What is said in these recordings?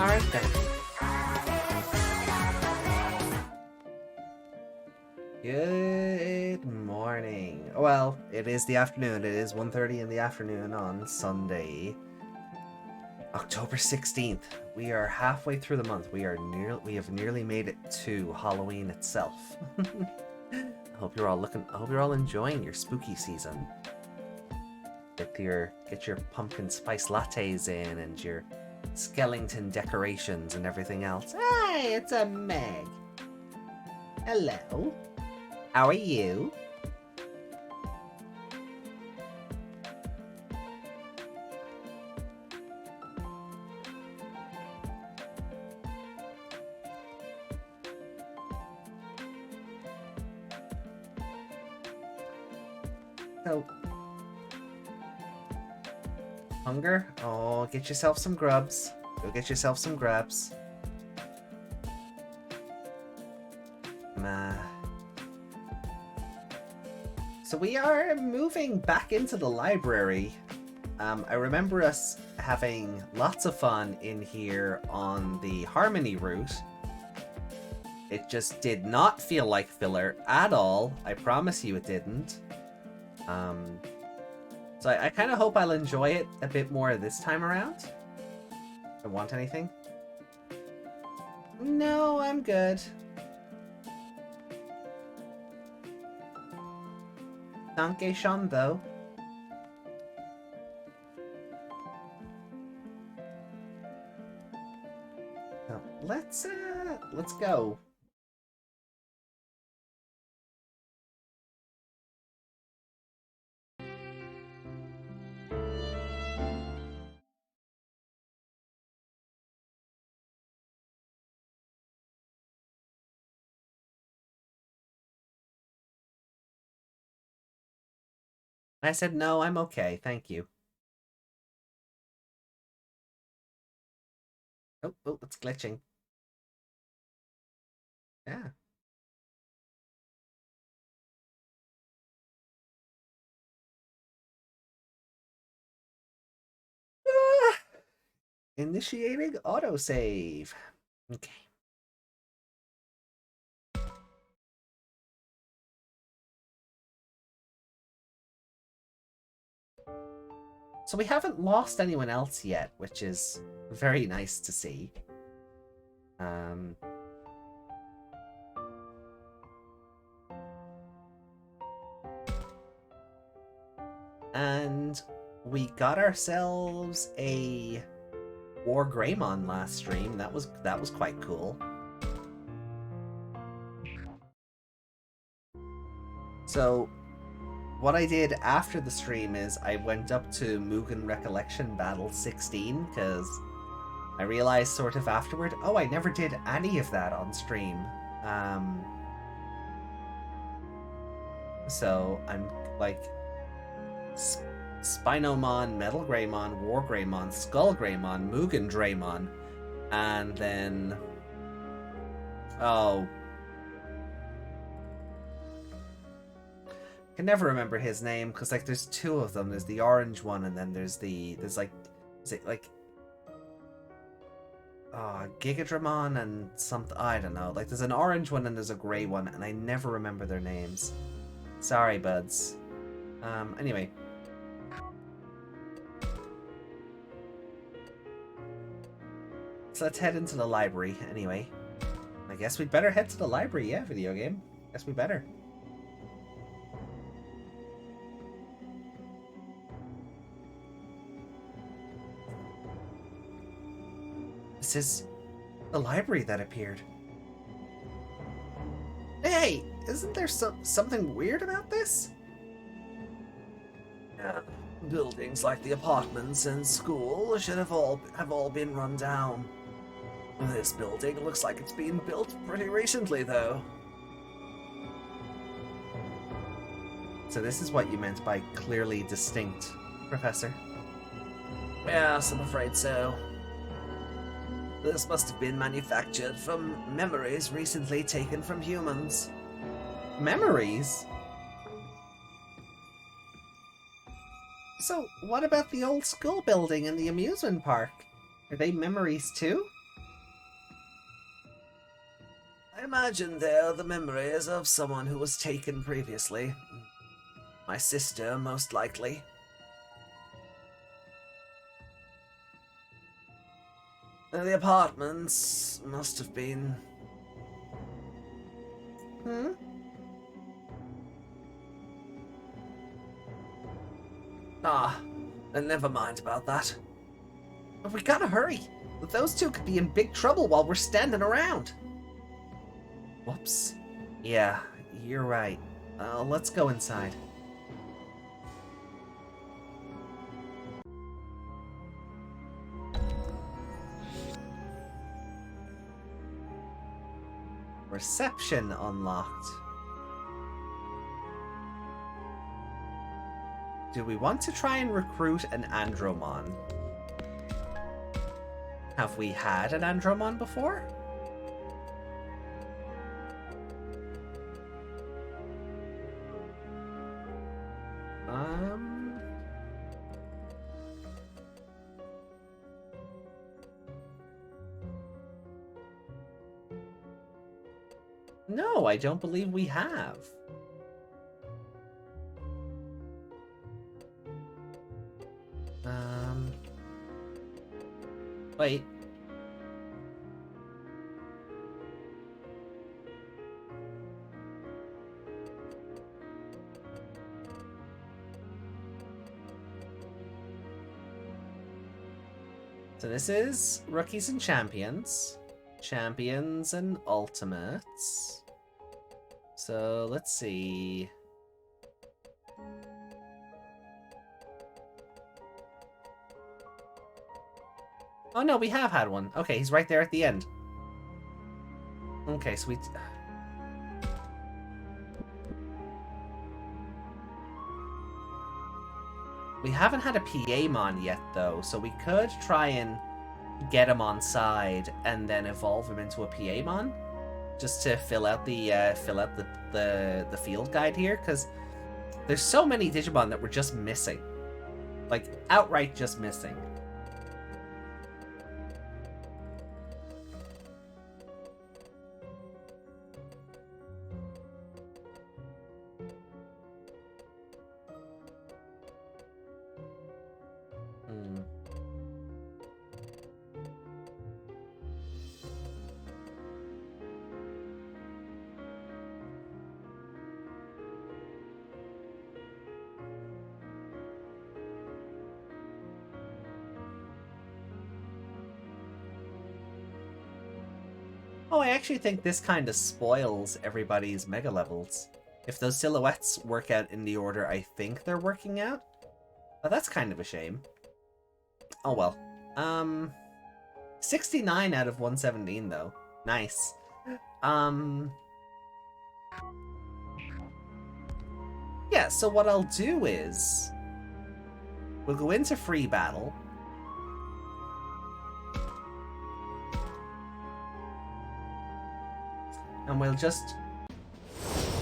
aren't they? Good morning. Well, it is the afternoon. It is 1:30 in the afternoon on Sunday, October 16th. We are halfway through the month. We have nearly made it to Halloween itself. I hope you're all enjoying your spooky season. Get your pumpkin spice lattes in and your skeleton decorations and everything else. Hi, it's a Meg. Hello. How are you? So, hunger? Oh, get yourself some grubs. Go get yourself some grubs. So we are moving back into the library. I remember us having lots of fun in here on the Harmony route. It just did not feel like filler at all. I promise you it didn't. So I kind of hope I'll enjoy it a bit more this time around. I want anything? No, I'm good. Danke schon, though. So, let's go. I said, no, I'm okay, thank you. Oh, it's glitching. Yeah. Ah! Initiating autosave. Okay. So we haven't lost anyone else yet, which is very nice to see. And we got ourselves a War Greymon last stream. That was quite cool. So what I did after the stream is I went up to Mugen Recollection Battle 16 because I realized sort of afterward, oh, I never did any of that on stream. So I'm like Spinomon, Metal Greymon, War Greymon, Skull Greymon, Mugen Draymon, and then I can never remember his name because like there's two of them. There's the orange one and then there's like is it like Gigadramon and something, I don't know. Like there's an orange one and there's a grey one and I never remember their names. Sorry, buds. Anyway. So let's head into the library anyway. I guess we'd better head to the library, yeah, video game. Guess we better. This is the library that appeared. Hey, isn't there something weird about this? Yeah, buildings like the apartments and school should have all been run down. This building looks like it's been built pretty recently, though. So this is what you meant by clearly distinct, Professor? Yes, I'm afraid so. This must have been manufactured from memories recently taken from humans. Memories? So, what about the old school building and the amusement park? Are they memories too? imagine they're the memories of someone who was taken previously. My sister, most likely. The apartments must have been... Never mind about that. But we gotta hurry. Those two could be in big trouble while we're standing around. Whoops. Yeah, you're right. Let's go inside. Reception unlocked. Do we want to try and recruit an Andromon? Have we had an Andromon before? No, I don't believe we have. Wait. So this is Rookies and Champions. Champions and Ultimates. So let's see. Oh no, we have had one. Okay, he's right there at the end. Okay, sweet. We haven't had a PA-mon yet, though, so we could try and get him on side and then evolve him into a PA-mon, just to fill out the field guide here, because there's so many Digimon that we're just missing, like outright just missing. Oh, I actually think this kind of spoils everybody's mega levels. If those silhouettes work out in the order I think they're working out. Oh, that's kind of a shame. Oh well. 69 out of 117 though. Nice. Yeah, so what I'll do is we'll go into free battle. And we'll just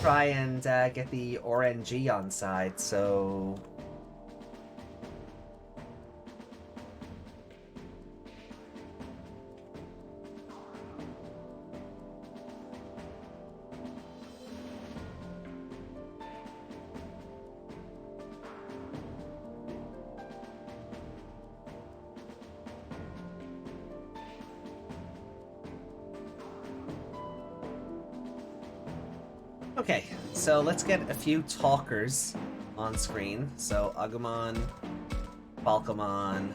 try and get the RNG on side, so... Okay, so let's get a few talkers on screen. So Agumon, Falcomon,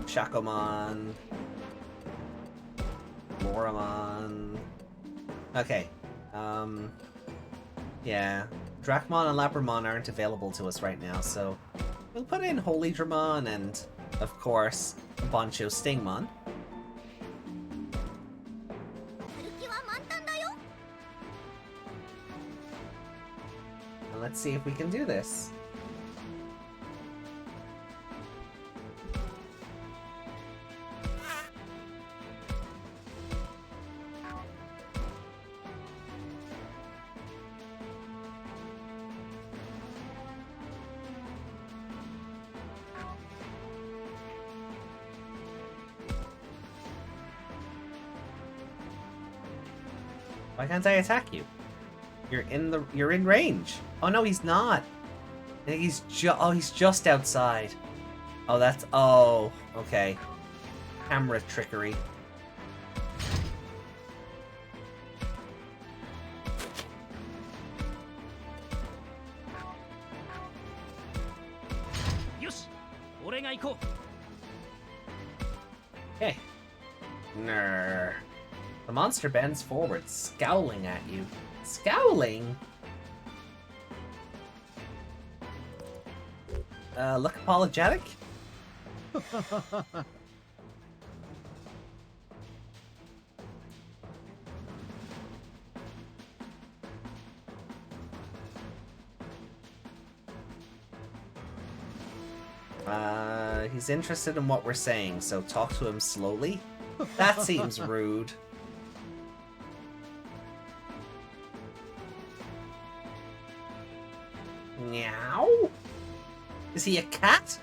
Shakomon, Loramon. Okay, yeah, Dracmon and Labramon aren't available to us right now, so we'll put in Holydramon and, of course, Boncho Stingmon. Let's see if we can do this. Why can't I attack you? You're in range. Oh no, he's not. I think he's just outside. Oh, okay. Camera trickery. Okay. Ner. The monster bends forward, scowling at you. Scowling? Look apologetic? He's interested in what we're saying, so talk to him slowly. That seems rude. Meow? Is he a cat?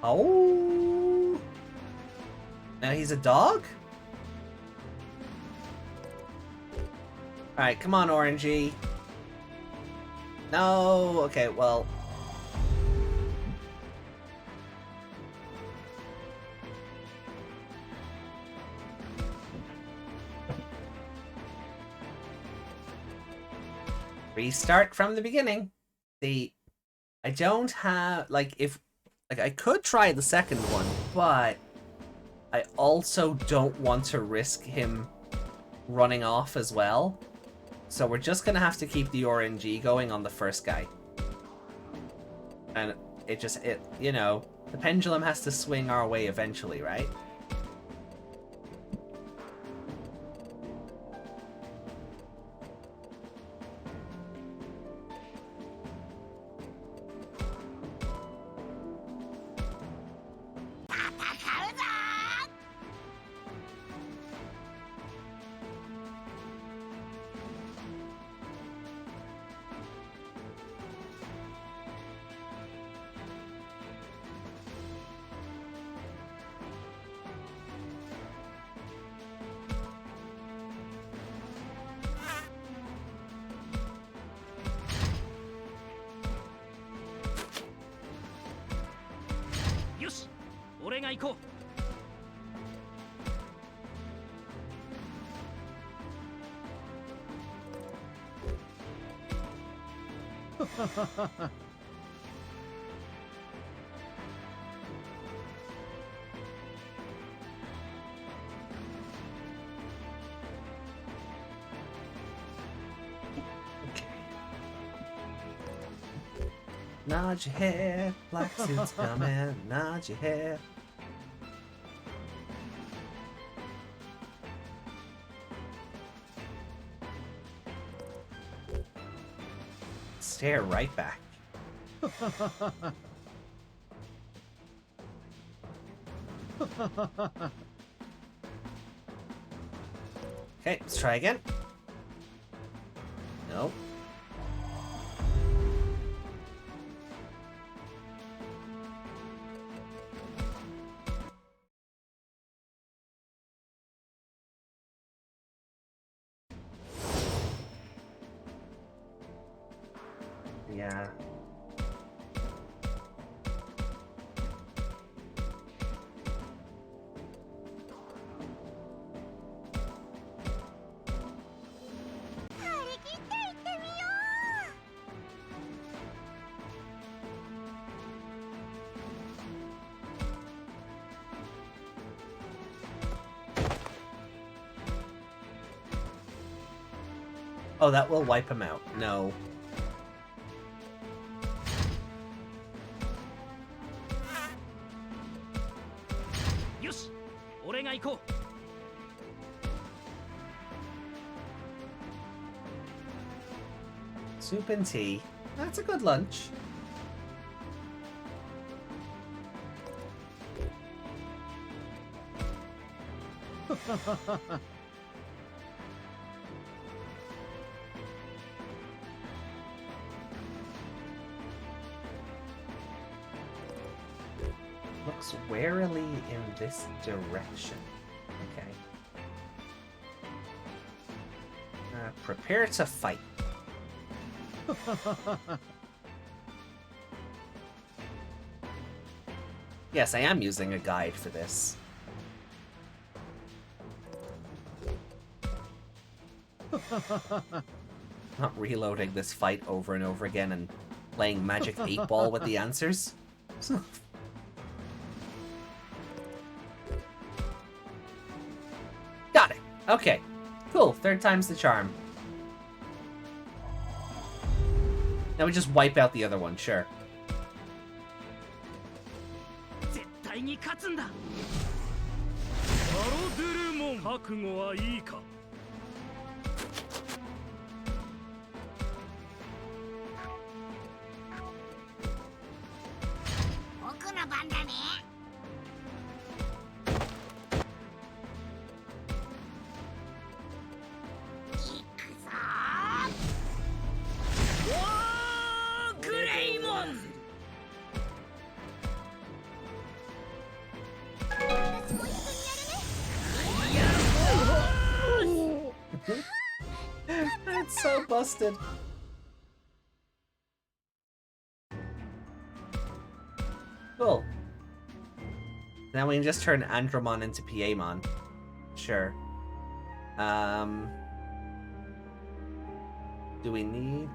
Oh. Now he's a dog? Alright, come on, Orangey. No, okay, well. Restart from the beginning. I don't have, I could try the second one, but I also don't want to risk him running off as well. So we're just gonna have to keep the RNG going on the first guy. And the pendulum has to swing our way eventually, right? Nod your head, black suit's coming, nod your head. Stare right back. Okay, let's try again. Nope. Yeah. Oh, that will wipe him out. No. Soup and tea. That's a good lunch. looks warily in this direction. Okay. Prepare to fight. Yes, I am using a guide for this. Not reloading this fight over and over again and playing Magic 8 Ball with the answers. Got it. Okay. Cool. Third time's the charm. Now we just wipe out the other one, sure. That's so busted. Cool. Now we can just turn Andromon into Piemon. Sure. Do we need...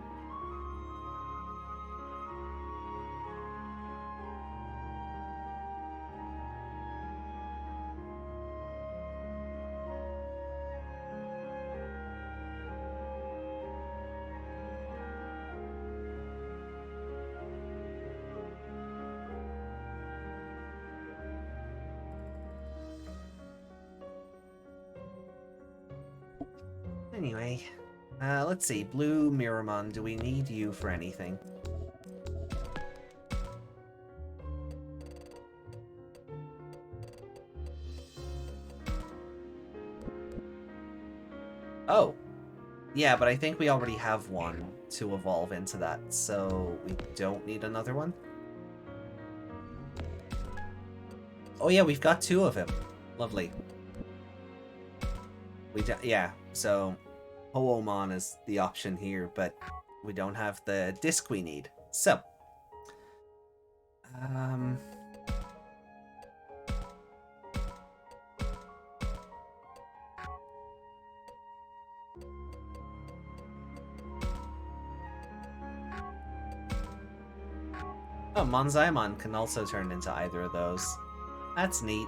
Anyway, let's see. Blue Miramon, do we need you for anything? Oh. Yeah, but I think we already have one to evolve into that, so we don't need another one. Oh yeah, we've got two of him. Lovely. Yeah, so Hoomon is the option here, but we don't have the disc we need. So, oh, Monzaimon can also turn into either of those. That's neat.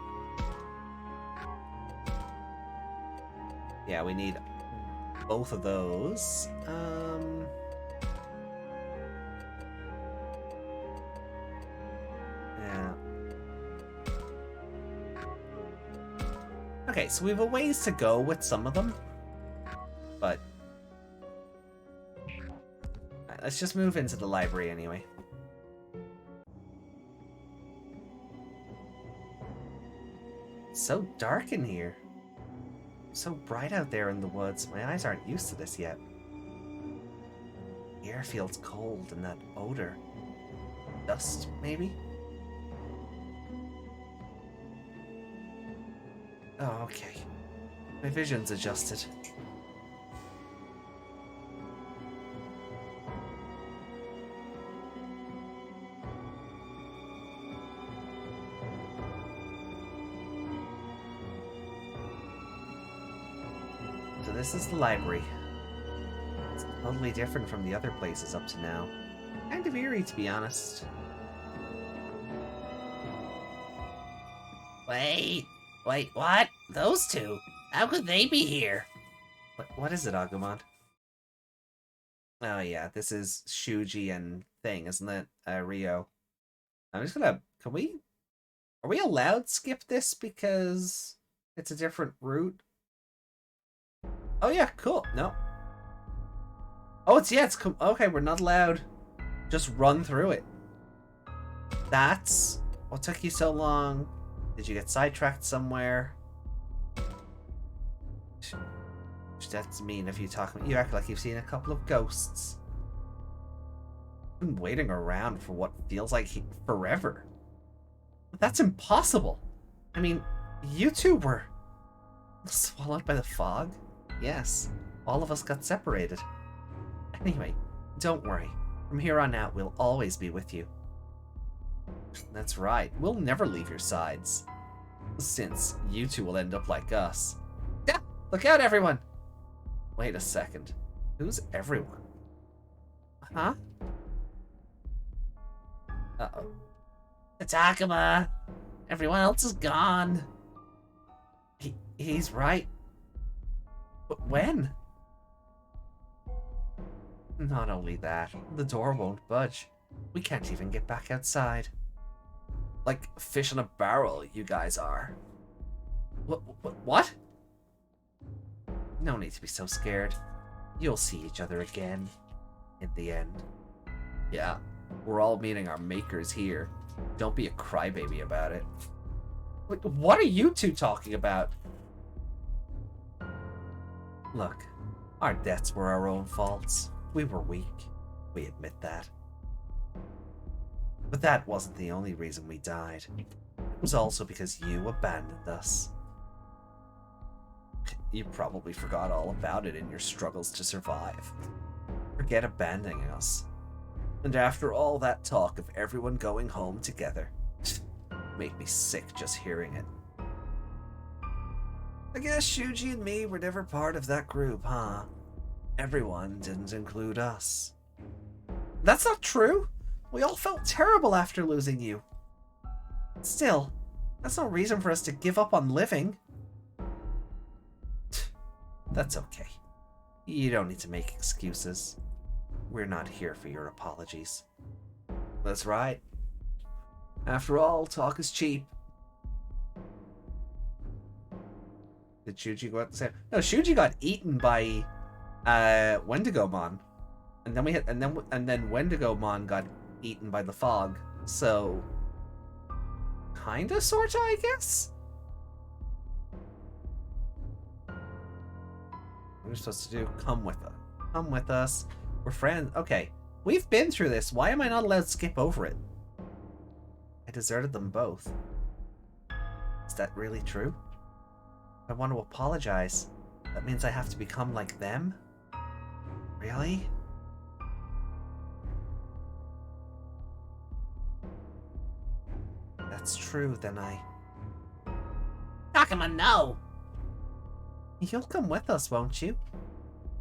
Yeah, we need both of those. Yeah. Okay, so we have a ways to go with some of them. But... Alright, let's just move into the library anyway. It's so dark in here. So bright out there in the woods. My eyes aren't used to this yet. The air feels cold and that odor. Dust, maybe? Oh, okay. My vision's adjusted. So this is the library. It's totally different from the other places up to now. Kind of eerie, to be honest. Wait, what? Those two? How could they be here? What is it, Agumon? Oh yeah, this is Shuji and Thing, isn't it? Rio. I'm just gonna... Are we allowed to skip this because it's a different route? Oh yeah, cool. No. Oh, it's okay, we're not allowed. Just run through it. That's what took you so long. Did you get sidetracked somewhere? That's mean if you talk. You act like you've seen a couple of ghosts. I've been waiting around for what feels like forever. That's impossible. I mean, you two were swallowed by the fog? Yes, all of us got separated. Anyway, don't worry. From here on out, we'll always be with you. That's right, we'll never leave your sides. Since you two will end up like us. Yeah, look out, everyone! Wait a second. Who's everyone? Huh? Uh-oh. Takuma! Everyone else is gone. He's right. But when? Not only that, the door won't budge. We can't even get back outside. Like fish in a barrel, you guys are. What? No need to be so scared. You'll see each other again. In the end. Yeah, we're all meeting our makers here. Don't be a crybaby about it. Wait, what are you two talking about? Look, our deaths were our own faults. We were weak. We admit that. But that wasn't the only reason we died. It was also because you abandoned us. You probably forgot all about it in your struggles to survive. Forget abandoning us. And after all that talk of everyone going home together, made me sick just hearing it. I guess Shuji and me were never part of that group, huh? Everyone didn't include us. That's not true! We all felt terrible after losing you. Still, that's no reason for us to give up on living. That's okay. You don't need to make excuses. We're not here for your apologies. That's right. After all, talk is cheap. Did Shuji go out the same? No, Shuji got eaten by Wendigomon. And then we had and then Wendigomon got eaten by the fog. So kinda sorta, I guess? What are we supposed to do? Come with us. Come with us. We're friends. Okay. We've been through this. Why am I not allowed to skip over it? I deserted them both. Is that really true? I want to apologize. That means I have to become like them? Really? That's true, then I... Takuma, no! You'll come with us, won't you?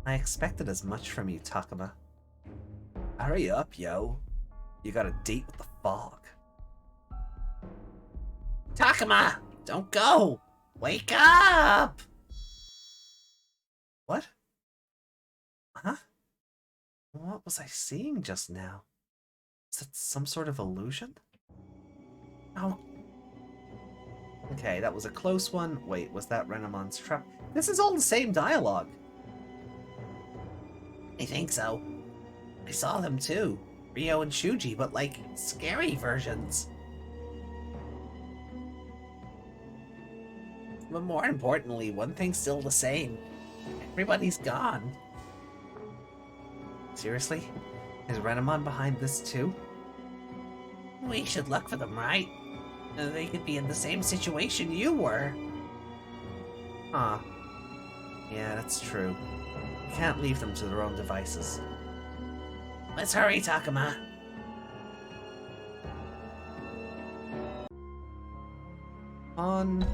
I expected as much from you, Takuma. Hurry up, yo. You got a date with the fog. Takuma! Don't go! Wake up! What? Huh? What was I seeing just now? Is that some sort of illusion? Oh. Okay, that was a close one. Wait, was that Renamon's trap? This is all the same dialogue. I think so. I saw them too. Ryo and Shuji, but like, scary versions. But more importantly, one thing's still the same. Everybody's gone. Seriously? Is Renamon behind this too? We should look for them, right? They could be in the same situation you were. Huh. Yeah, that's true. We can't leave them to their own devices. Let's hurry, Takuma. On.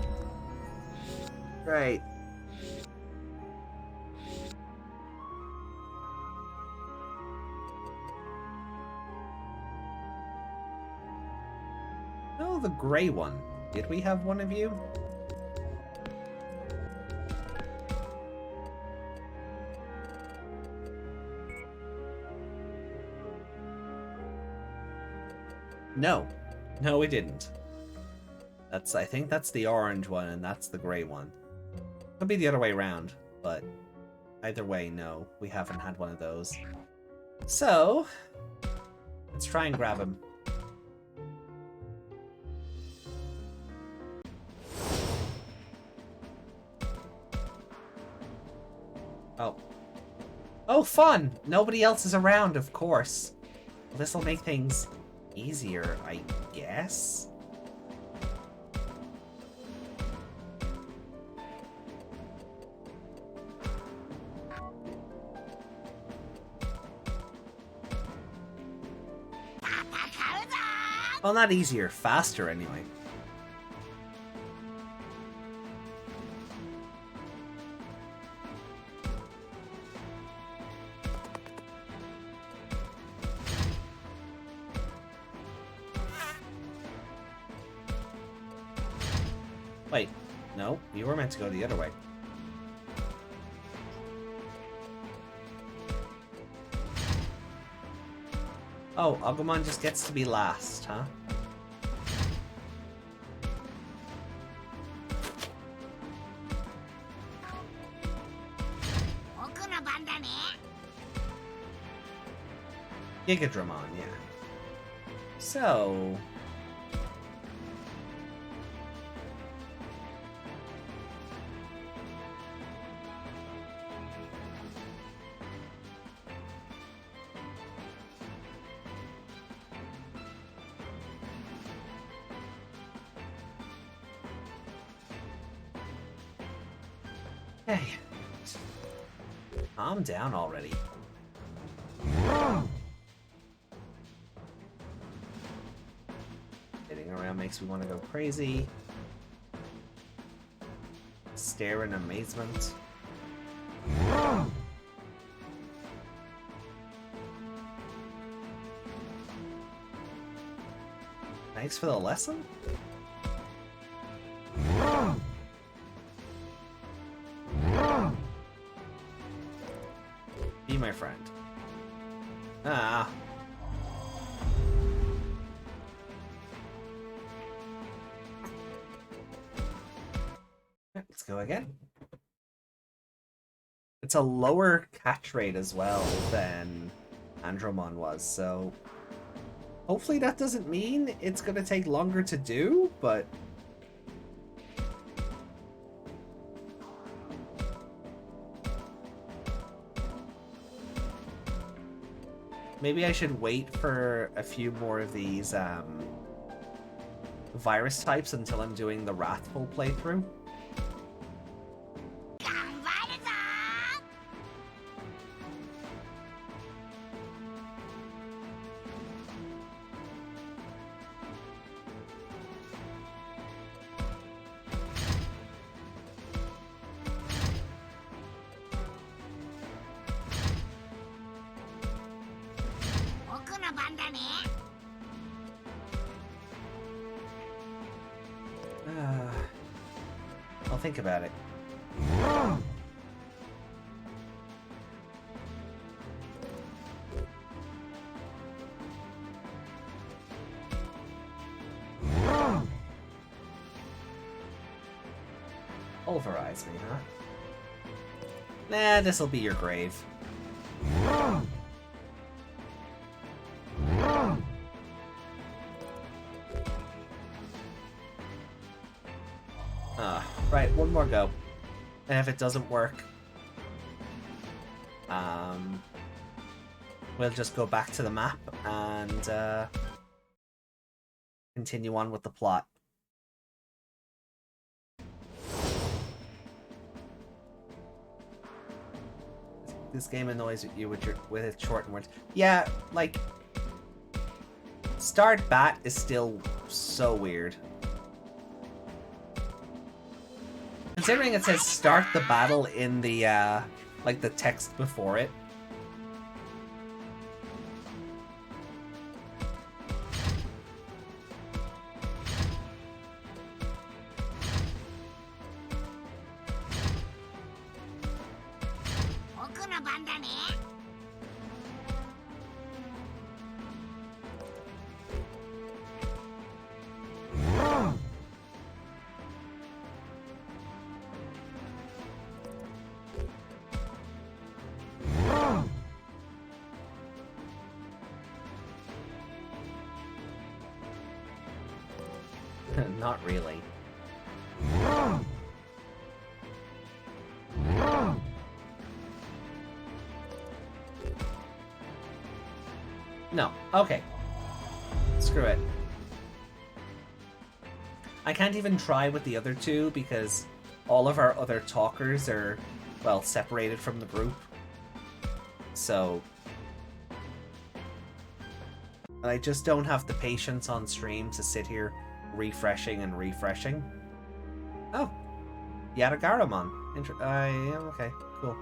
Right. Oh, the gray one. Did we have one of you? No. No, we didn't. I think that's the orange one, and that's the gray one. Could be the other way around, but either way, no. We haven't had one of those. So, let's try and grab him. Oh. Oh, fun! Nobody else is around, of course. This'll make things easier, I guess? Well, not easier, faster anyway. Wait, no, you were meant to go the other way. Oh, Agumon just gets to be last, huh? Gigadramon, yeah. So... Hey. Calm down already. Hitting around makes me want to go crazy. Stare in amazement. Thanks for the lesson? Be my friend. Ah. Let's go again. It's a lower catch rate as well than Andromon was, so hopefully that doesn't mean it's gonna take longer to do, but maybe I should wait for a few more of these virus types until I'm doing the Wrathful playthrough. I'll think about it. Pulverize me, huh? Nah, this'll be your grave. Right, one more go. And if it doesn't work, we'll just go back to the map and continue on with the plot. This game annoys you with its short words. Yeah, like start bat is still so weird. Considering it says start the battle in the like the text before it. Not really. No. Okay. Screw it. I can't even try with the other two because all of our other talkers are, well, separated from the group. So... And I just don't have the patience on stream to sit here refreshing and refreshing. Oh, Garurumon. Okay, cool.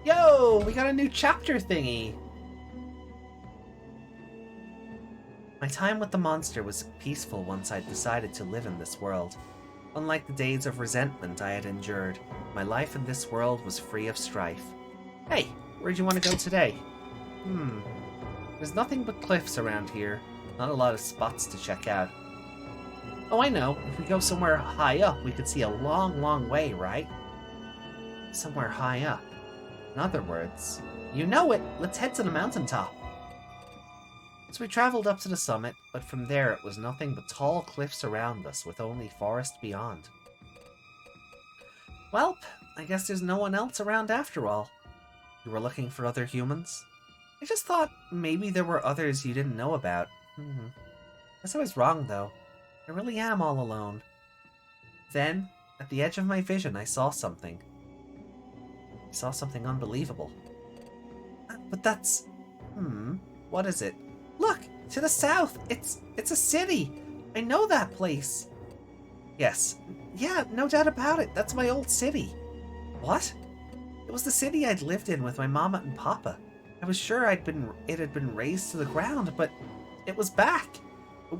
Yo, we got a new chapter thingy. My time with the monster was peaceful once I'd decided to live in this world. Unlike the days of resentment I had endured, my life in this world was free of strife. Hey, where'd you want to go today? There's nothing but cliffs around here. Not a lot of spots to check out. Oh, I know. If we go somewhere high up, we could see a long, long way, right? Somewhere high up. In other words, you know it! Let's head to the mountaintop! So we travelled up to the summit, but from there it was nothing but tall cliffs around us, with only forest beyond. Welp, I guess there's no one else around after all. You were looking for other humans? I just thought maybe there were others you didn't know about. Guess I was wrong, though. I really am all alone. Then, at the edge of my vision, I saw something. I saw something unbelievable. But that's... what is it? Look! To the south! It's a city! I know that place! Yes. Yeah, no doubt about it. That's my old city. What? It was the city I'd lived in with my mama and papa. I was sure it had been razed to the ground, but it was back.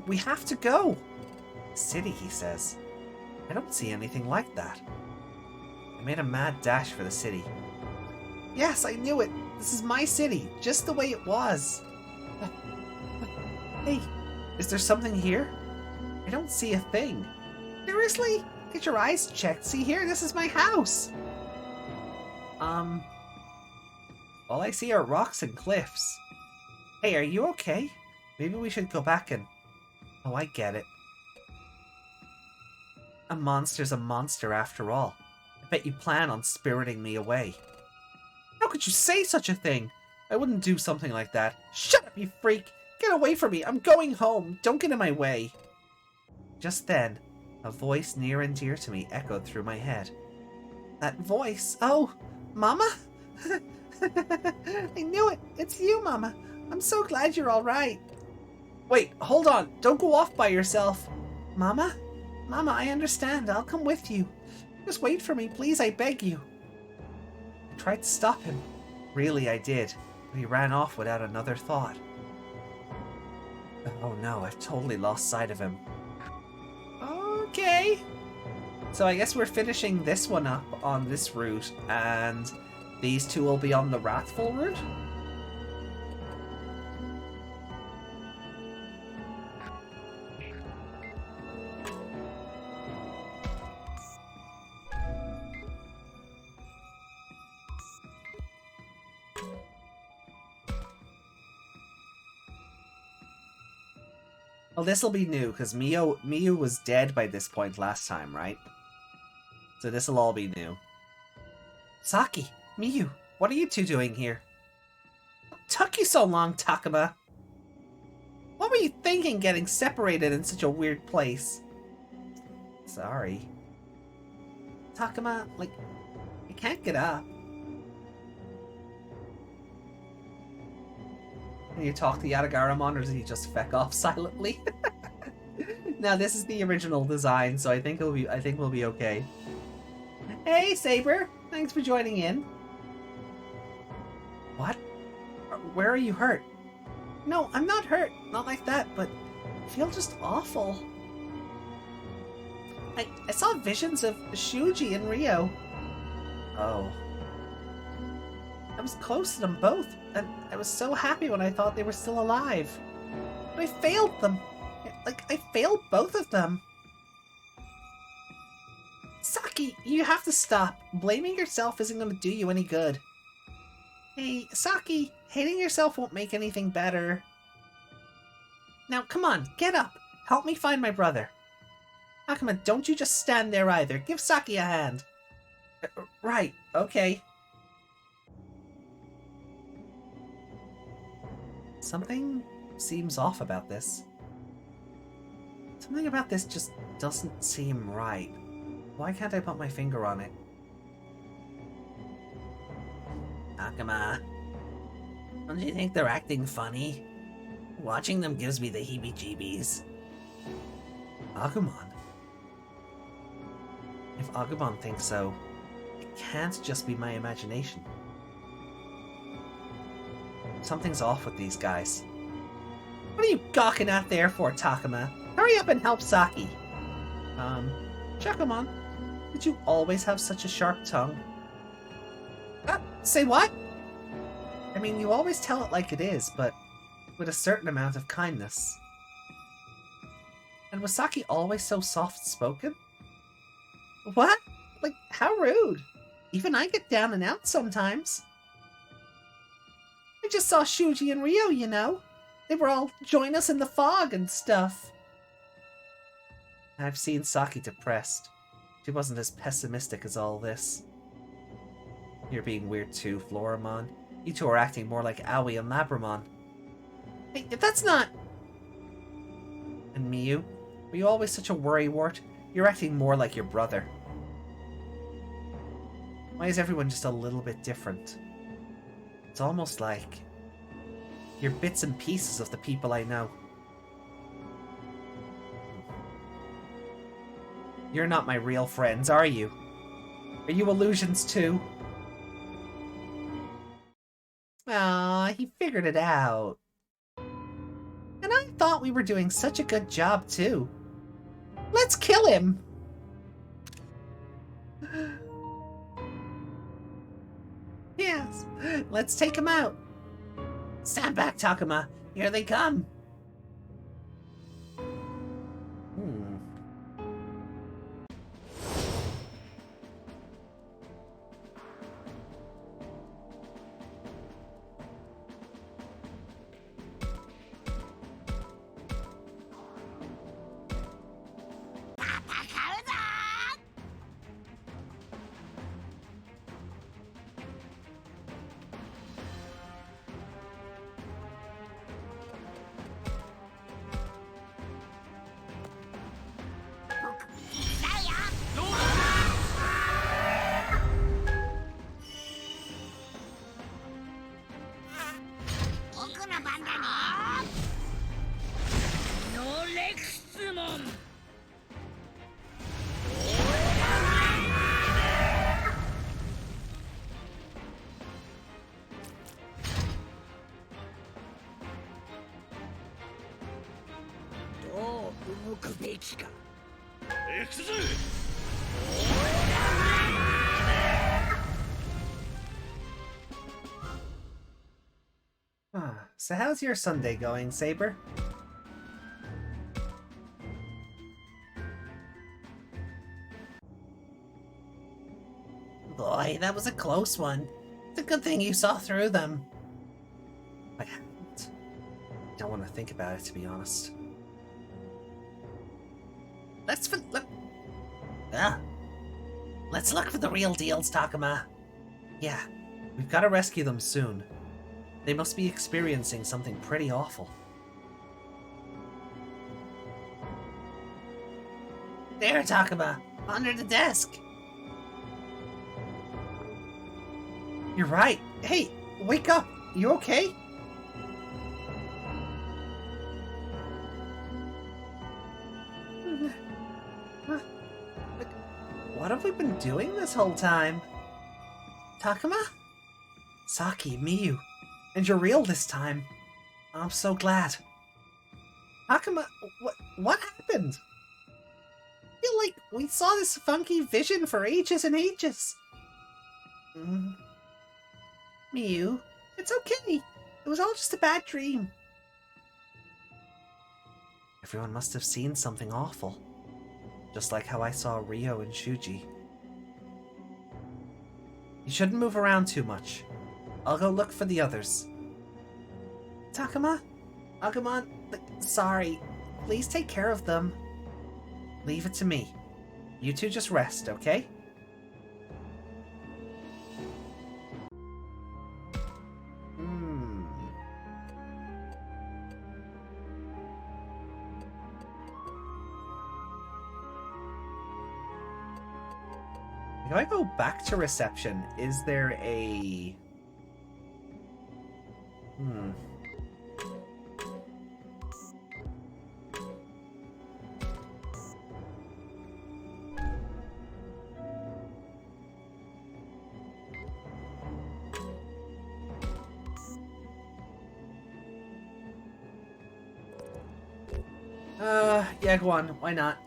We have to go. City, he says. I don't see anything like that. I made a mad dash for the city. Yes, I knew it. This is my city, just the way it was. Hey, is there something here? I don't see a thing. Seriously? Get your eyes checked. See here, this is my house. All I see are rocks and cliffs. Hey, are you okay? Maybe we should go back and... Oh, I get it. A monster's a monster after all. I bet you plan on spiriting me away. How could you say such a thing? I wouldn't do something like that. Shut up, you freak! Get away from me! I'm going home! Don't get in my way! Just then, a voice near and dear to me echoed through my head. That voice? Oh, Mama? I knew it! It's you, Mama! I'm so glad you're alright! Wait, hold on! Don't go off by yourself! Mama? Mama, I understand. I'll come with you. Just wait for me, please, I beg you. I tried to stop him. Really, I did. But he ran off without another thought. Oh no, I've totally lost sight of him. Okay. So I guess we're finishing this one up on this route, and these two will be on the Wrathful route? Well, this'll be new, because Miyu was dead by this point last time, right? So this'll all be new. Saki, Miyu, what are you two doing here? What took you so long, Takuma? What were you thinking getting separated in such a weird place? Sorry. Takuma, like, you can't get up. Can you talk to Garurumon, or does he just feck off silently? Now this is the original design, so I think we'll be okay. Hey, Saber! Thanks for joining in. What? Where are you hurt? No, I'm not hurt. Not like that, but I feel just awful. I saw visions of Shuji and Rio. Oh. I was close to them both, and I was so happy when I thought they were still alive. But I failed them. Like, I failed both of them. Saki, you have to stop. Blaming yourself isn't going to do you any good. Hey, Saki, hating yourself won't make anything better. Now, come on, get up. Help me find my brother. Akuma, don't you just stand there either. Give Saki a hand. Right, okay. Something seems off about this. Something about this just doesn't seem right. Why can't I put my finger on it? Akama, don't you think they're acting funny? Watching them gives me the heebie-jeebies. Agumon? If Agumon thinks so, it can't just be my imagination. Something's off with these guys. What are you gawking at there for, Takuma? Hurry up and help Saki! Shakomon, did you always have such a sharp tongue? Say what? I mean, you always tell it like it is, but with a certain amount of kindness. And was Saki always so soft-spoken? What? Like, how rude. Even I get down and out sometimes. I just saw Shuji and Ryo, you know. They were all join us in the fog and stuff. I've seen Saki depressed. She wasn't as pessimistic as all this. You're being weird too, Floramon. You two are acting more like Aoi and Labramon. Hey, that's not... And Miyu? Were you always such a worrywart? You're acting more like your brother. Why is everyone just a little bit different? It's almost like... you're bits and pieces of the people I know. You're not my real friends, are you? Are you illusions too? Ah, he figured it out. And I thought we were doing such a good job too. Let's kill him! Yes, let's take him out. Stand back, Takuma. Here they come. So how's your Sunday going, Saber? Boy, that was a close one. It's a good thing you saw through them. I don't want to think about it, to be honest. Let's look for the real deals, Takuma. Yeah, we've got to rescue them soon. They must be experiencing something pretty awful. There, Takuma! Under the desk! You're right! Hey, wake up! You okay? What have we been doing this whole time? Takuma? Saki, Miyu. And you're real this time. I'm so glad. Takuma, what happened? I feel like we saw this funky vision for ages and ages. Miyu, it's okay. It was all just a bad dream. Everyone must have seen something awful. Just like how I saw Ryo and Shuji. You shouldn't move around too much. I'll go look for the others. Takuma? Agumon? Sorry. Please take care of them. Leave it to me. You two just rest, okay? Do I go back to reception? Is there a... Yeah, go on. Why not?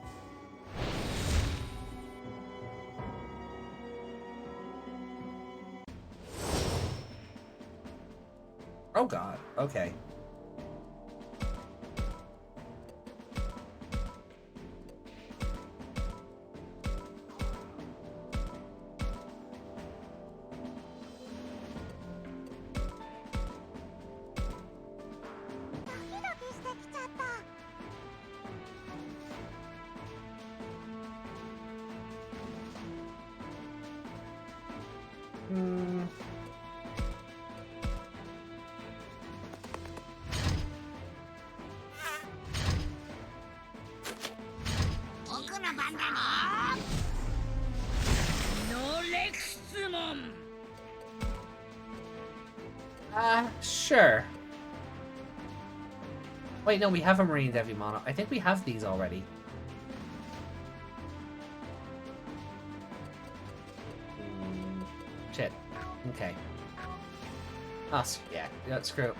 Oh god, okay. Sure. Wait, no, we have a Marine Digimon. I think we have these already. Shit. Okay. Oh, yeah, screw it.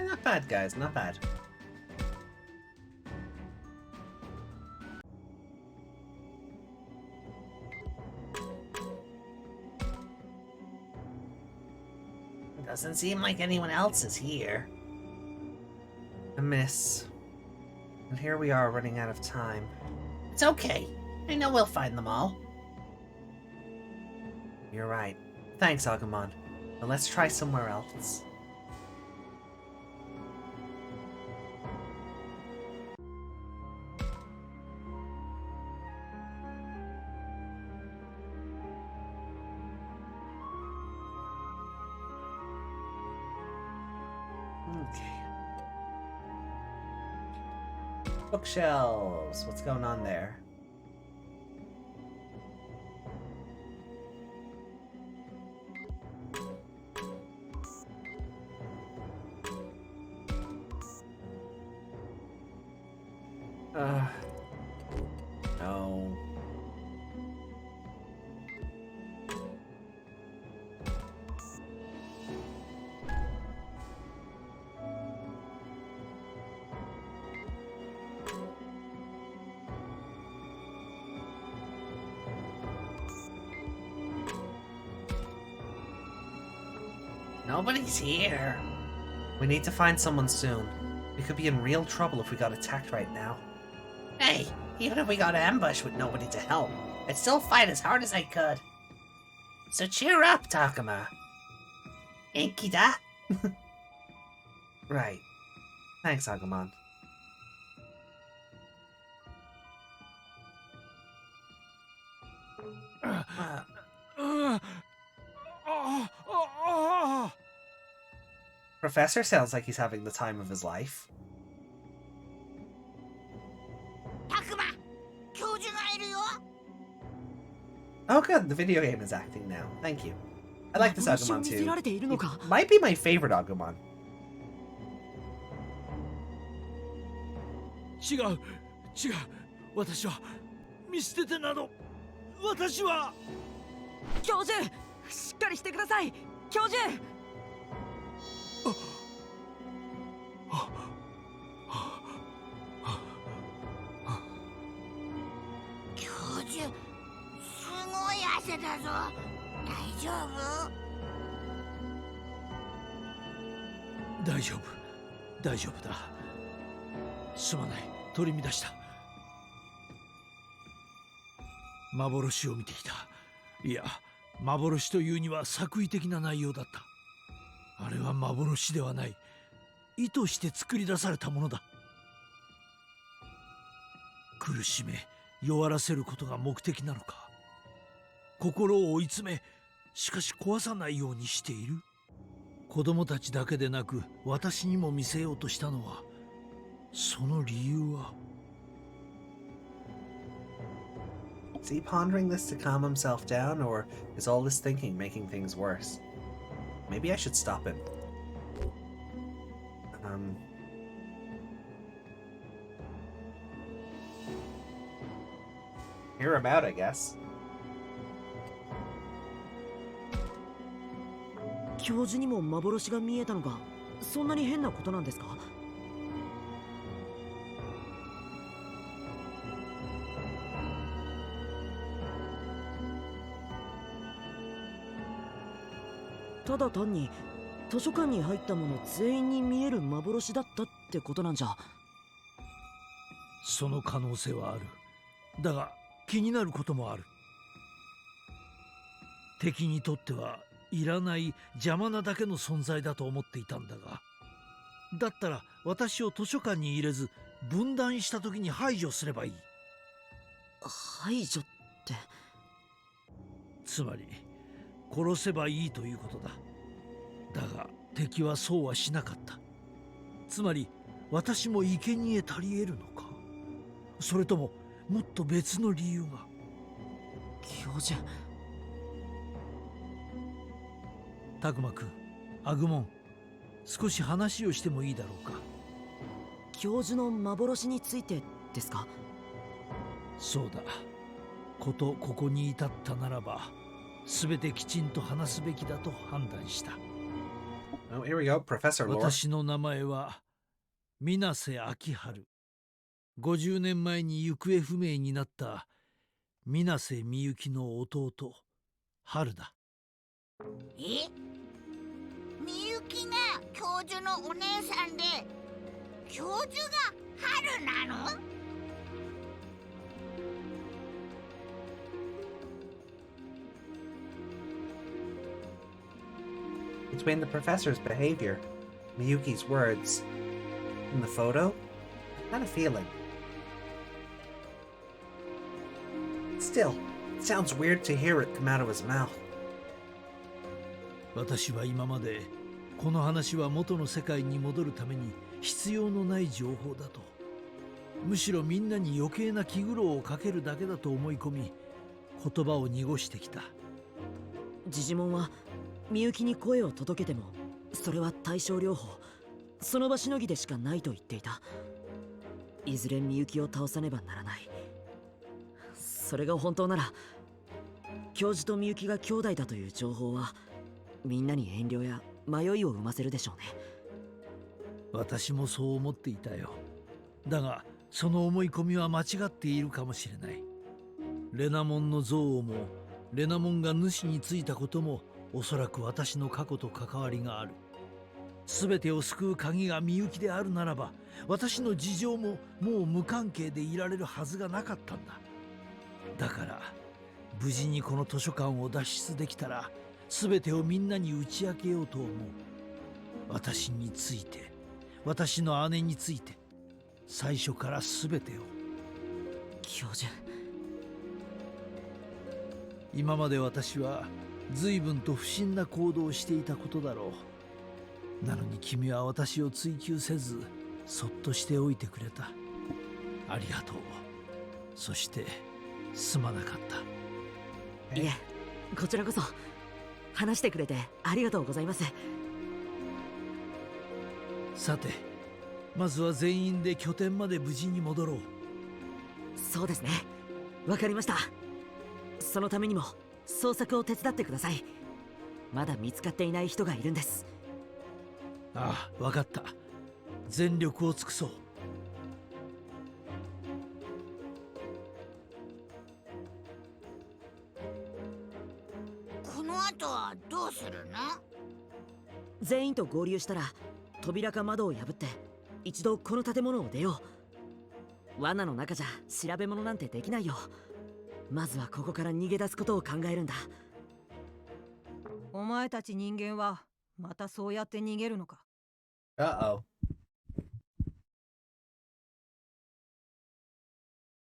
Not bad, guys, not bad. Doesn't seem like anyone else is here. A miss. And here we are running out of time. It's okay. I know we'll find them all. You're right. Thanks, Agumon. Now let's try somewhere else. Okay. Bookshelves. What's going on there? No. Nobody's here. We need to find someone soon. We could be in real trouble if we got attacked right now. Hey, even if we got ambushed with nobody to help, I'd still fight as hard as I could. So cheer up, Takuma. Inkida. Right. Thanks, Agumon. Professor sounds like he's having the time of his life. Oh, good. The video game is acting now. Thank you. I like this 幻を Agumon 見せ too. られているの It か。 might be my favorite Agumon. 違う違う、私は見捨ててなど、私は。教授、しっかりしてください。教授。教授、すごい汗だぞ。大丈夫？大丈夫、大丈夫だ。すまない、取り乱した。幻を見ていた。いや、幻というには作為的な内容だった。あれは幻ではない。意図して作り出されたものだ。苦しめ、弱らせることが目的なのか。心を追い詰め、しかし壊さないようにしている。子供たちだけでなく私にも見せようとしたのは、その理由は。 Is he pondering this to calm himself down, or is all this thinking making things worse? Maybe I should stop him. Hear him out, I guess. 教授にも幻が見えたのがそんなに変なことなんですか？ただ単に図書館に入ったもの全員に見える幻だったってことなんじゃ。その可能性はある。だが気になることもある。敵にとってはいらない邪魔なだけの存在だと思っていたんだが、だったら私を図書館に入れず分断した時に排除すればいい。排除って。つまり殺せばいいということだ。だが敵はそうはしなかった。つまり私も生贄足り得るのか。それとももっと別の理由が。教授。タグマ君、アグモン、少し話をしてもいいだろうか。教授の幻についてですか？そうだ。ここに至ったならば全てきちんと話すべきだと判断した。 Oh, here we go, Professor Lore. 私の名前は水瀬秋春。50年前に行方不明になった水瀬みゆきの弟春だ。え？みゆきが教授のお姉さんで、教授が春なのBetween the professor's behavior, Miyuki's words, and the photo, I had a feeling. Still, it sounds weird to hear it come out of his mouth. 私は今までこの話は元の世界に戻るために必要のない情報だと、むしろみんなに余計な気苦労をかけるだけだと思い込み、言葉を濁してきた。ジジモンはみゆきに声を届けてもそれは対症療法、その場しのぎでしかないと言っていた。いずれみゆきを倒さねばならない。それが本当なら教授とみゆきが兄弟だという情報はみんなに遠慮や迷いを生ませるでしょうね。私もそう思っていたよ。だがその思い込みは間違っているかもしれない。レナモンの憎悪もレナモンが主についたこともおそらく私の過去と関わりがある。全てを救う鍵がみゆきであるならば、私の事情ももう無関係でいられるはずがなかったんだ。だから無事にこの図書館を脱出できたら全てをみんなに打ち明けようと思う。私について、私の姉について、最初から全てを。教授、今まで私は随分と不審な行動をしていたことだろう。なのに君は私を追求せずそっとしておいてくれた。ありがとう。そしてすまなかった。いえ、こちらこそ話してくれてありがとうございます。さて、まずは全員で拠点まで無事に戻ろう。そうですね。わかりました。そのためにも捜索を手伝ってください。まだ見つかっていない人がいるんです。ああ、わかった。全力を尽くそう。この後はどうするの？全員と合流したら扉か窓を破って一度この建物を出よう。罠の中じゃ調べ物なんてできないよ。まずはここから逃げ出すことを考えるんだ。お前たち人間はまたそうやって逃げるのか？ Uh-oh.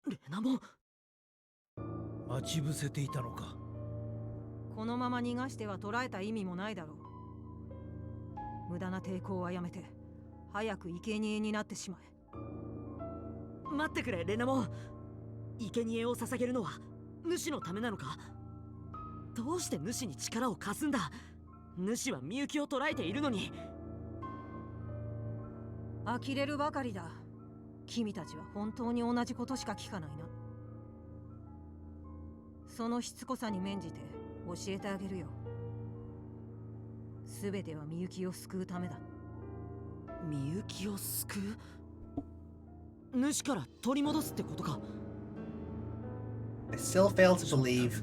レナモン、待ち伏せていたのか。このまま逃がしては捕らえた意味もないだろう。無駄な抵抗はやめて早く生贄になってしまえ。待ってくれレナモン。生贄を捧げるのは主のためなのか？どうして主に力を貸すんだ？主はみゆきを捕らえているのに。呆れるばかりだ。君たちは本当に同じことしか聞かないな。そのしつこさに免じて教えてあげるよ。すべてはみゆきを救うためだ。みゆきを救う？主から取り戻すってことか？ I still fail to believe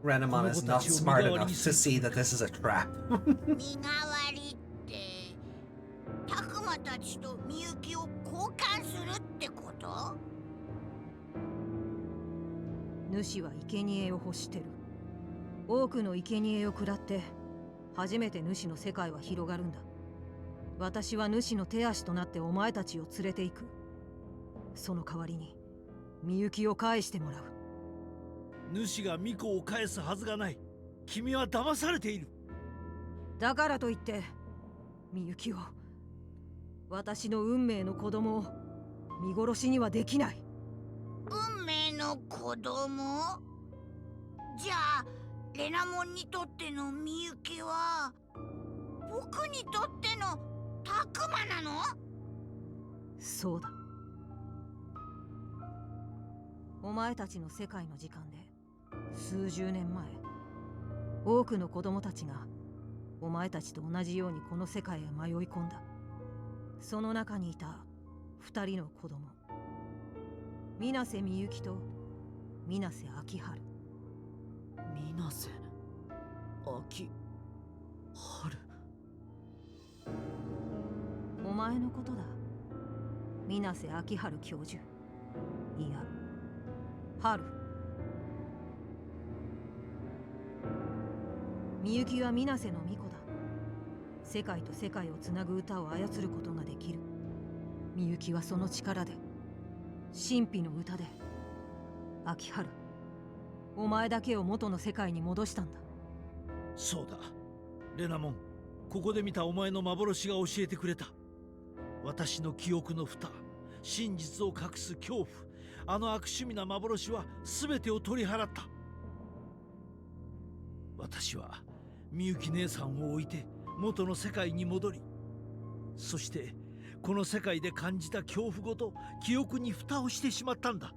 Renamon is not smart enough to see that this is a trap. 身代わりってたくまたちとみゆきを交換するってこと？主は生贄を欲してる。多くの生贄を食らって初めて主の世界は広がるんだ。私は主の手足となってお前たちを連れて行く。その代わりにみゆきを返してもらう。主が巫女を返すはずがない。君は騙されている。だからといってみゆきを、私の運命の子供を見殺しにはできない。運命の子供？じゃあレナモンにとってのみゆきは僕にとってのたくまなの？そうだ。お前たちの世界の時間で数十年前、多くの子供たちがお前たちと同じようにこの世界へ迷い込んだ。その中にいた2人の子供、水瀬みゆきと水瀬秋春。水瀬秋春。お前のことだ。水瀬秋春教授。いや、春。みゆきは水瀬の巫女だ。世界と世界をつなぐ歌を操ることができる。みゆきはその力で、神秘の歌で、秋春、お前だけを元の世界に戻したんだ。そうだ。レナモン、ここで見たお前の幻が教えてくれた。私の記憶の蓋、真実を隠す恐怖、あの悪趣味な幻は全てを取り払った。私はみゆき姉さんを置いて元の世界に戻り、そしてこの世界で感じた恐怖ごと記憶に蓋をしてしまったんだ。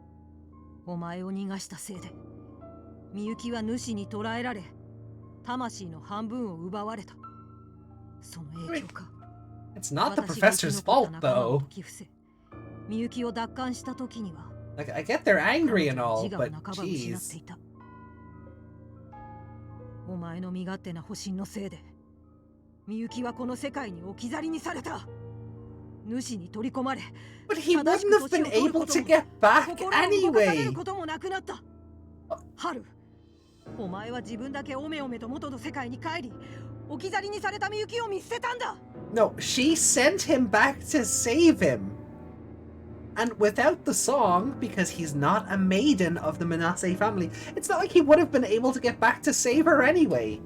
お前を逃がしたせいで、みゆきは主に捕らえられ、魂の半分を奪われた。その影響か。It's not the professor's fault, though. みゆきを奪還した時には、Like, I get they're angry and all, 自我 but を半ば失って jeez. いた。お前の身勝手な保身のせいで、みゆきはこの世界に置き去りにされた。主に取り込まれ、 But he wouldn't have been able to get back 心を動かされ anyway. ることもなくなった。春、お前は自分だけおめおめと元の世界に帰り、置き去りにされたみゆきを見捨てたんだ。No, she sent him back to save him. And without the song, because he's not a maiden of the Manasseh family, it's not like he would have been able to get back to save her anyway.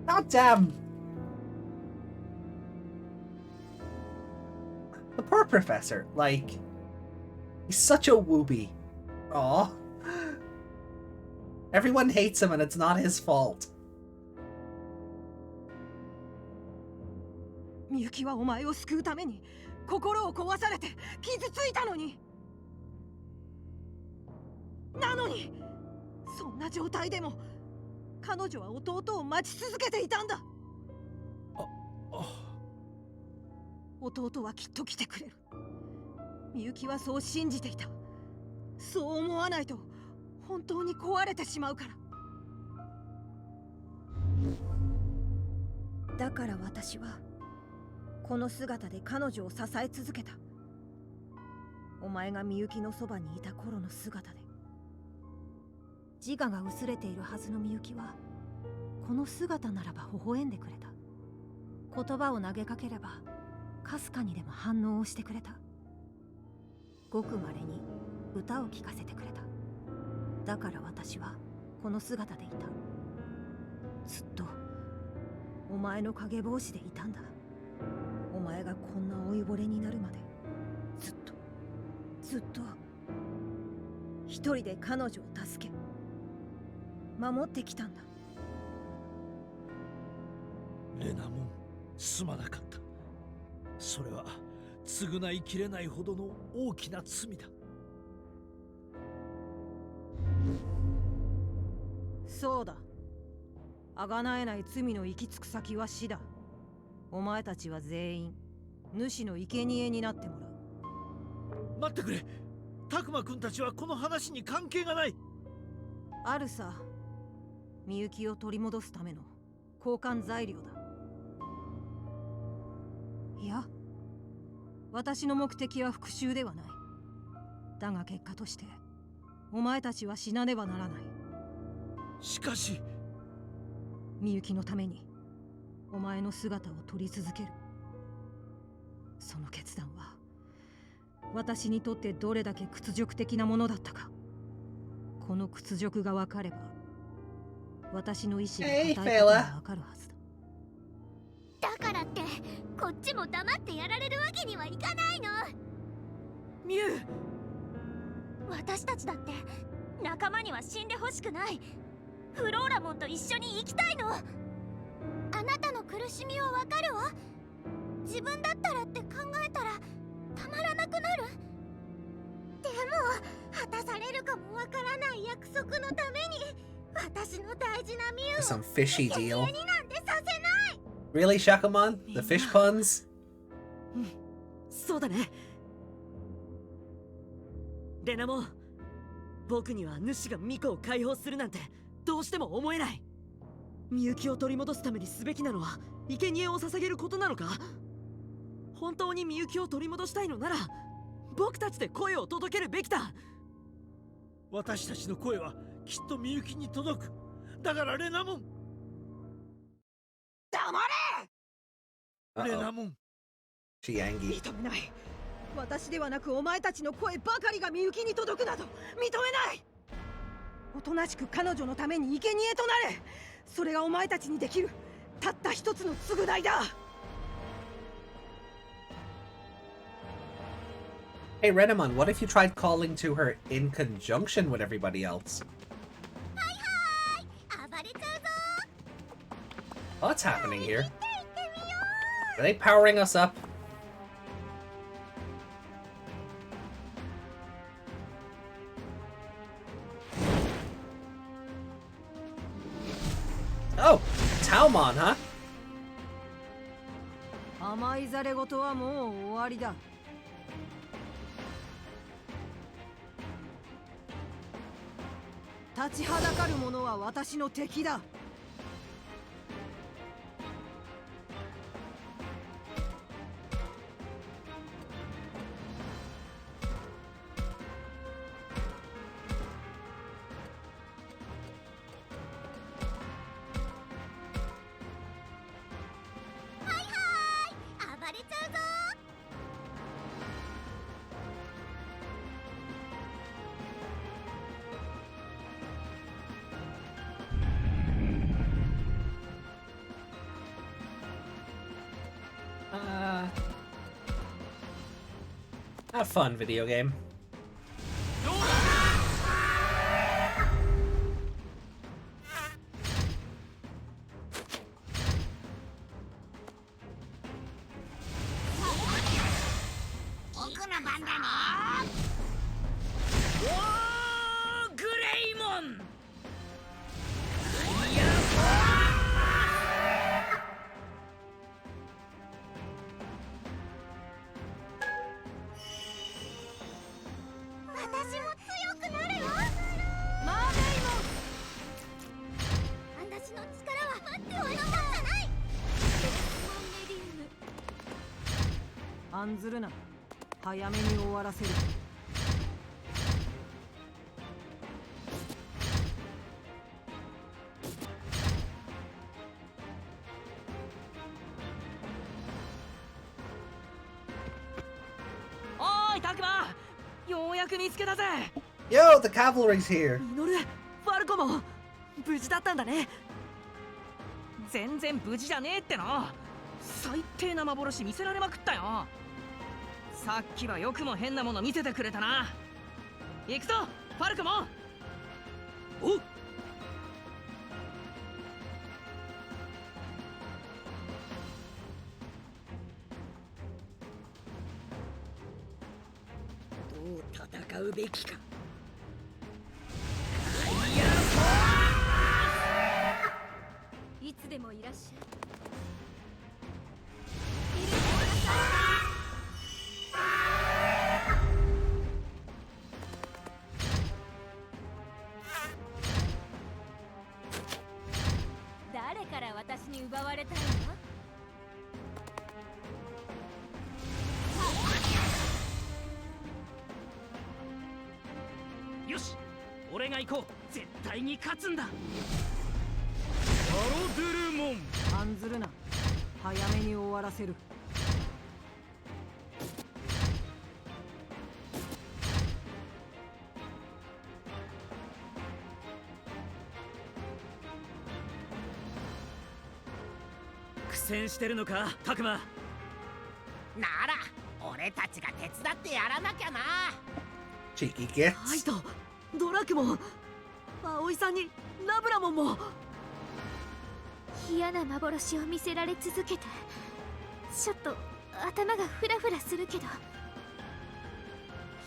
God damn. The poor professor, like, he's such a wooby. Aw. Everyone hates him and it's not his fault. みゆきはお前を救うために心を壊されて傷ついたのに。なのにそんな状態でも彼女は弟を待ち続けていたんだ。弟はきっと来てくれる。みゆきはそう信じていた。そう思わないと本当に壊れてしまうから。だから私はこの姿で彼女を支え続けた。お前がみゆきのそばにいた頃の姿で。自我が薄れているはずのみゆきはこの姿ならば微笑んでくれた。言葉を投げかければかすかにでも反応をしてくれた。ごくまれに歌を聴かせてくれた。だから私はこの姿でいた。ずっとお前の影帽子でいたんだ。お前がこんな老いぼれになるまでずっと一人で彼女を助け守ってきたんだ。レナモン、すまなかった。それは償いきれないほどの大きな罪だ。そうだ。贖えない罪の行き着く先は死だ。お前たちは全員主の生贄になってもらう。待ってくれ。タクマくんたちはこの話に関係がない。あるさ。みゆきを取り戻すための交換材料だ。いや、私の目的は復讐ではない。だが結果としてお前たちは死なねばならない。しかしみゆきのためにお前の姿を撮り続ける。その決断は私にとってどれだけ屈辱的なものだったか。この屈辱が分かれば私の意志が固いことが分かるはずだ。だからってこっちも黙ってやられるわけにはいかないの。ミュウ、私たちだって仲間には死んでほしくない。フローラモンと一緒に生きたいの。あなたの苦しみはわかるわ。自分だったらって考えたらたまらなくなる。でも果たされるかもわからない約束のために私の大事なミュウを Some fishy 生贄 deal. になんてさせない。 Really, Shakamon? The fish puns? そうだね。レナモン、僕には主がミコを解放するなんてどうしても思えない。みゆきを取り戻すためにすべきなのは生贄を捧げることなのか。本当にみゆきを取り戻したいのなら僕たちで声を届けるべきだ。私たちの声はきっとみゆきに届く。だからレナモン。黙れ。レナモン。She angry. 認めない。私ではなくお前たちの声ばかりがみゆきに届くなど認めない。おとなしく彼女のために生贄となれ。それがお前たちにできるたった一つの償いだ。Hey, Renamon, what if you tried calling to her in conjunction with everybody else? 暴れちゃうぞ。 What's happening here? Are they powering us up? Oh, Taomon, huh? 甘いざれ言はもう終わりだ。立ちはだかる者は私の敵だ。暴れちゃうぞ。 Have fun, video game. 案ずるな。早めに終わらせる。おーいタクマ、ようやく見つけたぜ。 Yo, the cavalry's here. ミノル、ファルコも無事だったんだね。全然無事じゃねえっての。最低な幻見せられまくったよ。さっきはよくも変なもの見せてくれたな。行くぞファルコも。おっ、どう戦うべきか。いつでもいらっしゃい。誰から私に奪われたいの？よし、俺が行こう。絶対に勝つんだ。ガロドゥルモン。案ずるな。早めに終わらせる。苦戦してるのかタクマ。なら俺たちが手伝ってやらなきゃな。 Cheeky カイ gits. ト、ドラクモン、葵さんにラブラモンも。嫌な幻を見せられ続けてちょっと頭がフラフラするけど、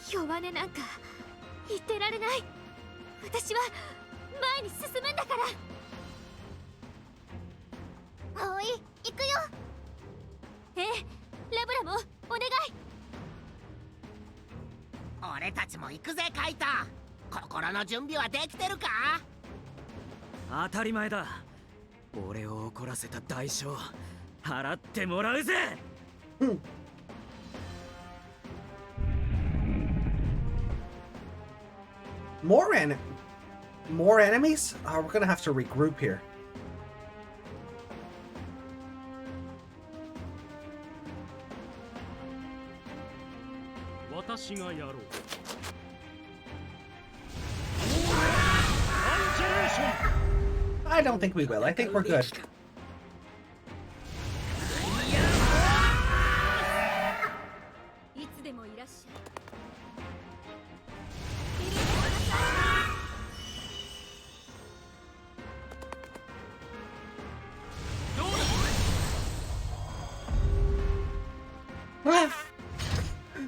弱音なんか言ってられない。私は前に進むんだから。葵、行くよ。ええ、ラブラモンお願い。俺たちも行くぜカイト。心の準備はできてるか？当たり前だ。俺を怒らせた代償払ってもらうぜ。More enemies? Oh, we're gonna have to regroup here. 私がやろう。 I don't think we will. I think we're good. いつでもいらっしゃい。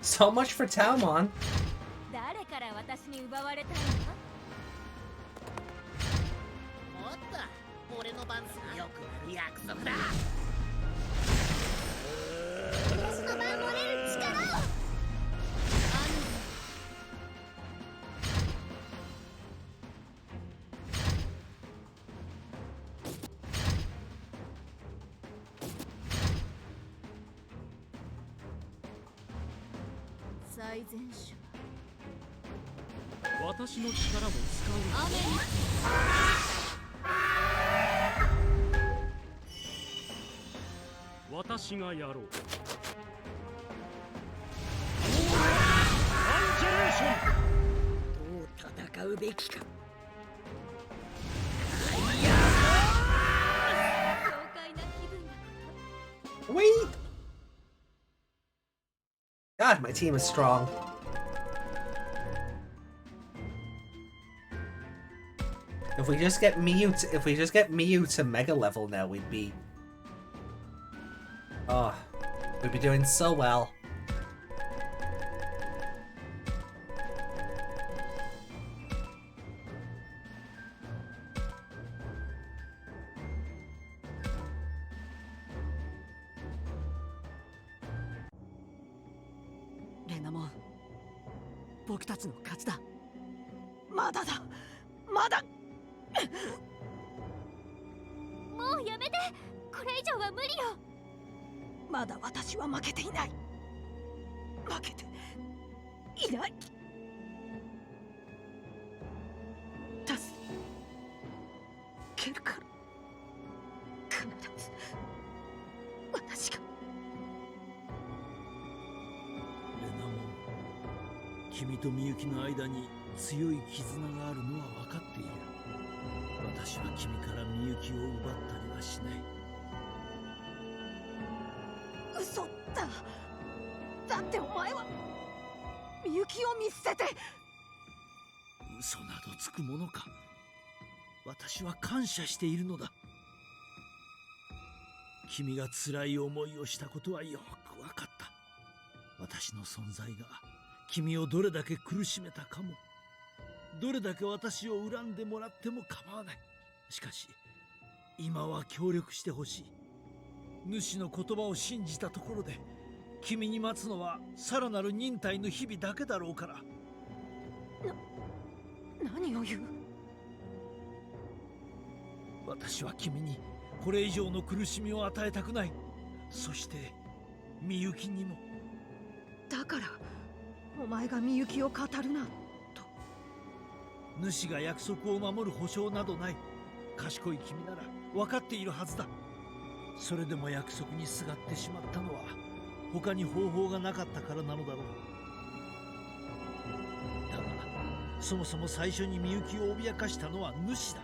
So much for Taumon. 誰から私に奪われたいおっと、俺の番すよくなる約束だ。の？私の番漏れる力を。最善手。私の力も使う。雨に。私がやろう。どう戦うべきか。爽快な気分だこと。 Wait! God, my team is strong. If we just get Miyu to mega level now, we'd be... Oh, we'd be doing so well. Renamon、僕たちの勝ちだ。まだだ、まだ。もうやめて。これ以上は無理よ。まだ私は負けていない。負けていない。助けるから、必ず私が。レナモン、君とみゆきの間に強い絆があるのは分かっている。私は君からみゆきを奪ったりはしない。嘘だ。だってお前はみゆきを見捨てて。嘘などつくものか。私は感謝しているのだ。君が辛い思いをしたことはよく分かった。私の存在が君をどれだけ苦しめたかも、どれだけ私を恨んでもらっても構わない。しかし今は協力してほしい。主の言葉を信じたところで君に待つのはさらなる忍耐の日々だけだろうから。何を言う。私は君にこれ以上の苦しみを与えたくない。そしてみゆきにも。だからお前がみゆきを語るなと。主が約束を守る保証などない。賢い君なら分かっているはずだ。それでも約束にすがってしまったのは他に方法がなかったからなのだろう。だがそもそも最初にみゆきを脅かしたのは主だ。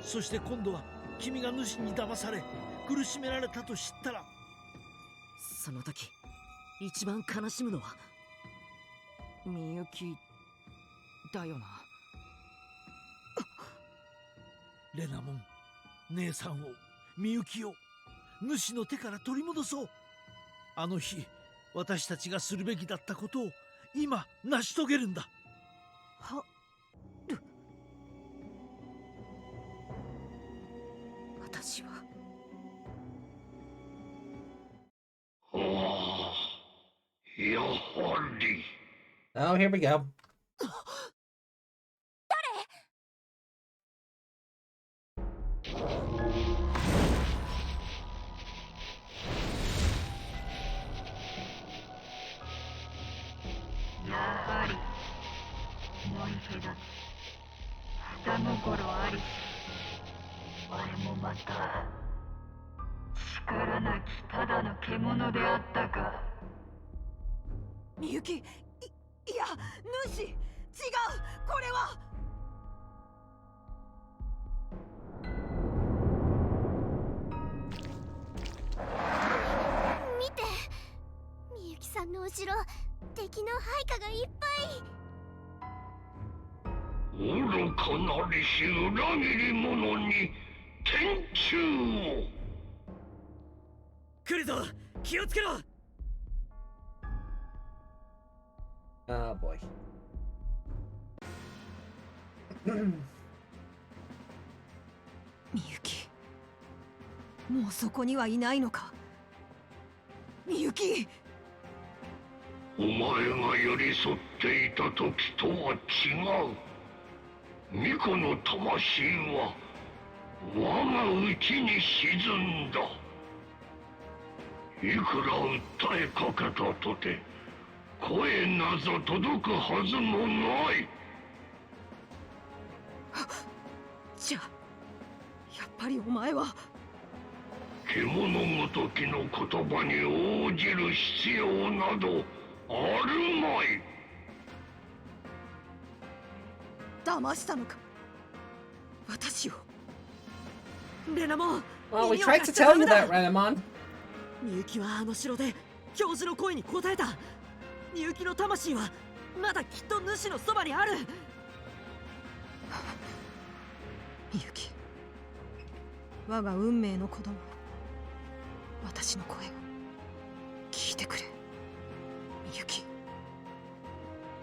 そして今度は君が主に騙され苦しめられたと知ったら。その時一番悲しむのはみゆきだよな。レナモン、姉さんを、みゆきを主の手から取り戻そう。あの日私たちがするべきだったことを今成し遂げるんだ。は私は。やはり。 Oh, here we go. やはり燃えてだ二心ありし俺もまた力なきただの獣であったか。みゆき、いや主、違う。これは。見て、みゆきさんの後ろ敵の配下がいっぱい。愚かなりし裏切り者に天誅を。来るぞ、気をつけろ。 Oh boy. みゆき、もうそこにはいないのか。みゆき、お前が寄り添っていた時とは違う。巫女の魂は我が内に沈んだ。いくら訴えかけたとて声なぞ届くはずもない。じゃあやっぱりお前は。獣ごときの言葉に応じる必要などあるまい。騙したのか、私を。レナモン、 Well, we tried to tell you that, Renamon. みゆきはあの城で教授の声に応えた。みゆきの魂はまだきっと主のそばにある。みゆき、我が運命の子供、私の声を聞いてくれ。みゆき、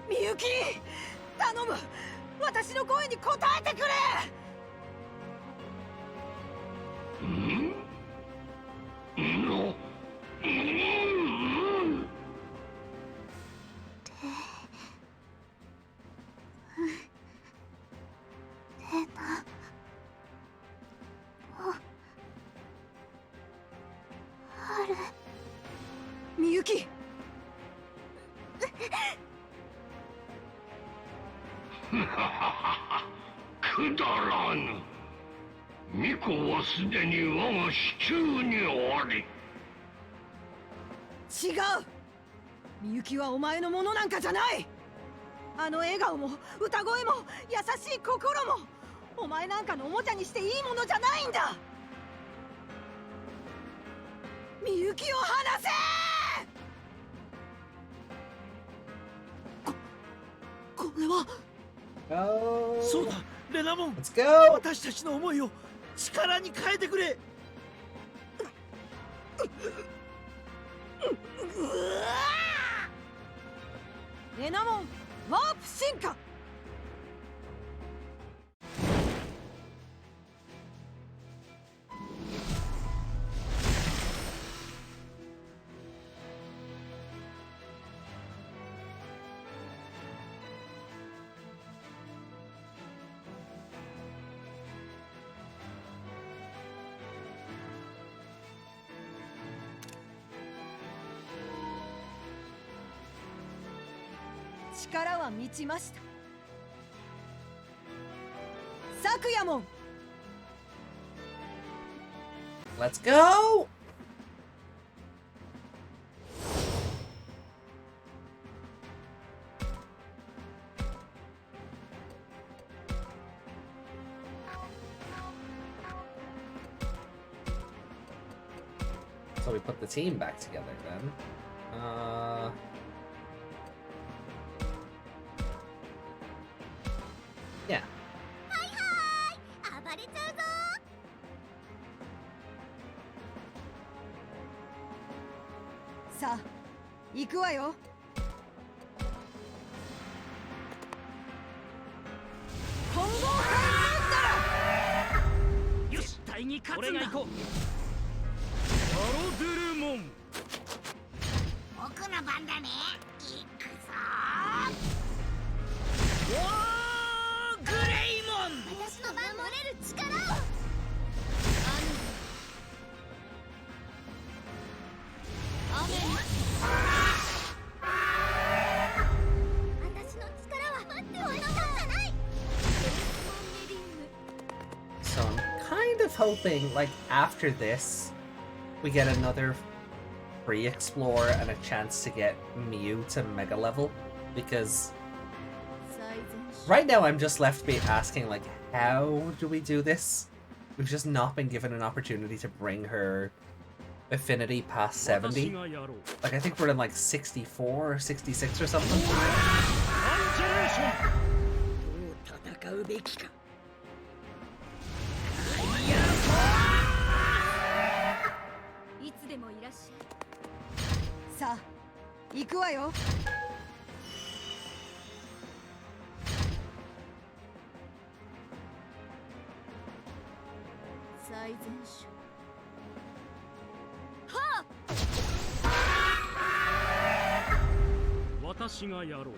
みゆき、頼む、私の声に応えてくれ。みゆき、くだらぬ。巫女はすでに我が手中にあり。違う。みゆきはお前のものなんかじゃない。あの笑顔も歌声も優しい心もお前なんかのおもちゃにしていいものじゃないんだ。みゆきを離せ。これは Go. そうだ、レナモン。 Let's go. 私たちの思いを力に変えてくれ。レナモンワープ進化。力は満ちました。昨夜もん。 Let's go. So we put the team back together then. Yeah. 暴れちゃうぞ。さあ行くわよ。混合カウンター。よし、絶対に勝つんだ。俺が行こう。ガロドゥルモン。僕の番だね。行くぞ。おー、グレイモン。私の守れる力を。私の力は待っておいのじゃない。 So I'm kind of hoping, like, after this, we get another free explore and a chance to get Mew to mega level, because right now I'm just left asking, like, how do we do this? We've just not been given an opportunity to bring her affinity past 70. Like, I think we're in like 64 or 66 or something. 戦うべきか。いつでもいらっしゃい。さあ行くわよ。最善手。私がやろう。どう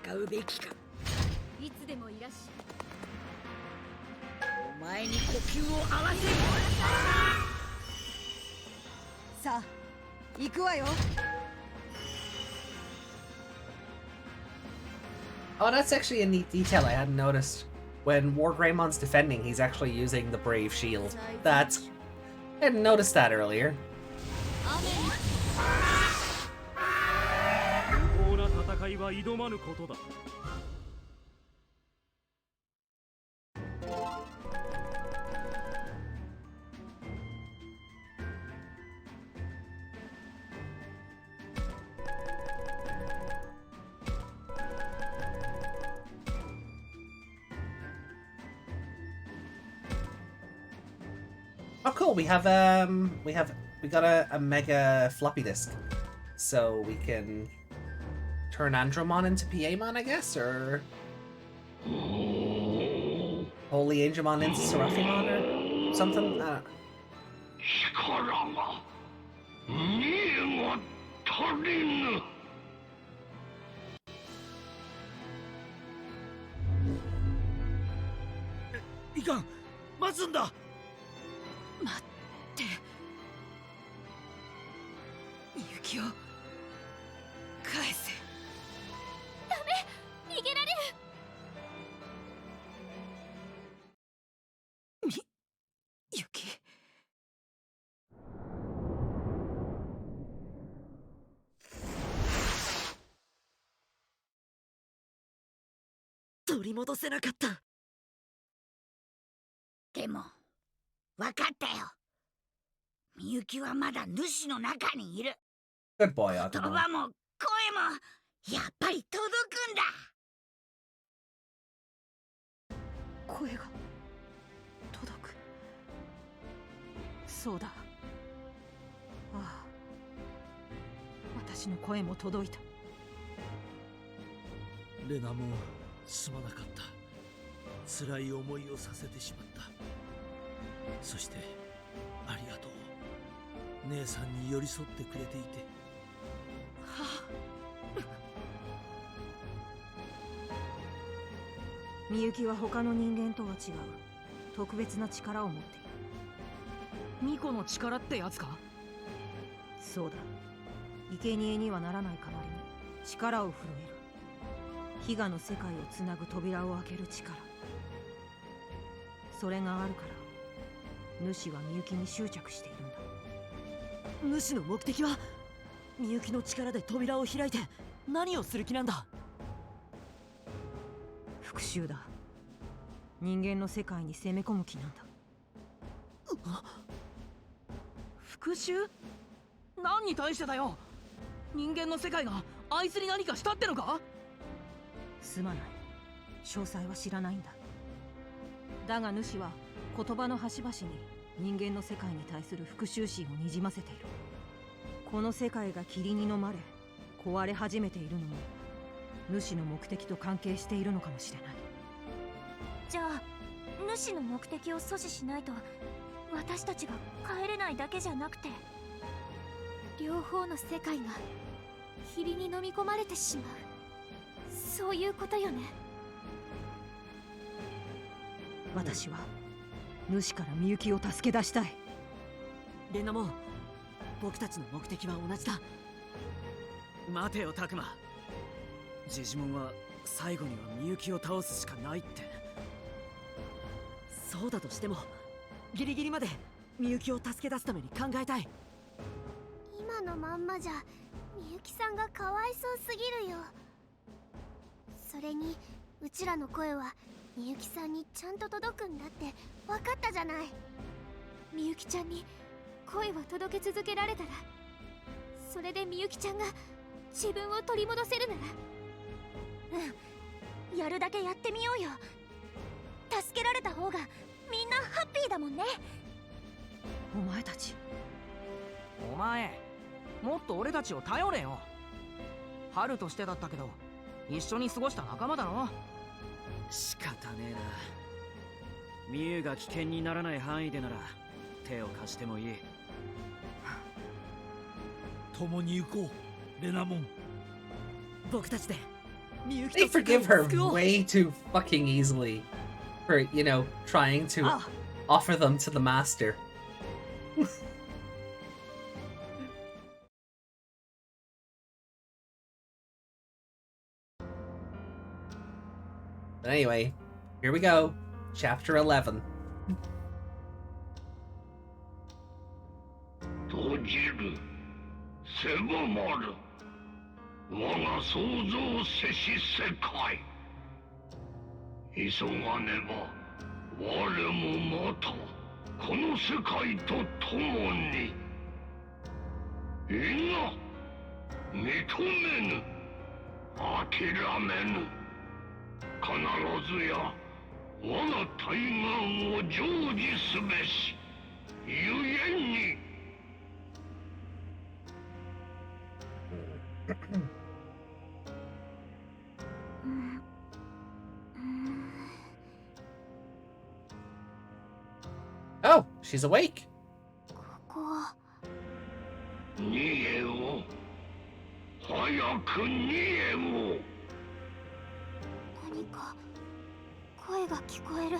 戦うべきか。いつでもいらっしお前に呼吸を合わせる。さあ行くわよ。 Oh, that's actually a neat detail I hadn't noticed. When Wargreimon's defending, he's actually using the Brave Shield. That's... I didn't notice that earlier. 無謀な戦いは挑まぬことだ。Oh, cool. We got a mega floppy disk, so we can turn Andromon into Paimon, I guess, or Holy Angemon into Seraphimon or something. I don't know. 力が見えが足りぬ。いかん、待つんだ。みゆきを返せ。逃げられる。ゆき。取り戻せなかった。でも分かったよ。みゆきはまだ主の中にいる。 Good boy, 言 Agumon. 葉も声もやっぱり届くんだ。声が届く。そうだ。ああ、私の声も届いた。レナモン、すまなかった。辛い思いをさせてしまった。そしてありがとう。姉さんに寄り添ってくれていて。はあ、みゆきは他の人間とは違う特別な力を持っている。ミコの力ってやつか。そうだ。生贄にはならない代わりに力を震える。悲願の世界をつなぐ扉を開ける力。それがあるから主はみゆきに執着しているんだ。主の目的はみゆきの力で扉を開いて何をする気なんだ。復讐だ。人間の世界に攻め込む気なんだ。復讐？何に対してだよ。人間の世界があいつに何かしたってのか。すまない。詳細は知らないんだ。だが主は言葉の端々に人間の世界に対する復讐心をにじませている。この世界が霧に飲まれ壊れ始めているのも主の目的と関係しているのかもしれない。じゃあ主の目的を阻止しないと私たちが帰れないだけじゃなくて、両方の世界が霧に飲み込まれてしまう、そういうことよね。私は主からみゆきを助け出したい。レナモン、僕たちの目的は同じだ。待てよタクマ。ジジモンは最後にはみゆきを倒すしかないって。そうだとしてもギリギリまでみゆきを助け出すために考えたい。今のまんまじゃみゆきさんがかわいそうすぎるよ。それにうちらの声はみゆきさんにちゃんと届くんだって分かったじゃない。みゆきちゃんに声を届け続けられたら、それでみゆきちゃんが自分を取り戻せるなら、やるだけやってみようよ。助けられた方がみんなハッピーだもんね。お前たち。お前もっと俺たちを頼れよ。春としてだったけど一緒に過ごした仲間だろ。仕方ねえな。ミユが危険にならない範囲でなら手を貸してもいい。共に行こう、レナモン。僕たちでミユキ They と世界を forgive her 救おう。 way too fucking easily for, you know, trying to offer them to the master. But anyway, here we go. Chapter 11. 閉じる、狭まる、我が創造せし世界。急がねば我もまたこの世界と共に。いが認めぬ、諦めぬ。必ずや我が大願を成就すべし。ゆえに。Oh, she's awake. ここは逃げを、早く逃げを。何か声が聞こえる。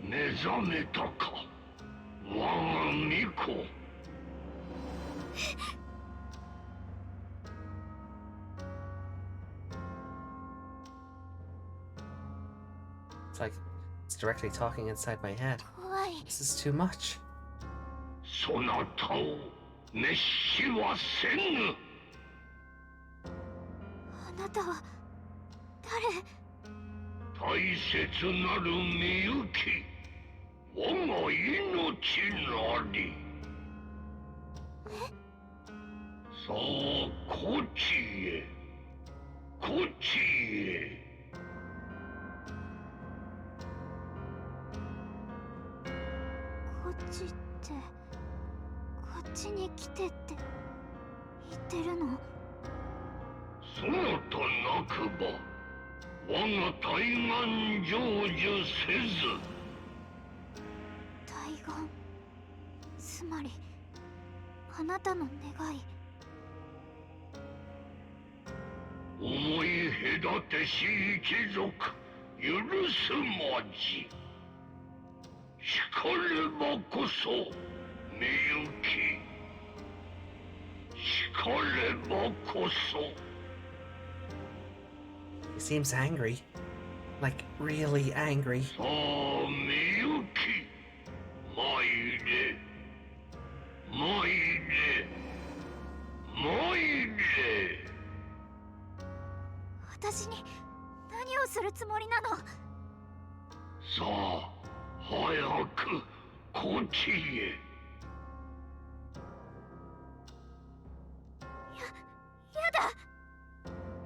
目覚めたか、我が巫女。It's like it's directly talking inside my head. 怖い。 This is too much. そなたを滅しはせぬ。あなたは誰？大切なるみゆき、我が命なり。さあこっちへ、こっちへ。こっちってこっちに来てって言ってるの？そなたなくば我が対岸成就せず。対岸、つまりあなたの願い。思い隔てし一族許すまじ。しかればこそみゆき、しかればこそ。 He seems angry. Like, really angry. さあみゆき、参れ、参れ、参れ。私に何をするつもりなの？さあ早くこっちへ。やだ。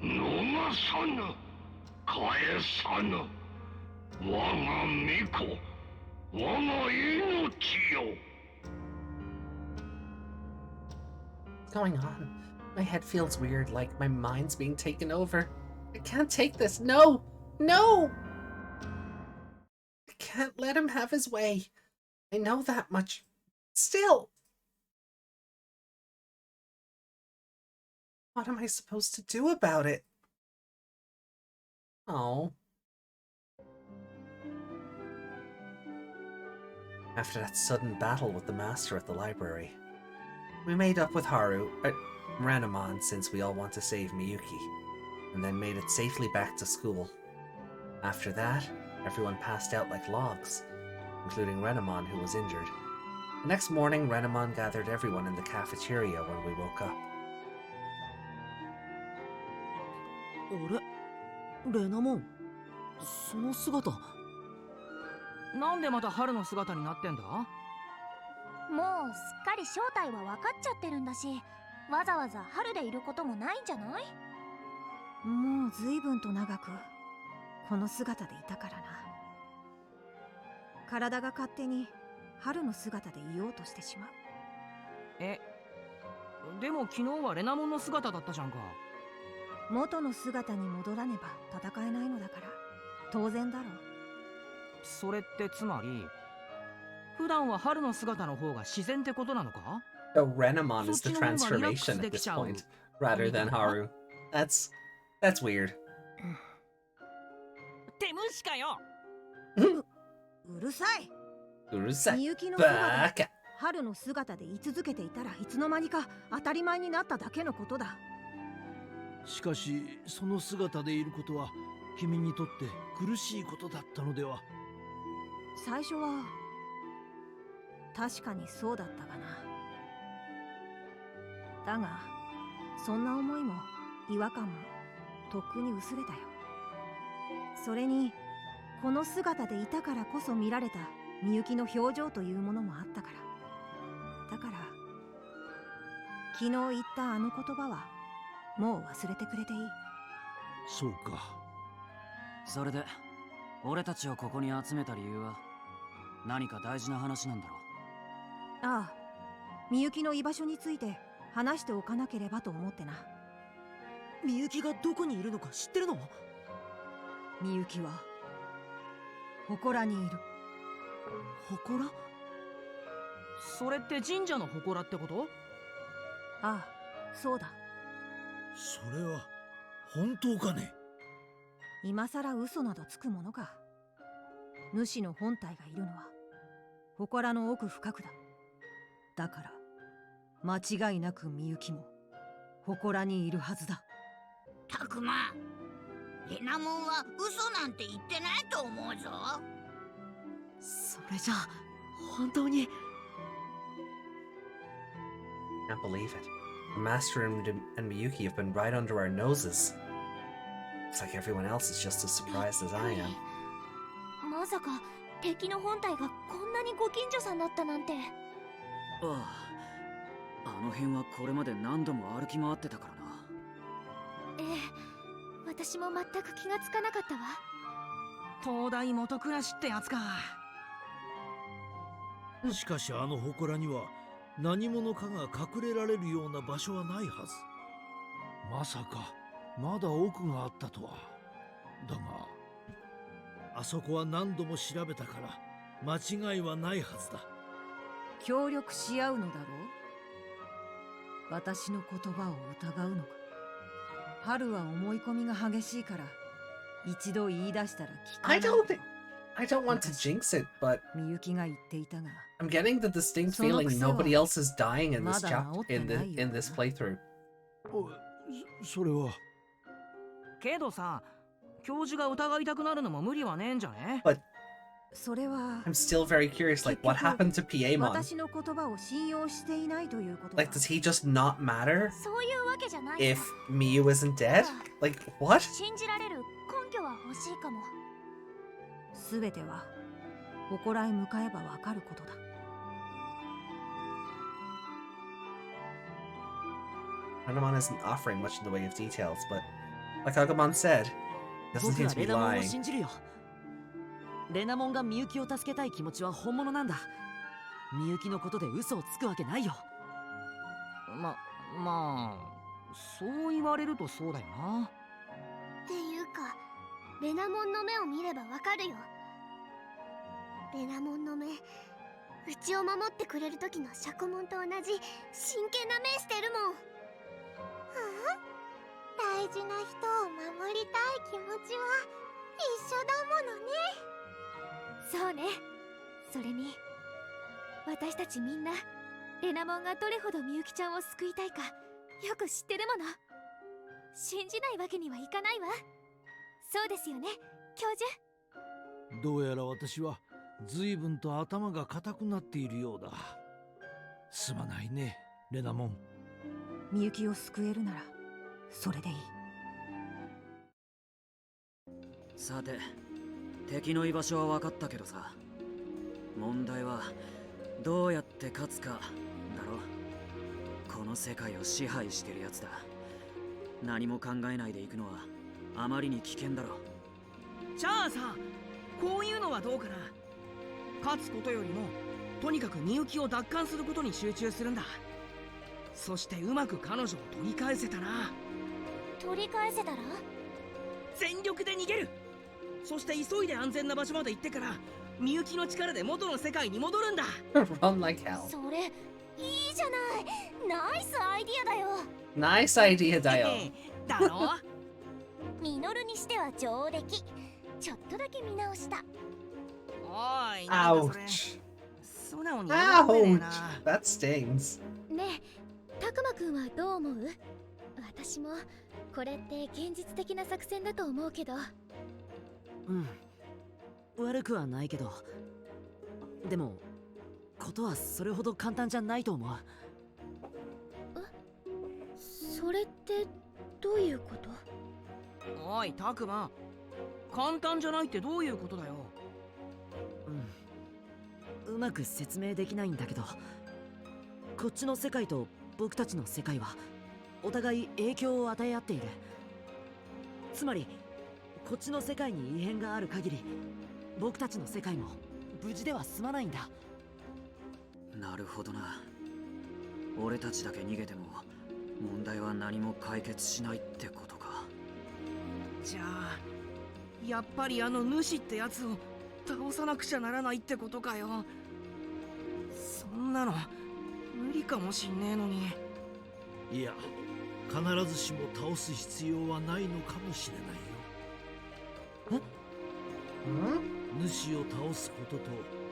逃さぬ、返さぬ。我が巫女、我が命よ。 What's going on? My head feels weird, like my mind's being taken over. I can't take this. No! No! I can't let him have his way. I know that much. Still! What am I supposed to do about it? Oh. After that sudden battle with the master at the library, we made up with Renamon, since we all want to save Miyuki, and then made it safely back to school. After that, everyone passed out like logs, including Renamon, who was injured. The next morning, Renamon gathered everyone in the cafeteria when we woke up. あれレナモン、その姿。なんでまた春の姿になってんだ？もうすっかり正体は分かっちゃってるんだし、わざわざ春でいることもないんじゃない？もう随分と長くこの姿でいたからな。体が勝手に春の姿でいようとしてしまう。え、でも昨日はレナモンの姿だったじゃんか。元の姿に戻らねば戦えないのだから当然だろう。それってつまり普段は春の姿の方が自然ってことなのか？ So Renamon is the transformation at this point, rather than Haru. That's weird. 手虫かよ。うるさい。うるさい。みゆきの姿バカ。春の姿で居続けていたらいつの間にか当たり前になっただけのことだ。しかしその姿でいることは君にとって苦しいことだったのでは？最初は確かにそうだったがな。だがそんな思いも違和感もとっくに薄れたよ。それにこの姿でいたからこそ見られたみゆきの表情というものもあったから。だから昨日言ったあの言葉はもう忘れてくれていい。そうか。それで俺たちをここに集めた理由は何か大事な話なんだろう？ああ、みゆきの居場所について話しておかなければと思ってな。みゆきがどこにいるのか知ってるの？みゆきは祠にいる。祠？それって神社の祠ってこと？ああ、そうだ。それは本当かね？今さら嘘などつくものか。主の本体がいるのは祠の奥深くだ。だから間違いなくみゆきも祠にいるはずだ。たくま、レナモンは嘘なんて言ってないと思うぞ。それじゃあ本当に。 Can't believe it. The Master and Miyuki have been right under our noses. Looks like everyone else is just as surprised as I am. まさか敵の本体がこんなにご近所さんだったなんて。ああ、あの辺はこれまで何度も歩き回ってたからな。ええ、私も全く気がつかなかったわ。東大元暮らしってやつか。しかしあの祠には何者かが隠れられるような場所はないはず。まさかまだ奥があったとは。だがあそこは何度も調べたから間違いはないはずだ。協力し合うのだろう。私の言葉を疑うのか。春は思い込みが激しいから一度言い出したら聞かない。I don't want to jinx it, but みゆきが言っていたが、 I'm getting the distinct feeling nobody else is dying in this chapter, in this playthrough. それは。けどさ、教授が疑いたくなるのも無理はねえんじゃね？ But それは I'm still very curious, like, what happened to Piemon? 私の言葉を信用していないということだ。 Like, does he just not matter そういうわけじゃない。 if Miyu isn't dead? Like, what? 信じられる根拠は欲しいかも。すべては祠へ向かえばわかることだ。Agumon isn't offering much in the way of details, but like Agumon said, he doesn't 僕 seem は to be レナモンを lying. 信じるよ。レナモンがみゆきを助けたい気持ちは本物なんだ。みゆきのことで嘘をつくわけないよ。まあ、そう言われるとそうだよな。っていうか、レナモンの目を見ればわかるよ。レナモンの目、うちを守ってくれる時のシャコモンと同じ真剣な目してるもん。大事な人を守りたい気持ちは一緒だものね。そうね。それに私たちみんなレナモンがどれほどみゆきちゃんを救いたいかよく知ってるもの。信じないわけにはいかないわ。そうですよね、教授。どうやら私は随分と頭が固くなっているようだ。すまないね、レナモン。みゆきを救えるならそれでいい。さて、敵の居場所は分かったけどさ、問題はどうやって勝つかだろ。この世界を支配してるやつだ。何も考えないで行くのはあまりに危険だろ。じゃあさ、こういうのはどうかな。勝つことよりもとにかくみゆきを奪還することに集中するんだ。そしてうまく彼女を取り返せたら。取り返せたら？全力で逃げる。そして急いで安全な場所まで行ってからみゆきの力で元の世界に戻るんだ。Run like hell. それいいじゃない。ナイスアイディアだよ。Nice idea, Dio. だろ。ミノルにしては上出来。ちょっとだけ見直した。おい、なんかそれ Ouch. 素直に喜べねえ Ouch. な。 That stings. ねえ、たくまくんはどう思う？私もこれって現実的な作戦だと思うけど。うん、悪くはないけど、でもことはそれほど簡単じゃないと思う。それってどういうこと？おい、たくま、簡単じゃないってどういうことだよ。うまく説明できないんだけど、こっちの世界と僕たちの世界はお互い影響を与え合っている。つまりこっちの世界に異変がある限り僕たちの世界も無事では済まないんだ。なるほどな。俺たちだけ逃げても問題は何も解決しないってことか。じゃあやっぱりあの主ってやつを倒さなくちゃならないってことかよ。そんなの無理かもしんねえのに。いや、必ずしも倒す必要はないのかもしれないよ。主を倒すことと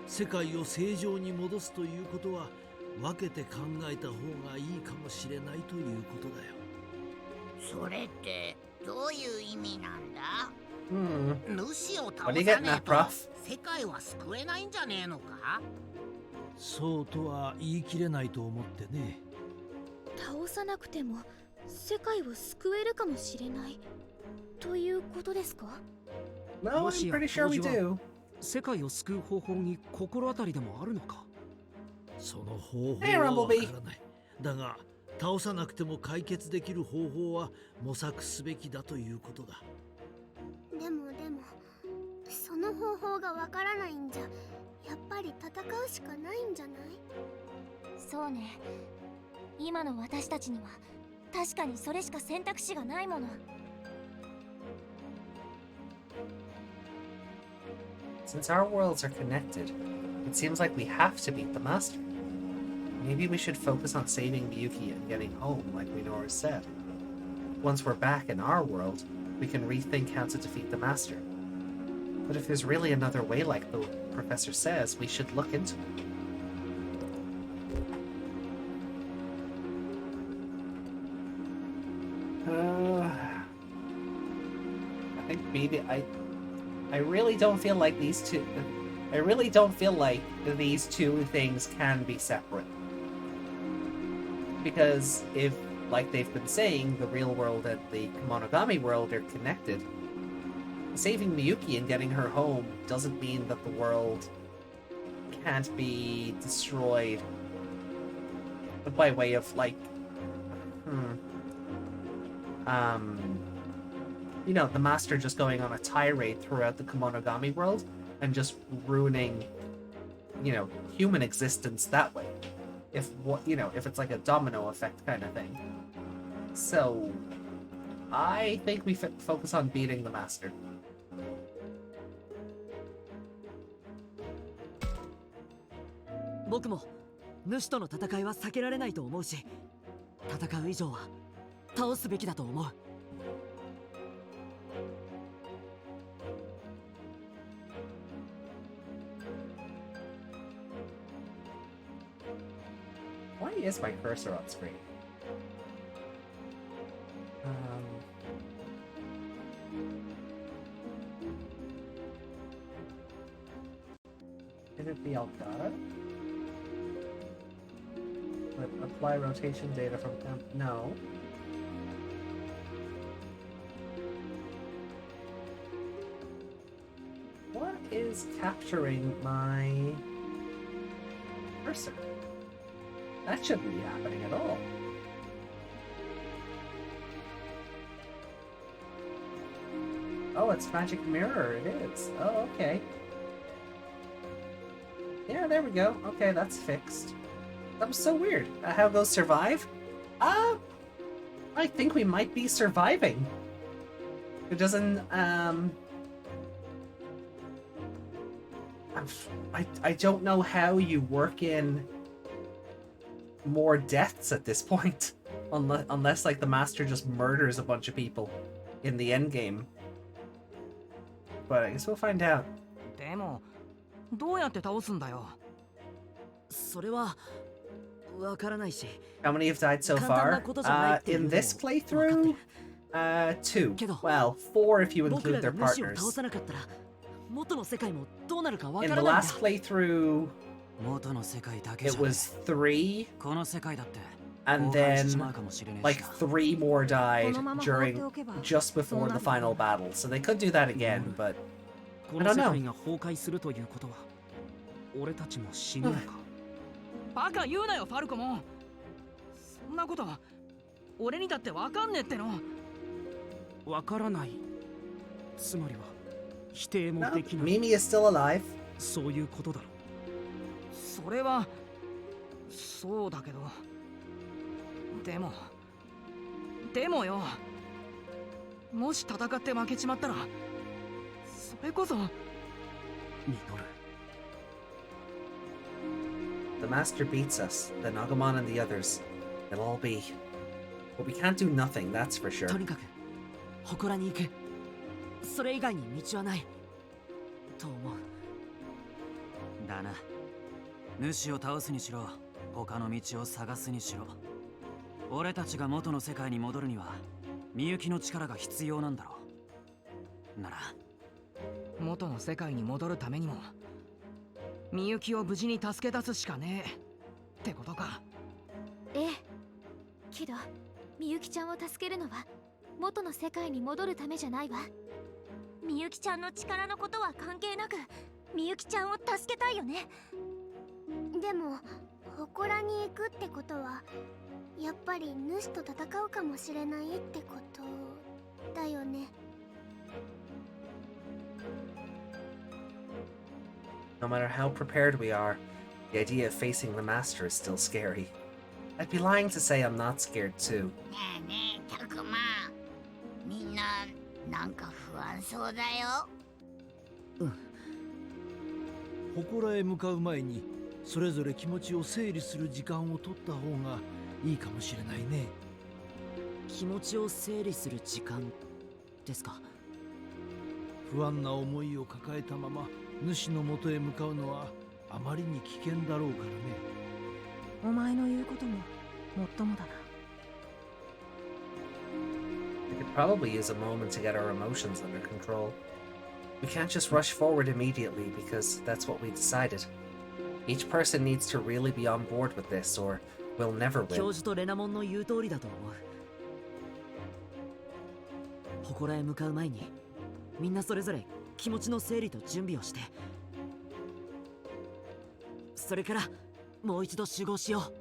世界を正常に戻すということは分けて考えた方がいいかもしれないということだよ。それってどういう意味なんだ？主を倒 What are you さ getting ねえ at, と Prof? 世界は救えないんじゃねえのか？そうとは言い切れないと思ってね。倒さなくても世界を救えるかもしれないということですか？ No, も I'm しや pretty sure we 教授は do. 世界を救う方法に心当たりでもあるのか？その方法 Hey, はわ Rumblebee. からない。だが倒さなくても解決できる方法は模索すべきだということだ。でもその方法がわからないんじゃやっぱり戦うしかないんじゃない？そうね。今の私たちには確かにそれしか選択肢がないもの。Since our worlds are connected, it seems like we have to beat the Master. Maybe we should focus on saving Miyuki and getting home, like Minoru said. Once we're back in our world, we can rethink how to defeat the Master. But if there's really another way, like the professor says, we should look into it. I think maybe I really don't feel like these two. I really don't feel like these two things can be separate. Because if, like they've been saying, the real world and the Kemonogami world are connected, saving Miyuki and getting her home doesn't mean that the world can't be destroyed by way of, like, you know, the Master just going on a tirade throughout the Kemonogami world and just ruining, you know, human existence that way. If what, you know, if it's like a domino effect kind of thing. So, I think we focus on beating the Master. Boku 主との戦いは避けられないと思うし、戦う以上は倒すべきだと思う。Why is my cursor on screen? Can it be Elgato? Apply rotation data from temp. No. What is capturing my cursor? That shouldn't be happening at all. Oh, it's Magic Mirror, it is. Oh, okay. Yeah, there we go. Okay, that's fixed. That was so weird. How those survive? I think we might be surviving. It doesn't, I don't know how you work in more deaths at this point. Unless like, the Master just murders a bunch of people in the endgame. But I guess we'll find out. でもどうやって倒すんだよ。それはわからないし。 How many have died so far? In this playthrough? 2. Well, 4 if you include their partners. 倒さなかったら元の世界もどうなるかわ In か the らないんだ。 last playthrough, 元の世界だけじ it ゃない。 was 3, この世界だって and 崩壊し then ちまうかもしれねえ like しな。 3 more died このまま放って during おけば just before the final battle. So they could do that again, but この世界が崩壊するということは俺たちも死ぬのか。バカ言うなよファルコモン。そんなことは俺にだってわかんねえっての。わからない。つまりは否定も no, できない。 Mimi is still alive. そういうことだろ。それはそうだけど、でもよ、もし戦って負けちまったらそれこそミノル。 The Master beats us, then Agumon and the others. It'll all be... But we can't do nothing, that's for sure. とにかく祠に行く。それ以外に道はないと思う。だな。主を倒すにしろ他の道を探すにしろ、俺たちが元の世界に戻るにはみゆきの力が必要なんだろう。なら元の世界に戻るためにもみゆきを無事に助け出すしかねえってことか。ええ。けどみゆきちゃんを助けるのは元の世界に戻るためじゃないわ。みゆきちゃんの力のことは関係なくみゆきちゃんを助けたいよね。でも祠に行くってことはやっぱり主と戦うかもしれないってことだよね。No matter how prepared we are, the idea of facing the master is still scary. I'd be lying to say I'm not scared too. ねえねえ、たくま。みんななんか不安そうだよ。祠へ向かう前にそれぞれ気持ちを整理する時間を取った方がいいかもしれないね。気持ちを整理する時間ですか。不安な思いを抱えたまま主のもとへ向かうのはあまりに危険だろうからね。お前の言うことももっともだな。We could probably use a moment to get our emotions under control. We can't just rush forward immediately because that's what we decided. Each person needs to really be on board with this or we'll never 教 win. 授とレナモンの言う通りだと思う。祠へ向かう前にみんなそれぞれ気持ちの整理と準備をして、それからもう一度集合しよう。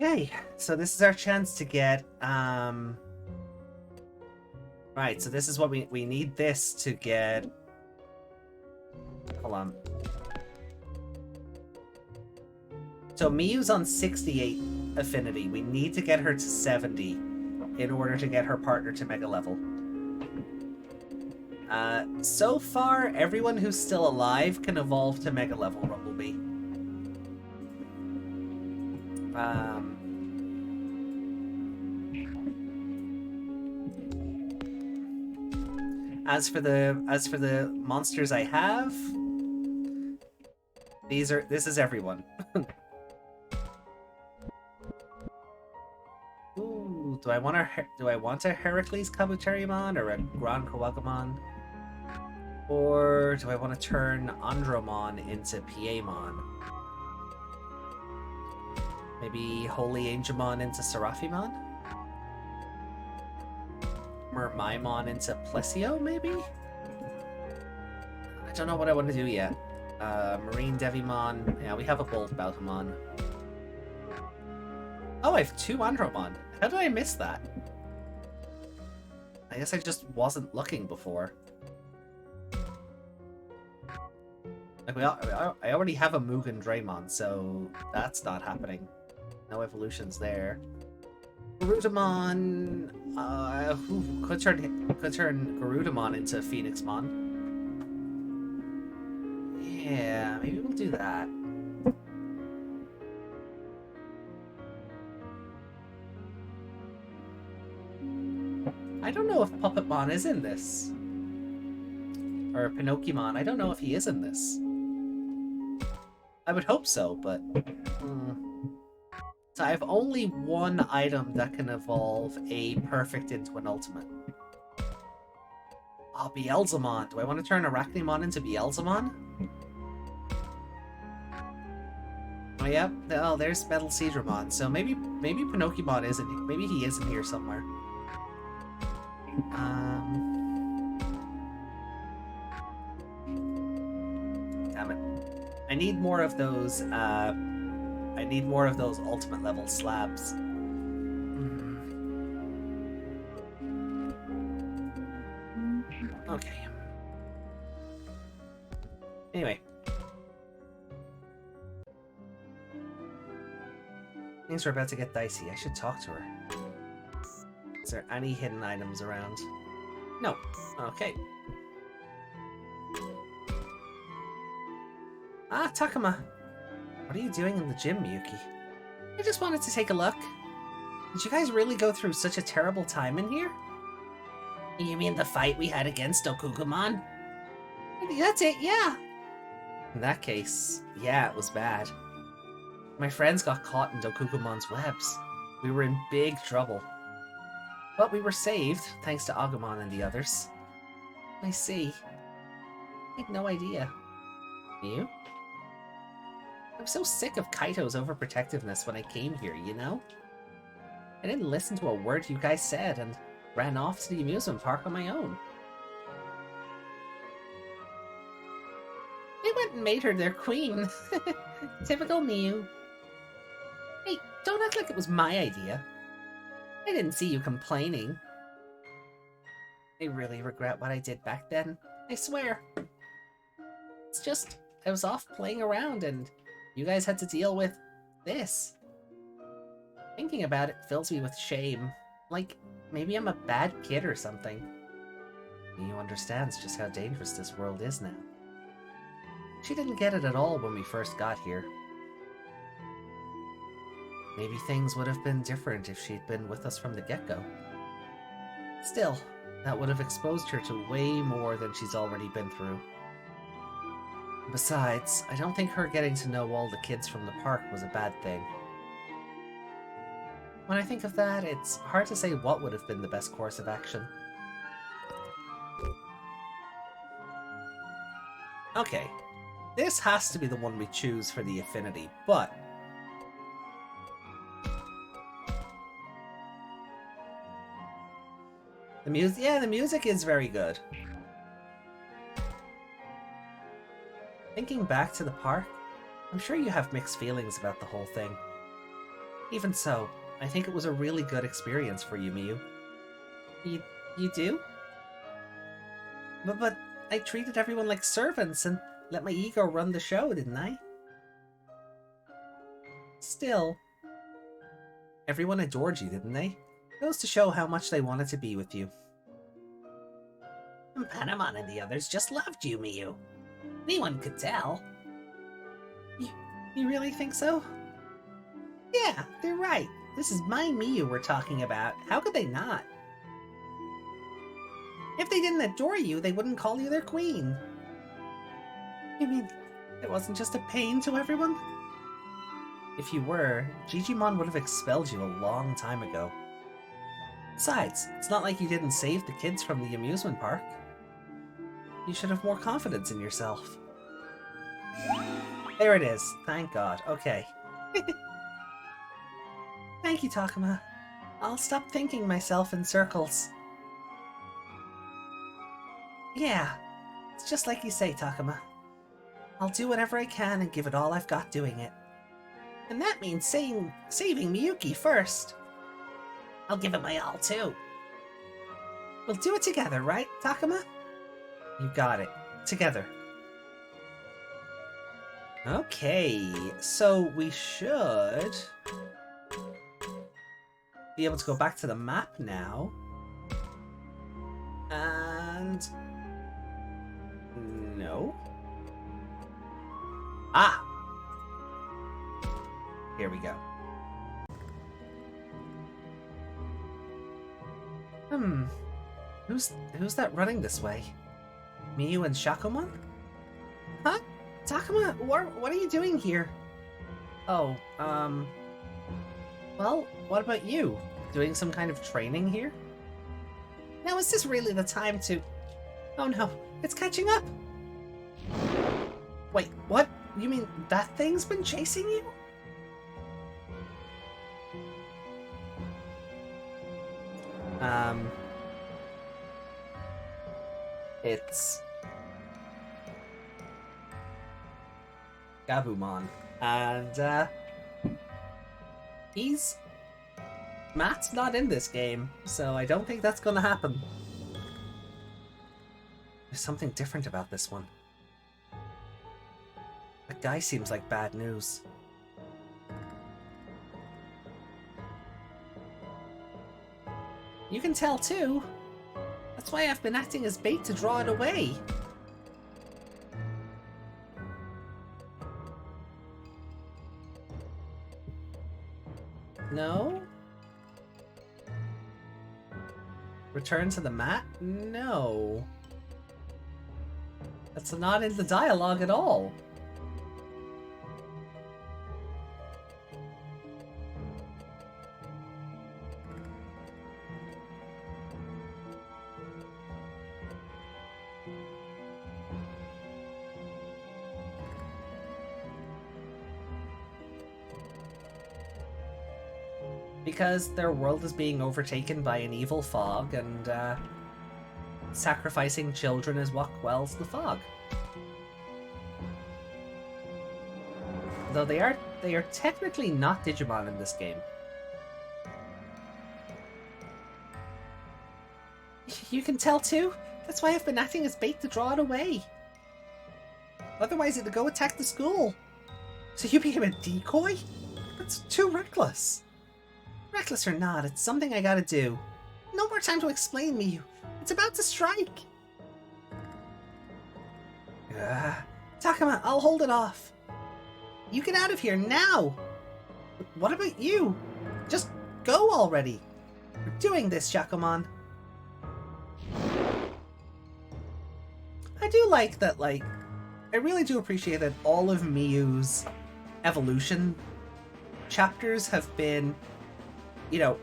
Okay, so this is our chance to get right, so this is what we need this to get. Hold on. So Miyu's on 68 affinity. We need to get her to 70 in order to get her partner to mega level. So far, everyone who's still alive can evolve to mega level Rumblebee. As for the monsters I have, this is everyone. Ooh, do I want a Heracles Kabuterimon or a Grand Kawagamon? Or do I want to turn Andromon into Piemon? Maybe Holy Angemon into Seraphimon? Mermaimon into Plesio, maybe? I don't know what I want to do yet. Marine Devimon. Yeah, we have a Bold Boutamon. Oh, I have 2 Andromon. How did I miss that? I guess I just wasn't looking before. Like I already have a Mugen Draymon, so that's not happening. No evolutions there. Garurumon, could turn Garurumon into Phoenixmon. Yeah, maybe we'll do that. I don't know if Puppetmon is in this. Or Pinocchimon, I don't know if he is in this. I would hope so, but... So I have only one item that can evolve a perfect into an ultimate. Oh, Beelzemon. Do I want to turn Arachnimon into Beelzemon? Oh, yep. Oh, there's Metal Seedramon. So maybe Pinocchimon isn't... Maybe he isn't here somewhere. Damn it. I need more of those, I need more of those ultimate level slabs. Okay. Anyway. Things are about to get dicey. I should talk to her. Is there any hidden items around? No. Okay. Ah, Takuma. What are you doing in the gym, Miyuki? I just wanted to take a look. Did you guys really go through such a terrible time in here? You mean the fight we had against Okugumon? That's it, yeah. In that case, yeah, it was bad. My friends got caught in Dokugumon's webs. We were in big trouble. But we were saved, thanks to Agumon and the others. I see. I had no idea. You? I'm so sick of Kaito's overprotectiveness when I came here, you know? I didn't listen to a word you guys said and ran off to the amusement park on my own. They went and made her their queen. Typical Miu. Hey, don't act like it was my idea. I didn't see you complaining. I really regret what I did back then. I swear. It's just, I was off playing around and you guys had to deal with this. Thinking about it fills me with shame. Like, maybe I'm a bad kid or something. Miu understands just how dangerous this world is now. She didn't get it at all when we first got here. Maybe things would have been different if she'd been with us from the get-go. Still, that would have exposed her to way more than she's already been through. Besides, I don't think her getting to know all the kids from the park was a bad thing. When I think of that, it's hard to say what would have been the best course of action. Okay, this has to be the one we choose for the affinity, but... the music is very good. Thinking back to the park, I'm sure you have mixed feelings about the whole thing. Even so, I think it was a really good experience for you, Miu. You do? But I treated everyone like servants and let my ego run the show, didn't I? Still, everyone adored you, didn't they? Goes to show how much they wanted to be with you. Panemon and the others just loved you, Miu. Anyone could tell. You really think so? Yeah, they're right. This is my Miu we're talking about. How could they not? If they didn't adore you, they wouldn't call you their queen. You mean it wasn't just a pain to everyone? If you were, Digimon would have expelled you a long time ago. Besides, it's not like you didn't save the kids from the amusement park. You should have more confidence in yourself. There it is. Thank God. Okay. Thank you, Takuma. I'll stop thinking myself in circles. Yeah, it's just like you say, Takuma. I'll do whatever I can and give it all I've got doing it. And that means saving Miyuki first. I'll give it my all, too. We'll do it together, right, Takuma? You got it. Together. Okay, so we should be able to go back to the map now. And... no. Ah! Here we go. Who's that running this way? Miu and Shakomon? Huh? Takuma, what are you doing here? Oh, well, what about you? Doing some kind of training here? Now, is this really the time to... Oh no, it's catching up! Wait, what? You mean that thing's been chasing you? It's... Gabumon. And, Matt's not in this game, so I don't think that's gonna happen. There's something different about this one. That guy seems like bad news. You can tell too. That's why I've been acting as bait to draw it away. No? Return to the mat? No. That's not in the dialogue at all. Because their world is being overtaken by an evil fog, and sacrificing children is what quells the fog. Though they are technically not Digimon in this game. You can tell too. That's why I've been acting as bait to draw it away. Otherwise it'd go attack the school. So you became a decoy? That's too reckless. Reckless or not, it's something I gotta do. No more time to explain me. It's about to strike. Takuma, I'll hold it off. You get out of here now. What about you? Just go already. We're doing this, Shakomon. I do like that, like, I really do appreciate that all of Miyu's evolution chapters have been, you know,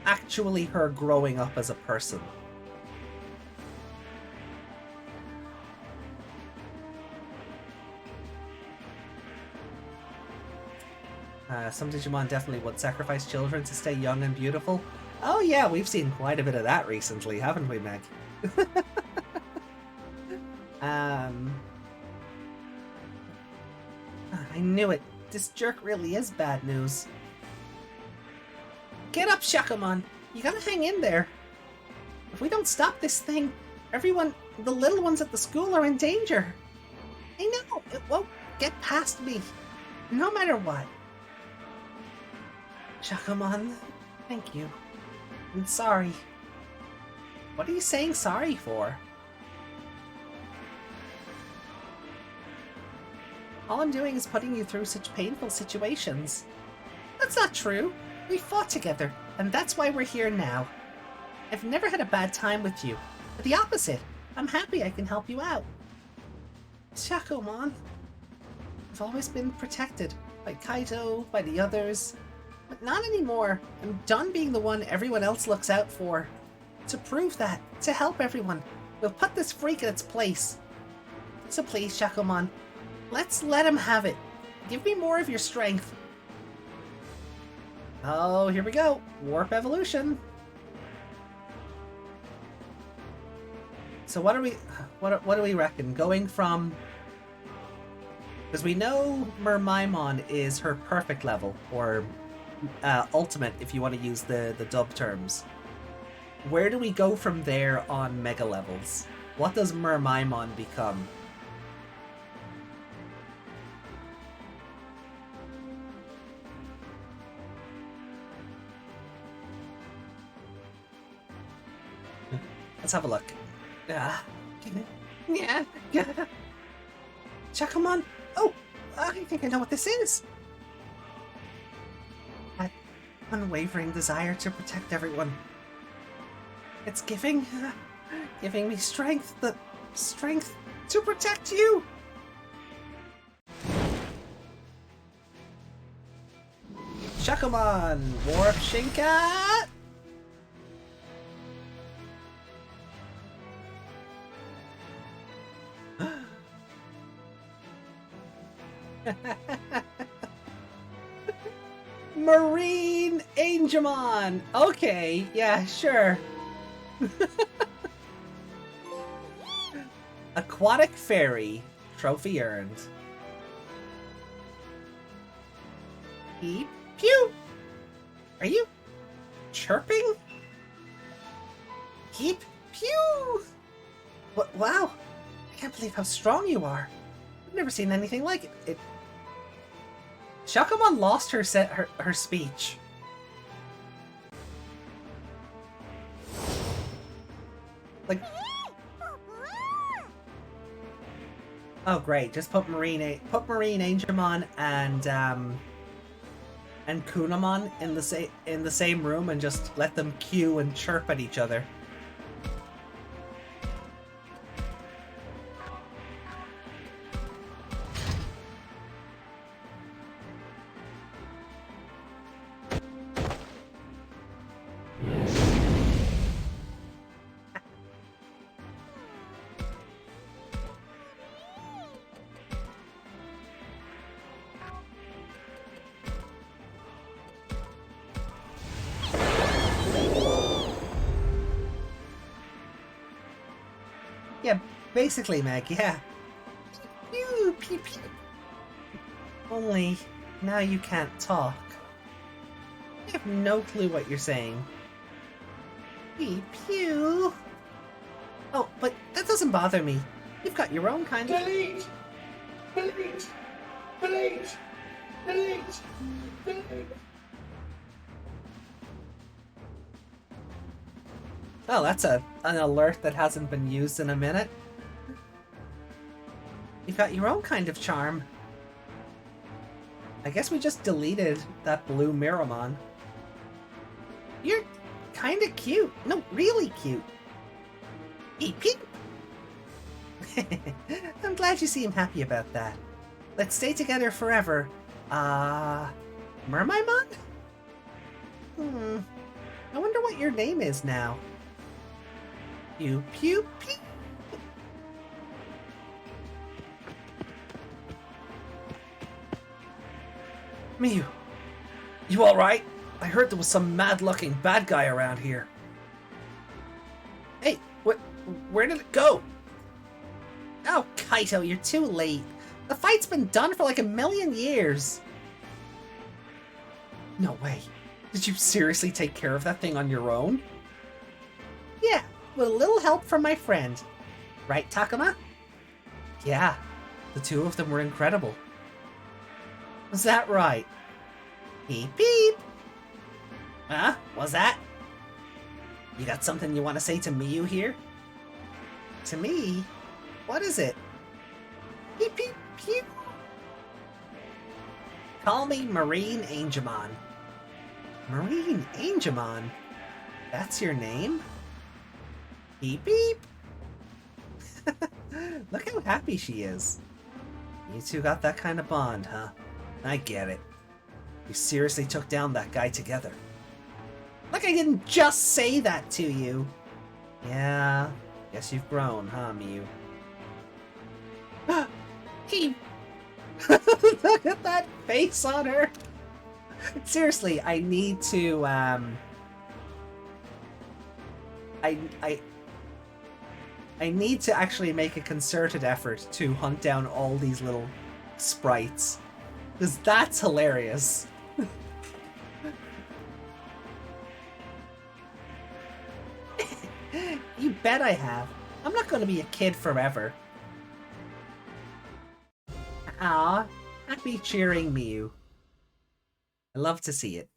actually her growing up as a person. Some Digimon definitely would sacrifice children to stay young and beautiful. Oh yeah, we've seen quite a bit of that recently, haven't we, Meg? I knew it. This jerk really is bad news. Get up, Shakomon! You gotta hang in there. If we don't stop this thing, everyone, the little ones at the school are in danger. I know, it won't get past me, no matter what. Shakomon, thank you. I'm sorry. What are you saying sorry for? All I'm doing is putting you through such painful situations. That's not true. We fought together, and that's why we're here now. I've never had a bad time with you. But the opposite. I'm happy I can help you out. Shakomon. I've always been protected. By Kaito, by the others. But not anymore. I'm done being the one everyone else looks out for. To prove that, to help everyone, we'll put this freak in its place. So please, Shakomon, let's let him have it. Give me more of your strength. Oh, here we go. Warp evolution. So what do we reckon? Going from, because we know Mermaimon is her perfect level, or ultimate if you want to use the dub terms. Where do we go from there on mega levels? What does Mermaimon become? Let's have a look. Yeah. Shakomon! Oh! I think I know what this is! That unwavering desire to protect everyone. It's giving me strength, the strength to protect you! Shakomon! Warp Shinka! Marine Angemon! Okay, yeah, sure. Aquatic Fairy. Trophy earned. Peep pew! Are you chirping? Peep pew! Wow! I can't believe how strong you are. I've never seen anything like it. Shakamon lost her speech. Like, oh great! Just put Marine Angemon and Kunamon in the same room and just let them cue and chirp at each other. Yeah, basically, Meg, yeah. Pew, pew, pew. Only, now you can't talk. I have no clue what you're saying. Pew, pew. Oh, but that doesn't bother me. You've got your own kind of... Delete! Delete! Delete! Delete! Delete! Oh, that's an alert that hasn't been used in a minute. You've got your own kind of charm. I guess we just deleted that blue Miramon. You're kinda cute. No, really cute. Peep peep. I'm glad you seem happy about that. Let's stay together forever. Mermaimon? I wonder what your name is now. Pew pew pew. Miu, you alright? I heard there was some mad-looking bad guy around here. Hey, where did it go? Oh, Kaito, you're too late. The fight's been done for like 1,000,000 years. No way. Did you seriously take care of that thing on your own? Yeah, with a little help from my friend. Right, Takuma? Yeah, the two of them were incredible. Was that right? Beep beep! Huh? Was that? You got something you want to say to Miu here? To me? What is it? Beep beep pew! Call me Marine Angemon. Marine Angemon? That's your name? Beep beep! Look how happy she is. You two got that kind of bond, huh? I get it. You seriously took down that guy together. Like I didn't just say that to you. Yeah, guess you've grown, huh, Miu? He... Look at that face on her! Seriously, I need to, I need to actually make a concerted effort to hunt down all these little sprites. Because that's hilarious. You bet I have. I'm not going to be a kid forever. Ah, happy cheering Miu. I love to see it.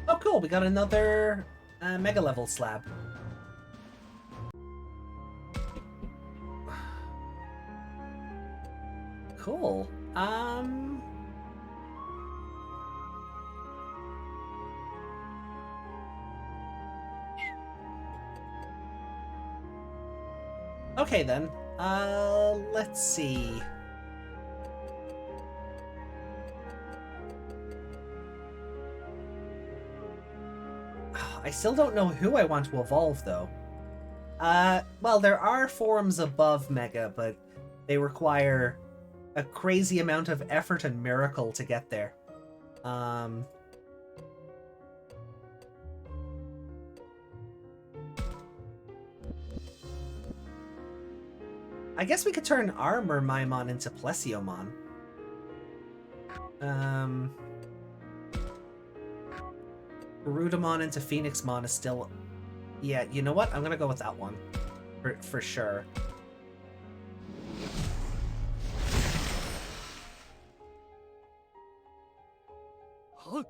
Oh cool, we got another mega level slab. Cool. Okay then. Let's see. I still don't know who I want to evolve, though. Well, there are forms above Mega, but they require a crazy amount of effort and miracle to get there. I guess we could turn Armor Maimon into Plesiomon. Garurumon into Phoenixmon is still... Yeah, you know what? I'm gonna go with that one. For sure. Huh?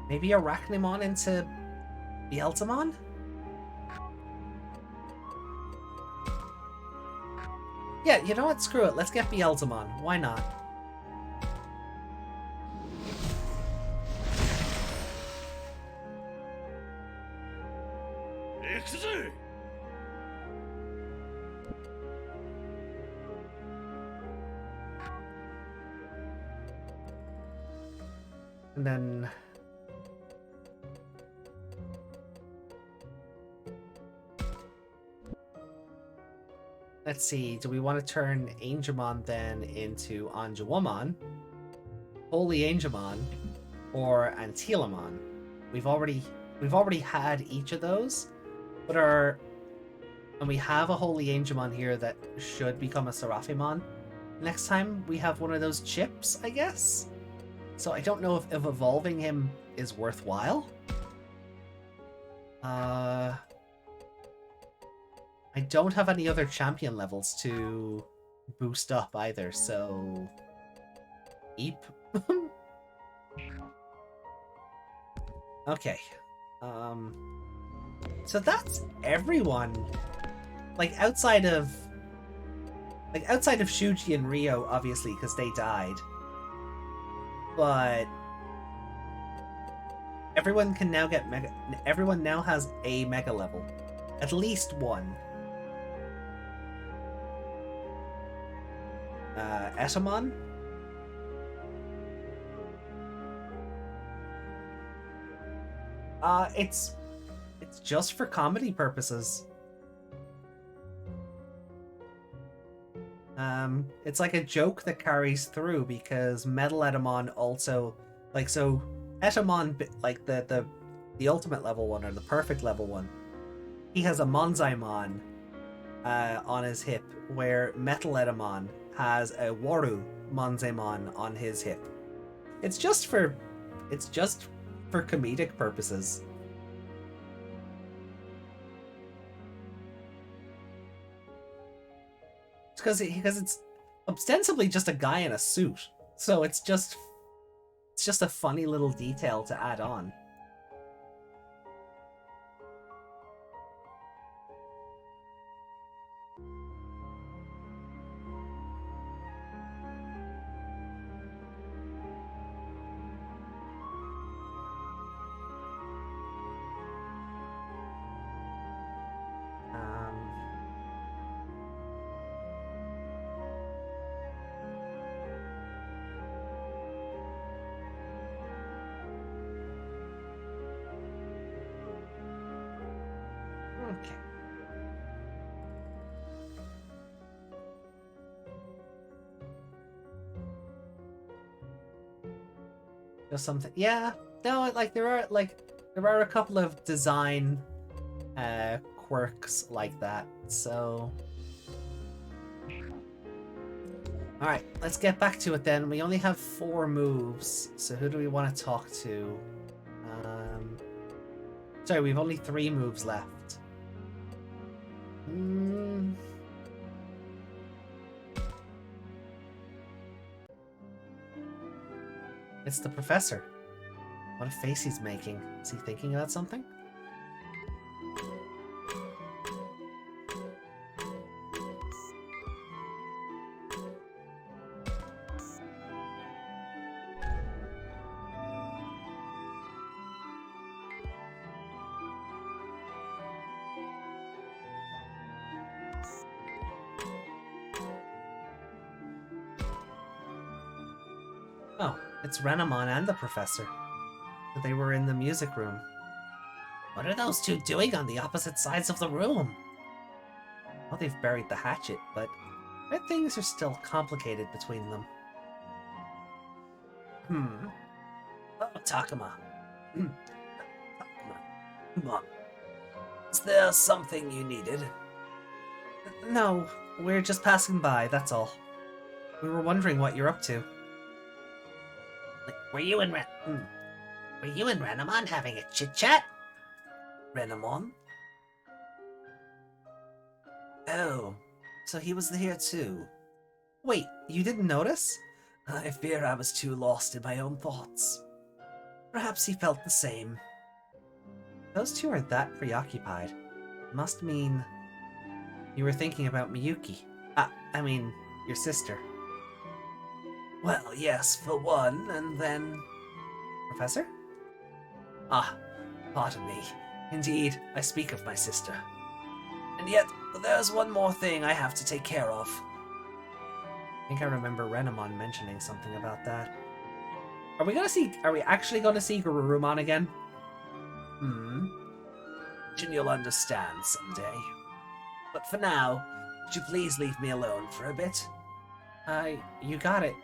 Maybe Arachnimon into Beelzemon? Yeah, you know what? Screw it. Let's get Beelzemon. Why not? And then... Let's see, do we want to turn Angemon then into Anjouamon, Holy Angemon, or Antilamon? We've already had each of those, but and we have a Holy Angemon here that should become a Seraphimon. Next time we have one of those chips, I guess? So I don't know if evolving him is worthwhile. I don't have any other champion levels to boost up either, so... Eep. Okay. So that's everyone. Like, outside of Shuji and Ryo, obviously, because they died. But... Everyone can now get Mega... Everyone now has a Mega level. At least one. Etamon? It's just for comedy purposes. It's like a joke that carries through because Metal Etamon also, like, so Etamon, like the ultimate level one or the perfect level one, he has a Monzaimon on his hip, where Metal Etamon has a Waru Monzaimon on his hip. It's just for comedic purposes. Because it's ostensibly just a guy in a suit, so it's just a funny little detail to add on. Okay. Just something. Yeah. No, like there are a couple of design quirks like that. So all right, let's get back to it then. We only have 4 moves. So who do we want to talk to? Sorry, we've only 3 moves left. It's the professor. What a face he's making. Is he thinking about something? Oh, It's Renamon and the professor. They were in the music room. What are those two doing on the opposite sides of the room? Well, they've buried the hatchet, but things are still complicated between them. Oh, Takuma. Takuma. Come on. Is there something you needed? No, we're just passing by, that's all. We were wondering what you're up to. Were you and Renamon having a chit-chat? Renamon? Oh, so he was here too. Wait, you didn't notice? I fear I was too lost in my own thoughts. Perhaps he felt the same. Those two are that preoccupied. Must mean you were thinking about Miyuki. I mean, your sister. Well, yes, for one, and then... Professor? Ah, pardon me. Indeed, I speak of my sister. And yet, there's one more thing I have to take care of. I think I remember Renamon mentioning something about that. Are we actually gonna see Garurumon again? And you'll understand someday. But for now, would you please leave me alone for a bit? You got it.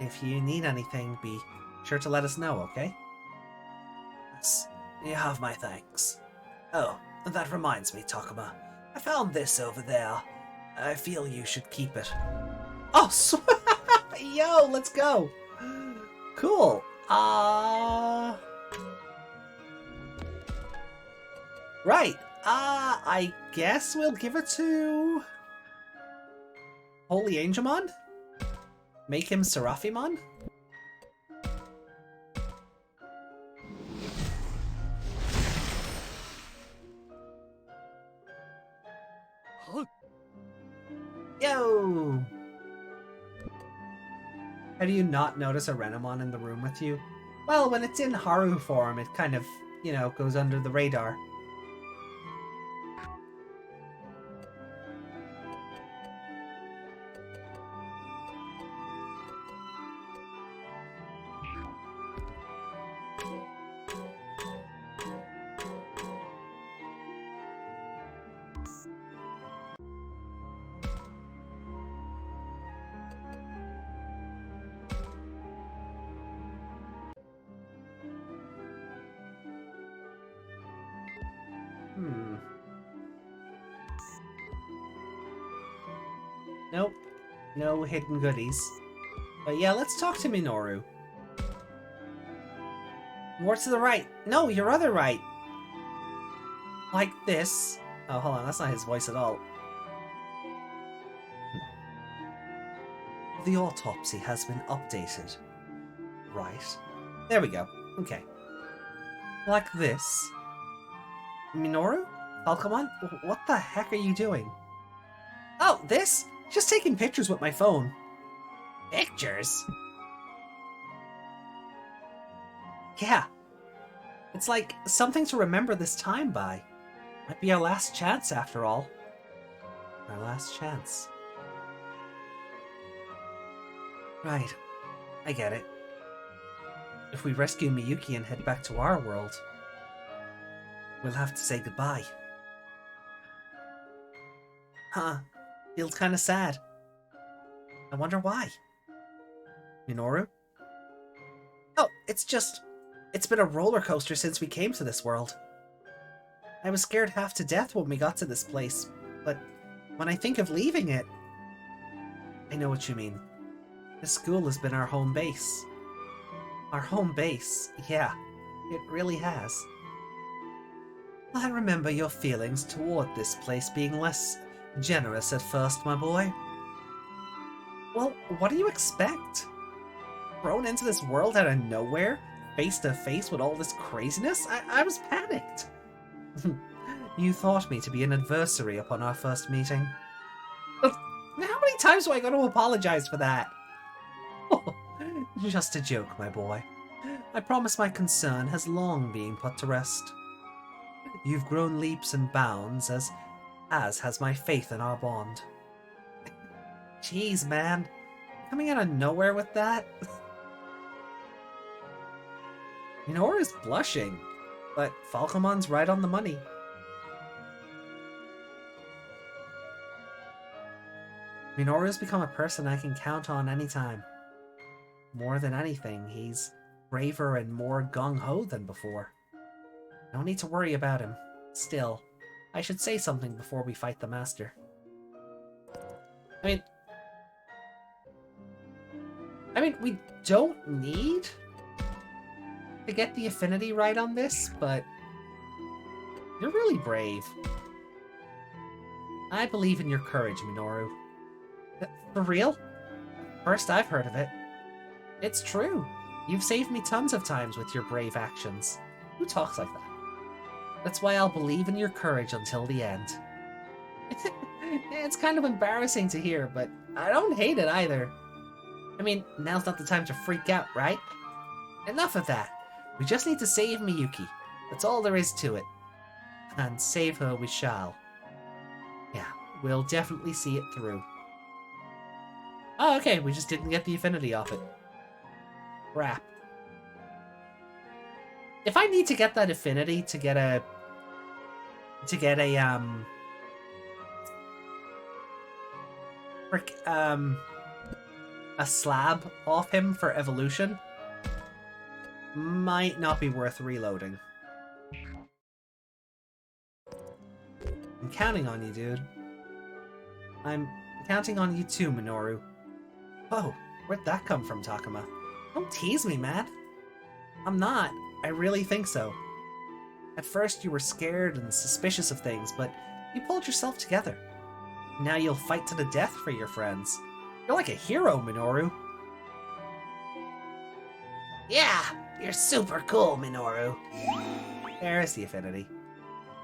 If you need anything, be sure to let us know, okay? Yes, you have my thanks. Oh, that reminds me, Takuma. I found this over there. I feel you should keep it. Oh, yo, let's go! Cool. Right. I guess we'll give it to... Holy Angelmon? Make him Seraphimon? Huh? Yo! How do you not notice a Renamon in the room with you? Well, when it's in Haru form, it kind of, you know, goes under the radar. Nope. No hidden goodies. But yeah, let's talk to Minoru. More to the right. No, your other right. Like this. Oh, hold on. That's not his voice at all. The autopsy has been updated. Right. There we go. Okay. Like this. Minoru? Falcomon? What the heck are you doing? Oh, this? Just taking pictures with my phone. Pictures? Yeah. It's like something to remember this time by. Might be our last chance after all. Our last chance. Right. I get it. If we rescue Miyuki and head back to our world, we'll have to say goodbye. Huh. Feels kinda sad. I wonder why. Minoru? Oh, it's been a roller coaster since we came to this world. I was scared half to death when we got to this place, but when I think of leaving it... I know what you mean. This school has been our home base. Our home base, yeah, it really has. I remember your feelings toward this place being less generous at first, my boy. Well, what do you expect? Thrown into this world out of nowhere, face to face with all this craziness? I was panicked. You thought me to be an adversary upon our first meeting. How many times do I got to apologize for that? Just a joke, my boy. I promise my concern has long been put to rest. You've grown leaps and bounds, as has my faith in our bond. Jeez, man. Coming out of nowhere with that? Minoru's blushing, but Falcomon's right on the money. Minoru's become a person I can count on anytime. More than anything, he's braver and more gung-ho than before. No need to worry about him. Still, I should say something before we fight the Master. I mean, we don't need to get the affinity right on this, but you're really brave. I believe in your courage, Minoru. For real? First I've heard of it. It's true. You've saved me tons of times with your brave actions. Who talks like that? That's why I'll believe in your courage until the end. It's kind of embarrassing to hear, but I don't hate it either. I mean, now's not the time to freak out, right? Enough of that. We just need to save Miyuki. That's all there is to it. And save her we shall. Yeah, we'll definitely see it through. Oh, okay, we just didn't get the affinity off it. Crap. If I need to get that affinity to get a slab off him for evolution, might not be worth reloading. I'm counting on you, dude. I'm counting on you too, Minoru. Oh, where'd that come from, Takuma? Don't tease me, man. I'm not. I really think so. At first you were scared and suspicious of things, but you pulled yourself together. Now you'll fight to the death for your friends. You're like a hero, Minoru. Yeah, you're super cool, Minoru. There's the affinity.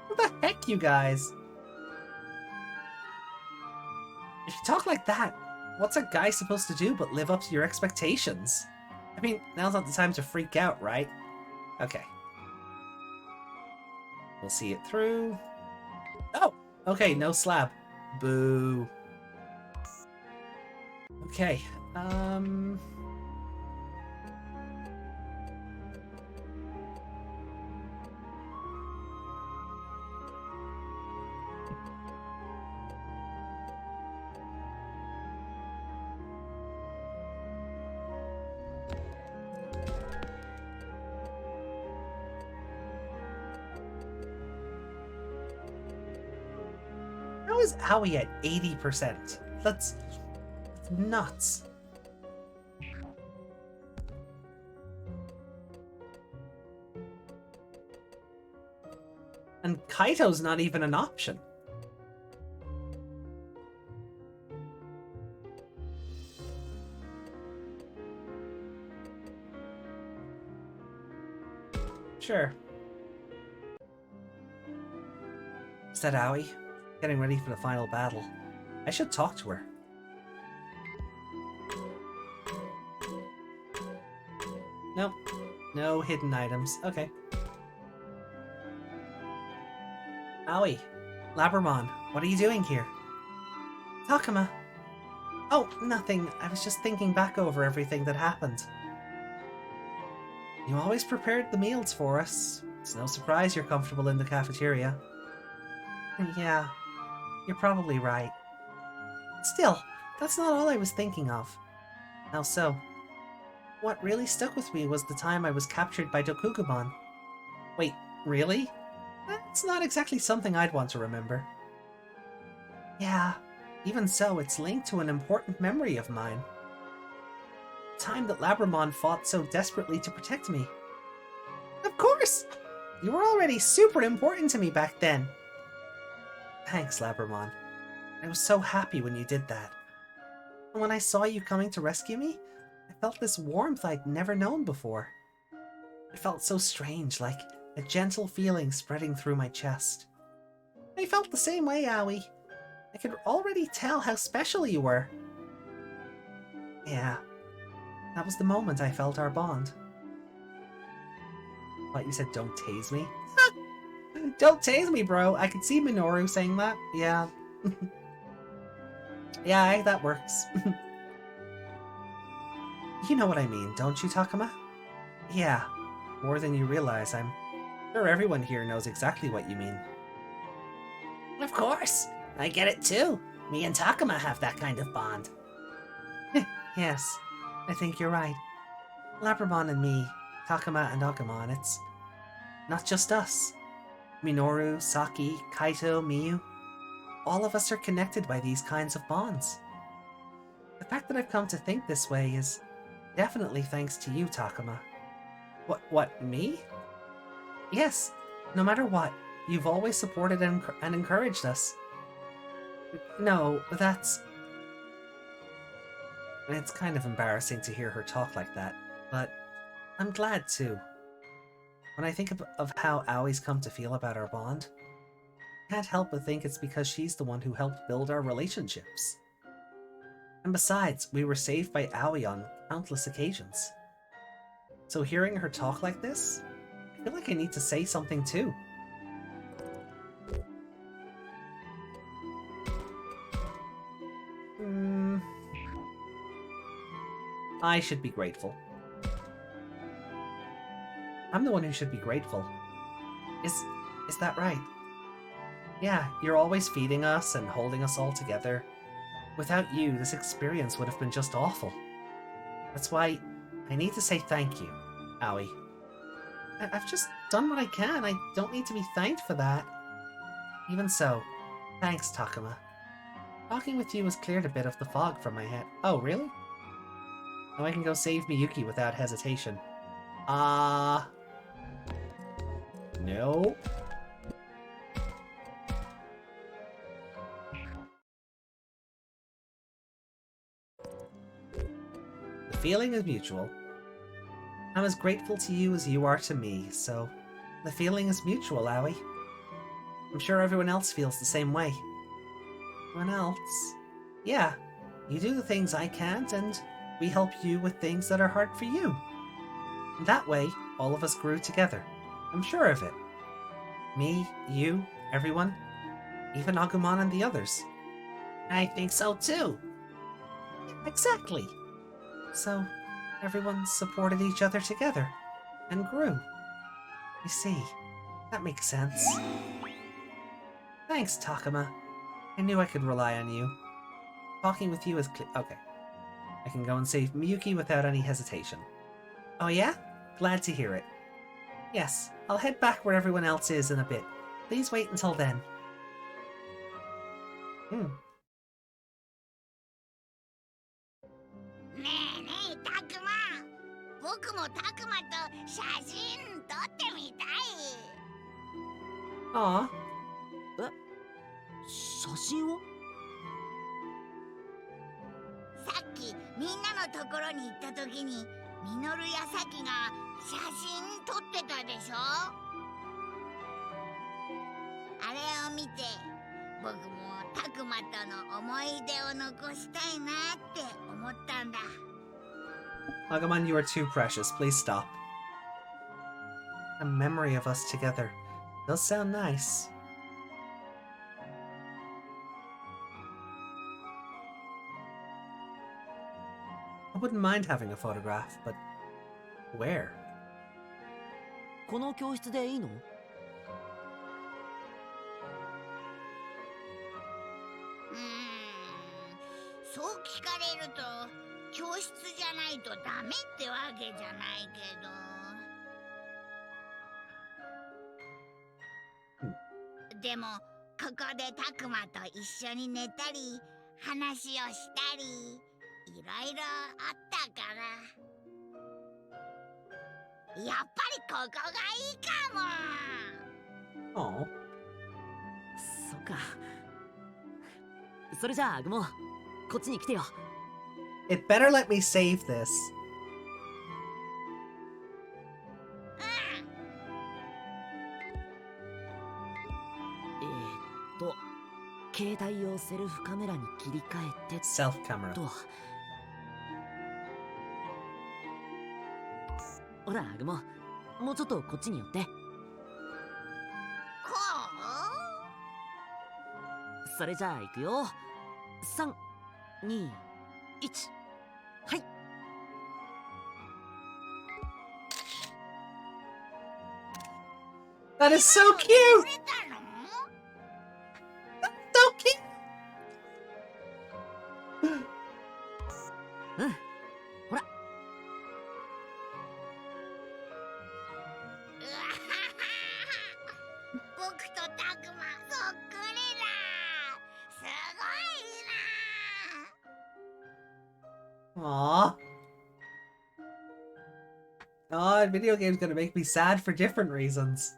What the heck, you guys? If you talk like that, what's a guy supposed to do but live up to your expectations? I mean, now's not the time to freak out, right? Okay. We'll see it through. Oh! Okay, no slab. Boo. Okay, how is Aoi at 80%? That's nuts. And Kaito's not even an option. Sure. Is that Aoi? Getting ready for the final battle. I should talk to her. Nope. No hidden items. Okay. Aoi. Labramon, what are you doing here? Takuma. Oh, nothing. I was just thinking back over everything that happened. You always prepared the meals for us. It's no surprise you're comfortable in the cafeteria. Yeah, you're probably right. Still, that's not all I was thinking of. How so? What really stuck with me was the time I was captured by Dokugumon. Wait, really? That's not exactly something I'd want to remember. Yeah, even so, it's linked to an important memory of mine. The time that Labramon fought so desperately to protect me. Of course! You were already super important to me back then. Thanks, Labramon. I was so happy when you did that. And when I saw you coming to rescue me, I felt this warmth I'd never known before. It felt so strange, like a gentle feeling spreading through my chest. I felt the same way, Aoi. I could already tell how special you were. Yeah, that was the moment I felt our bond. What, you said don't tase me? Don't tase me, bro. I could see Minoru saying that. Yeah. Yeah, that works. You know what I mean, don't you, Takuma? Yeah. More than you realize. I'm sure everyone here knows exactly what you mean. Of course, I get it too. Me and Takuma have that kind of bond. Yes, I think you're right. Labramon and me, Takuma and Agumon, it's not just us. Minoru, Saki, Kaito, Miyu, all of us are connected by these kinds of bonds. The fact that I've come to think this way is definitely thanks to you, Takuma. What, me? Yes, no matter what, you've always supported and encouraged us. No, that's... It's kind of embarrassing to hear her talk like that, but I'm glad too. When I think of how Aoi's come to feel about our bond, I can't help but think it's because she's the one who helped build our relationships. And besides, we were saved by Aoi on countless occasions. So hearing her talk like this, I feel like I need to say something too. I should be grateful. I'm the one who should be grateful. Is that right? Yeah, you're always feeding us and holding us all together. Without you, this experience would have been just awful. That's why I need to say thank you, Aoi. I've just done what I can. I don't need to be thanked for that. Even so, thanks, Takuma. Talking with you has cleared a bit of the fog from my head. Oh, really? Now I can go save Miyuki without hesitation. No. The feeling is mutual. I'm as grateful to you as you are to me, so the feeling is mutual, Aoi. I'm sure everyone else feels the same way. Everyone else? Yeah, you do the things I can't, and we help you with things that are hard for you. And that way, all of us grew together. I'm sure of it. Me, you, everyone, even Agumon and the others. I think so too. Exactly. So, everyone supported each other together and grew. I see. That makes sense. Thanks, Takuma. I knew I could rely on you. Talking with you is okay. I can go and save Miyuki without any hesitation. Oh yeah? Glad to hear it. Yes, I'll head back where everyone else is in a bit. Please wait until then. Hmm. ねえねえタクマ、僕もタクマと写真撮ってみたい。Aw. 写真を？さっきみんなのところに行った時にミノルやサキが写真撮ってたでしょ。あれを見て僕もタクマとの思い出を残したいなって思ったんだ。 Agumon, you are too precious. Please stop. A memory of us together. Does sound nice. I wouldn't mind having a photograph, but where? この教室でいいの？そう聞かれると教室じゃないとダメってわけじゃないけど、でもここでタクマと一緒に寝たり話をしたりいろいろあったからやっぱりここがいいかも。Oh. そっか。それじゃあアグモ、こっちに来てよ。It better let me save this. 携帯をセルフカメラに切り替えて Self camera. と。ほらアグモ、もうちょっとこっちに寄って。こう？それじゃあ行くよ。3、2、1。はい。That is so cute! くれたの？ So cute! うんほらうわはは僕とタクマそっくりだ。すごいな。 Aww. Oh, video game's gonna make me sad for different reasons.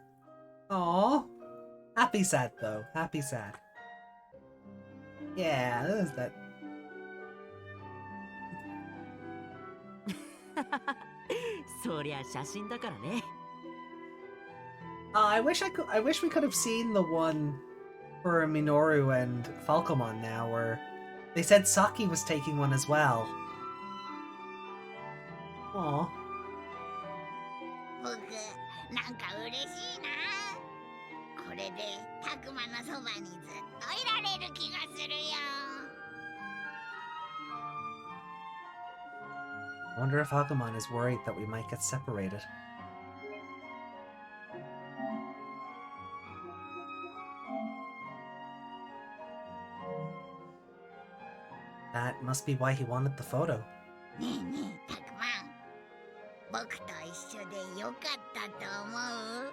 Aww. Happy sad though. Happy sad. Yeah, that is that. そりゃ写真だからね I wish we could have seen the one for Minoru and Falcomon now, where they said Saki was taking one as well. Aw. 僕なんか嬉しいな。これでタクマのそばにずっといられる気がするよ。 I wonder if Agumon is worried that we might get separated. That must be why he wanted the photo. ねえねえタクマン、僕と一緒でよかったと思う？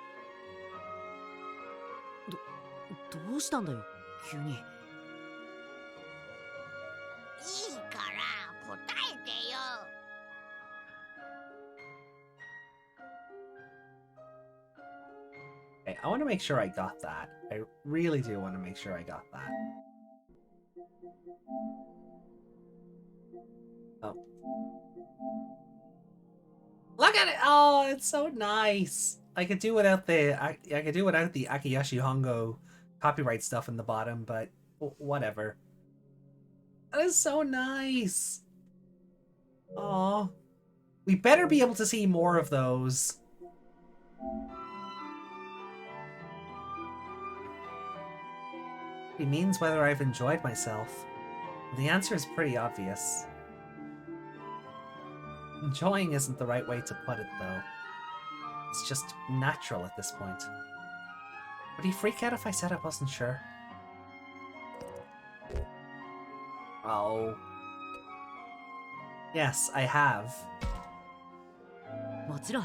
どうしたんだよ急にいいから答えてよ。 Okay, I want to make sure I got that. I really do want to make sure I got that. Oh. Look at it! Oh, it's so nice. I could do without I could do without the Akiyashi Hongo copyright stuff in the bottom, but whatever. That is so nice. Aw. We better be able to see more of those. He means whether I've enjoyed myself. The answer is pretty obvious. Enjoying isn't the right way to put it, though. It's just natural at this point. Would he freak out if I said I wasn't sure? Oh. Yes, I have. もちろん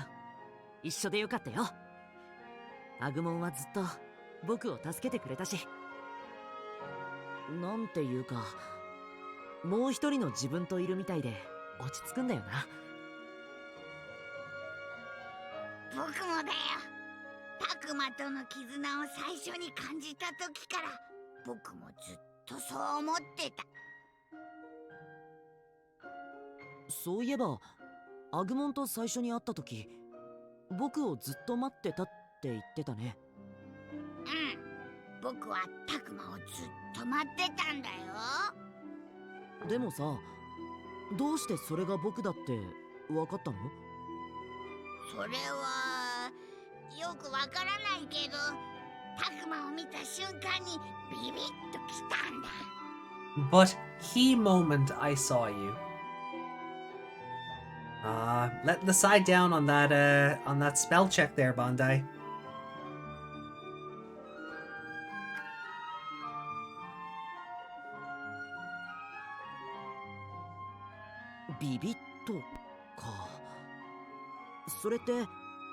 一緒でよかったよアグモンはずっと僕を助けてくれたしなんていうかもう一人の自分といるみたいで落ち着くんだよな僕もだよ。タクマとの絆を最初に感じた時から僕もずっとそう思ってた。そういえばアグモンと最初に会った時僕をずっと待ってたって言ってたねうん、僕はタクマをずっと待ってたんだよ。でもさどうしてそれが僕だって分かったのそれはよくわからないけどタクマを見た瞬間にビビッときたんだ。 But key moment I saw you. Letting the side down on that spell check there, Bandai. ビビッとかそれって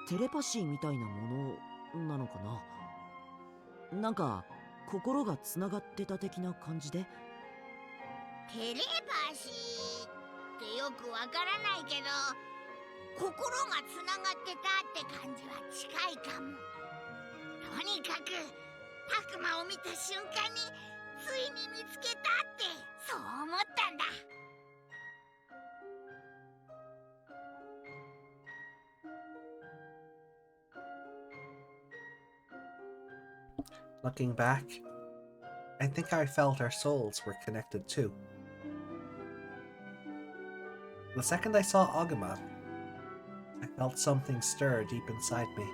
テレパシーみたいなものなのかななんか心がつながってた的な感じでテレパシーってよくわからないけど心がつながってたって感じは近いかも。とにかくタクマを見た瞬間についに見つけたってそう思ったんだ。 Looking back, I think I felt our souls were connected too. The second I saw Agumon, I felt something stir deep inside me.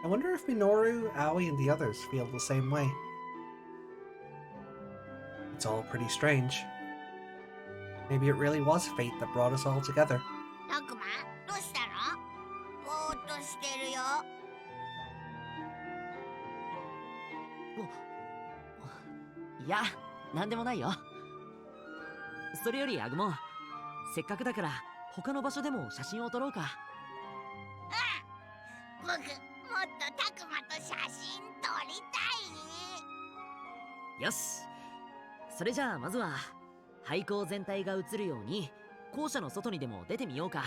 I wonder if Minoru, Aoi, and the others feel the same way. It's all pretty strange. Maybe it really was fate that brought us all together. タクマ、どうしたの？ぼーっとしてるよ。いや、なんでもないよ。それよりアグモン、せっかくだから他の場所でも写真を撮ろうか。僕もっとタクマと写真撮りたい。よし、それじゃあまずは廃校全体が映るように校舎の外にでも出てみようか。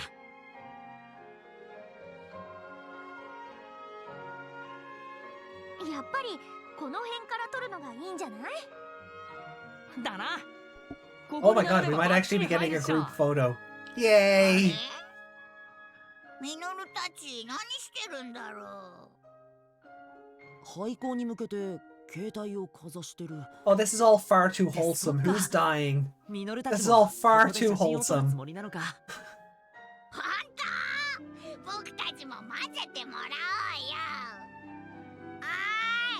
やっぱりこの辺から撮るのがいいんじゃない？だな。 Oh my god, we might actually be getting a group photo. Yay! ミノルたち何してるんだろう。廃校に向けて携帯をかざしてる。 Oh, this is all far too wholesome. Who's dying? ミノルた This ち is も all far ここで写 too 真を撮る wholesome. つもりなのか。本当？僕たちも混ぜてもらおうよ。お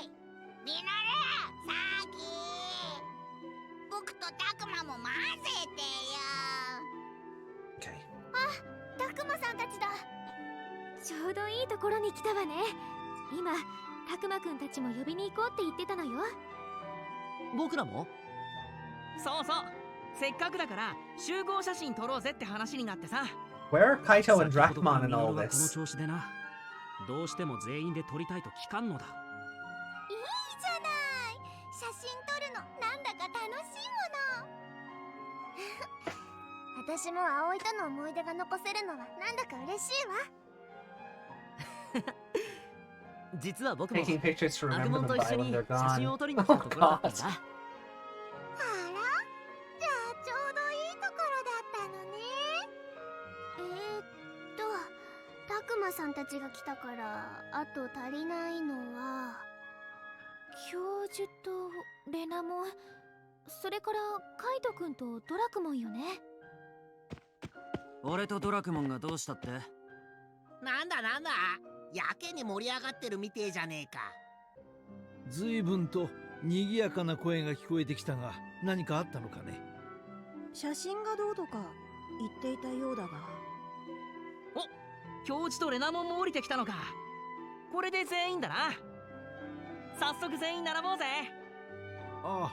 ーい、ミノル、サーキー、僕とタクマも混ぜてよ。 Okay. タクマさんたちだ。ちょうどいいところに来たわね。今タクマくんたちも呼びに行こうって言ってたのよ。僕らも？そうそう、せっかくだから集合写真撮ろうぜって話になってさ。 Where are Kaito and 先ほどから Drachmon and ミノ all ルはこの this? 調子でな。どうしても全員で撮りたいと聞かんのだ。いいじゃない。写真撮るのなんだか楽しいもの。私も葵との思い出が残せるのはなんだか嬉しいわ。実は僕も Taking pictures to アグ remember モン them と by 一緒 when に they're 写真 gone. を撮りに来た Oh ところだったん god. だ。あら、じゃあちょうどいいところだったのね。タクマさんたちが来たからあと足りないのは教授とレナモン、それからカイトくんとドラクモンよね。俺とドラクモンがどうしたって？なんだなんだ、やけに盛り上がってるみてえじゃねえか。随分と賑やかな声が聞こえてきたが、何かあったのかね。写真がどうとか言っていたようだが。教授とレナモンも降りてきたのか。これで全員だな。早速全員並ぼうぜ。あ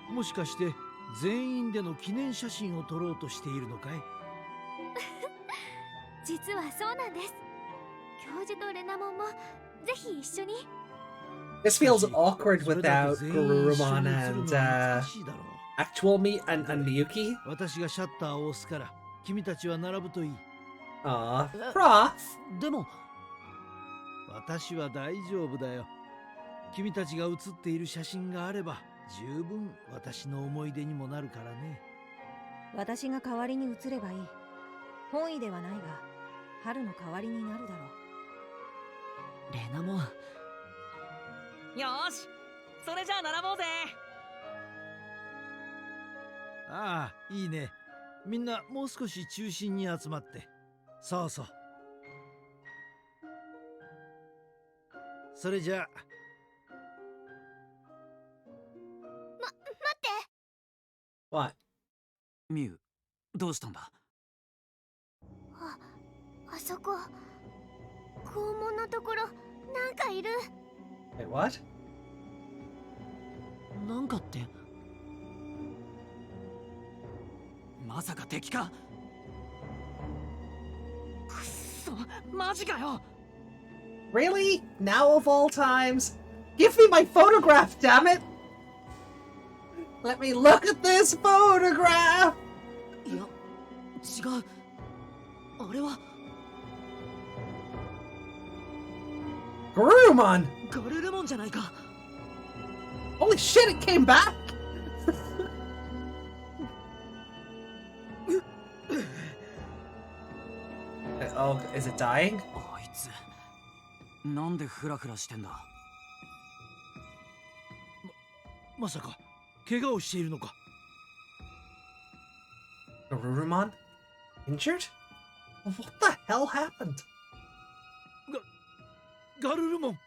あ、もしかして全員での記念写真を撮ろうとしているのかい？実はそうなんです。教授とレナモンもぜひ一緒に。 This feels awkward それだ without と全員一緒 Garurumon に写る and のは難しいだろう。 actual me and Miyuki. 私がシャッターを押すから君たちは並ぶといい。Aw, Prof. でも私は大丈夫だよ。君たちが写っている写真があれば十分私の思い出にもなるからね。私が代わりに移ればいい。本意ではないが春の代わりになるだろう。レナモン、よーし、それじゃあ並ぼうぜ。ああ、いいね。みんなもう少し中心に集まって。そうそう。それじゃあ。待って。 What? ミュウ、どうしたんだ？あそこ校門のところなんかいる。 Wait, what? なんかって。まさか敵か？くっそ、マジかよ。 Really? Now of all times? Give me my photograph, damn it! Let me look at this photograph! いや、違う。あれは Garurumon! ガルルモンじゃないか。 Holy shit, it came back! Oh, is it dying? あいつ、なんでフラフラしてんだ？まさか怪我をしているのか？ Garurumon? Injured? What the hell happened? ガルルモン。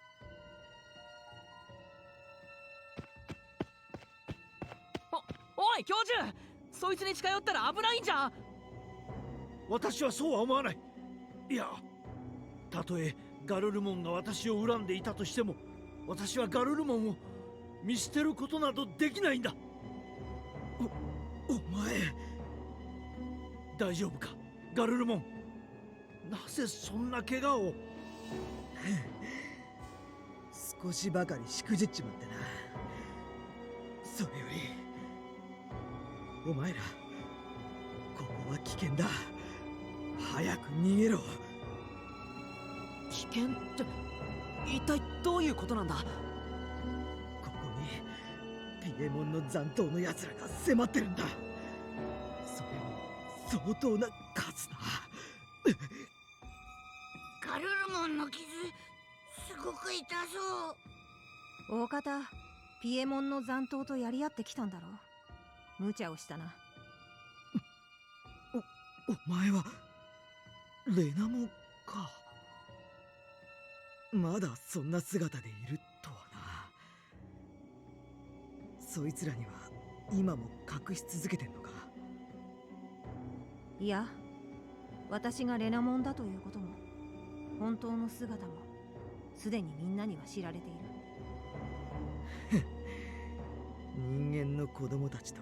おい教授、そいつに近寄ったら危ないんじゃ。私はそうは思わない。いや、たとえガルルモンが私を恨んでいたとしても、私はガルルモンを見捨てることなどできないんだ。お前大丈夫かガルルモン。なぜそんな怪我を。少しばかりしくじっちまってな。それよりお前ら、ここは危険だ。早く逃げろ。危険って一体どういうことなんだ。ここにピエモンの残党の奴らが迫ってるんだ。それも相当な数な。ガルルモンの傷すごく痛そう。大方ピエモンの残党とやり合ってきたんだろう。無茶をしたな。お前はレナモンか。まだそんな姿でいるとはな。そいつらには今も隠し続けてんのか。いや、私がレナモンだということも本当の姿もすでにみんなには知られている。人間の子供たちと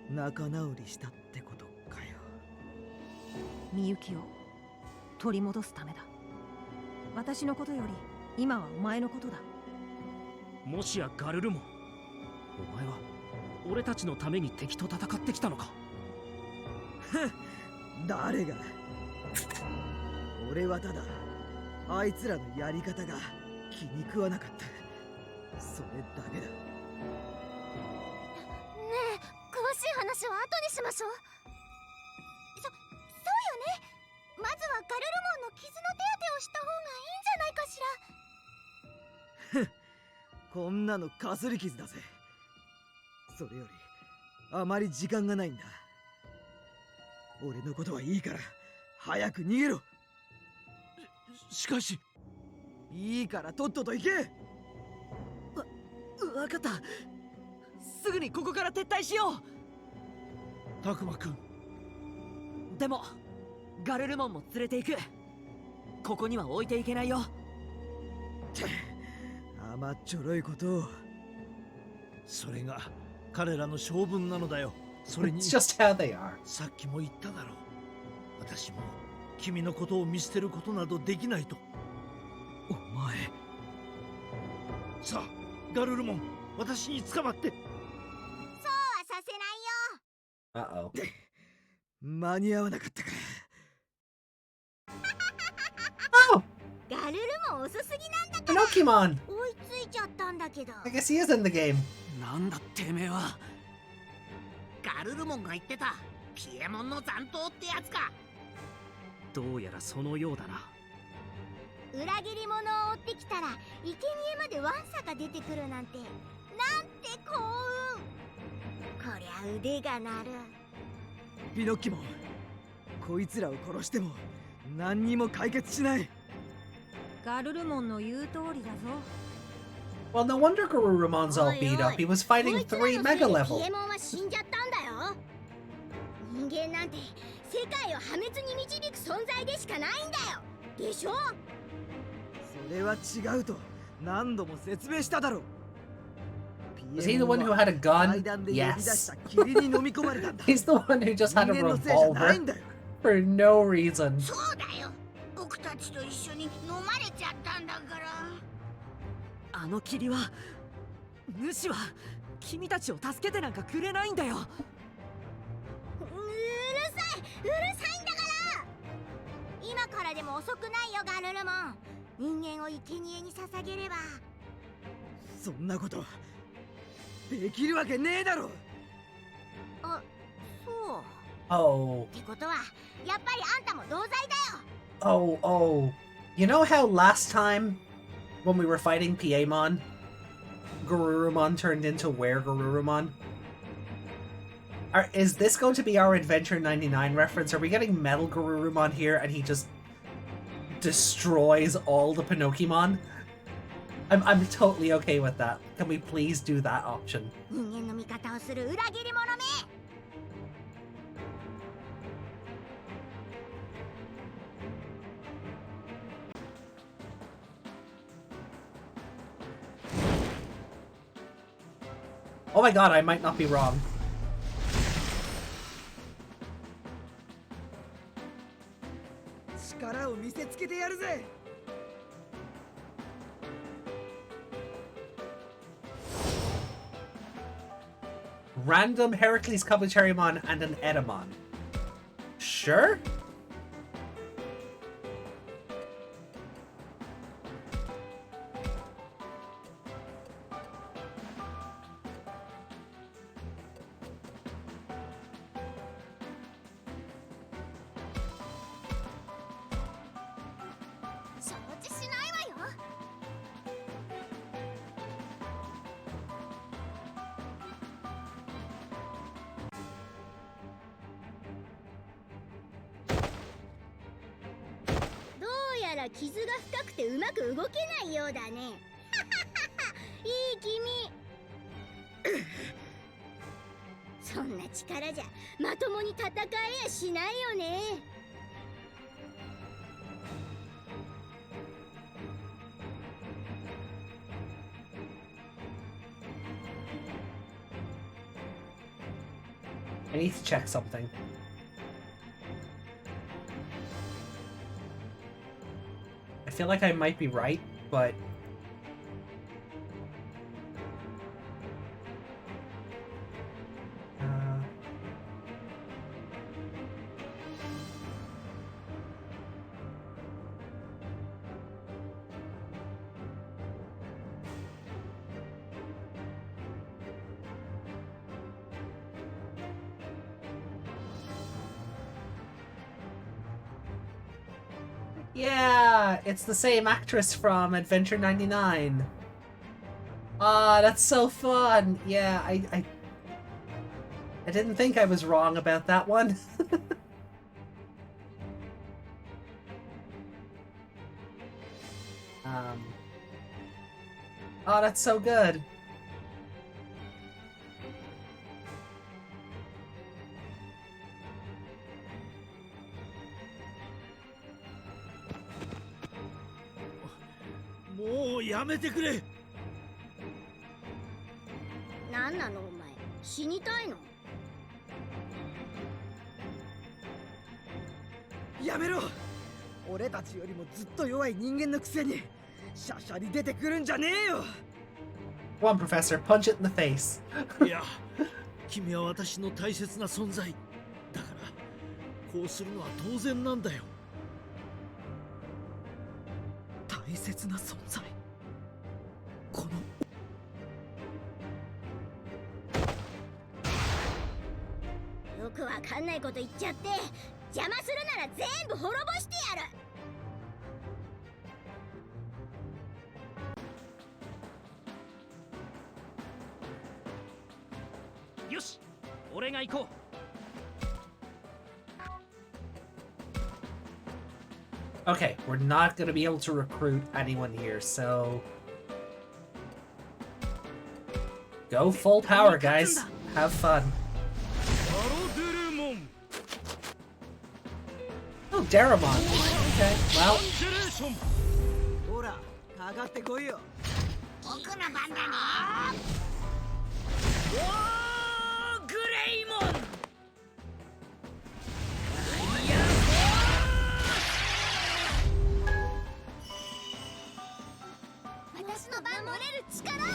仲直りしたってことかよ。みゆきを取り戻すためだ。私のことより今はお前のことだ。もしやガルルモン、お前は俺たちのために敵と戦ってきたのか。誰が。俺はただあいつらのやり方が気に食わなかった。それだけだ。ねえ、詳しい話は後にしましょう。そうよね。まずはガルルモンの傷の手当てをした方がいいんじゃないかしら。こんなのかすり傷だぜ。それよりあまり時間がないんだ。俺のことはいいから早く逃げろ。しかし。いいからとっとと行け。わかった。すぐにここから撤退しよう。たくまくん。でもガルルモンも連れて行く。ここには置いていけないよ。甘っちょろいことを。それが彼らの性分なのだよ。それに It's just how they are. さっきも言っただろう。私も君のことを見捨てることなどできないと。お前。さあガルルモン、私に捕まって。そうはさせないよ。Uh-oh. 間に合わなかったか。Oh! ガルルモン遅すぎなんだから。 Pinocchimon! 追いついちゃったんだけど。 I guess he is in the game. なんだてめえは。ガルルモンが言ってたピエモンの残党ってやつか。どうやらそのようだな。裏切り者を追ってきたら生贄までワンサが出てくるなんて、なんて幸運。こりゃ腕が鳴る。ピノッキモン、こいつらを殺しても何にも解決しない。ガルルモンの言う通りだぞ。 Well, no wonder Garurumon's all beat up. He was fighting 3 mega ピ level. エモンは死んじゃったんだよ。人間なんて世界を破滅に導く存在でしかないんだよ。でしょ。それは違うと何度も説明しただろう。 Was he the one who had a gun? Yes. He's the one who just had a revolver for no reason. そうだよ。僕たちと一緒に飲まれちゃったんだから。あの霧は、主は君たちを助けてなんかくれないんだよ。うるさいんだから。今からでも遅くないよガルルモン。人間を生贄に捧げれば。そんなことできるわけねえだろ。あ、そう。 Oh. ってことはやっぱりあんたも同罪だよ。 Oh. You know how last time when we were fighting Piemon, Garurumon turned into Where Garurumon? Is this going to be our Adventure 99 reference? Are we getting Metal Garurumon here and he just destroys all the Pinocchimon? I'm totally okay with that. Can we please do that option? 人間の味方をする裏切り者め。Oh my god, I might not be wrong. Random Heracles Kabuterimon and an Edamon. Sure? I need to check something. I feel like I might be right, but... Yeah, it's the same actress from Adventure 99. Ah, that's so fun. Yeah, I didn't think I was wrong about that one. Oh, that's so good. Come on, Professor, punch it in the face. いや、君は私の大切な存在。だから、こうするのは当然なんだよ。大切な存在。この。よくわかんないこと言っちゃって、邪魔するなら全部滅ぼしてやる。よし、俺が行こう。Okay, we're not going to be able to recruit anyone here, so... Go full power, guys. Have fun. Oh, Darumon. Okay, well... ほら、かかってこいよ。僕の番だね。おー、グレイモン。私の番守れる力を。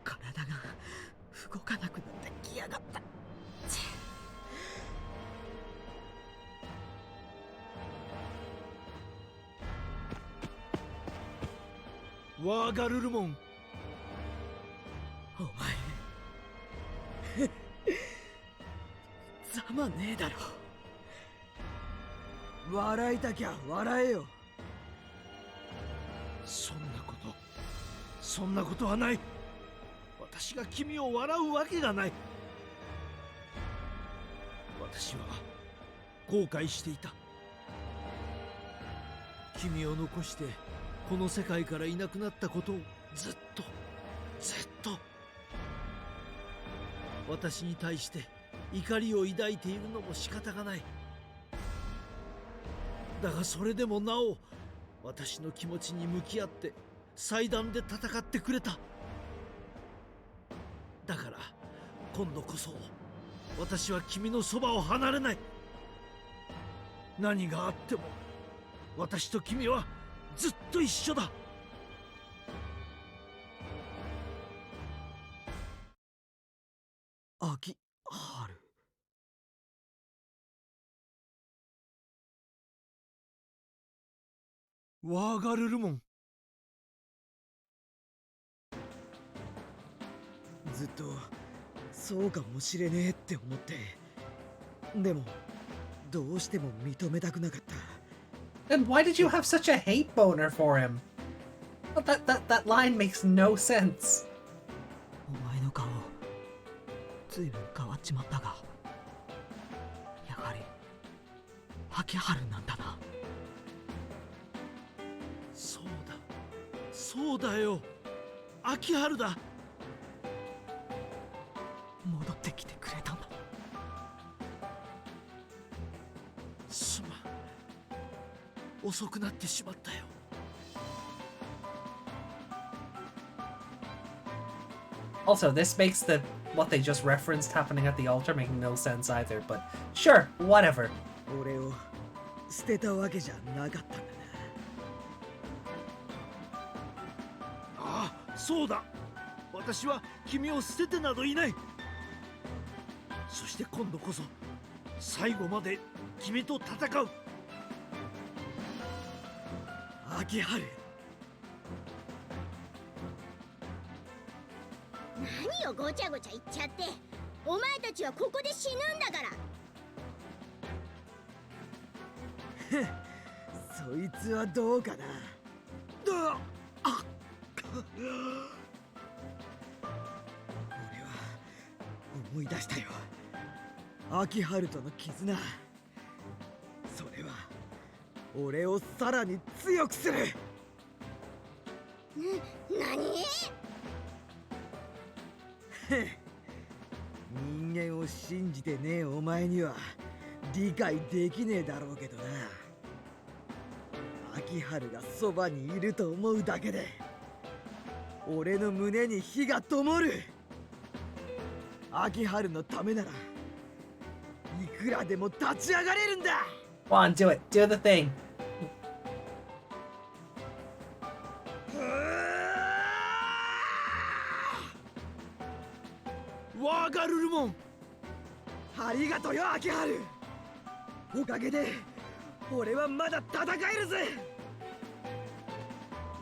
体が動かなくなってきやがった。ワーガルルモン。お前ざまねえだろ。笑いたきゃ笑えよ。そんなことはない。私が君を笑うわけがない。私は後悔していた。君を残してこの世界からいなくなったことをずっと私に対して怒りを抱いているのも仕方がない。だがそれでもなお私の気持ちに向き合って祭壇で戦ってくれた。だから今度こそ私は君のそばを離れない。何があっても私と君はずっと一緒だ。秋春。ワーガルルモン。ずっとそうかもしれねえって思って、でもどうしても認めたくなかった。 Then why did you have such a hate boner for him? Well, that line makes no sense. お前の顔ずいぶん変わっちまったが、やはり秋春なんだな。そうだそうだよ、秋春だ。戻ってきてくれたんだ。すまん、遅くなってしまったよ。Also, this makes what they just referenced happening at the altar making no sense either, but sure, whatever. 俺を捨てたわけじゃなかったんだな。ああ、そうだ、私は君を捨ててなどいない。そして今度こそ最後まで君と戦う。秋春。何をごちゃごちゃ言っちゃって。お前たちはここで死ぬんだから。そいつはどうかな。俺は思い出したよ、秋春との絆。それは俺をさらに強くする。何？人間を信じてねえお前には理解できねえだろうけどな。秋春がそばにいると思うだけで俺の胸に火が灯る。秋春のためならいくらでも立ち上がれるんだ。 Come on, do it. Do the thing. ワーガルルモン。ありがとうよ秋春。おかげで俺はまだ戦えるぜ。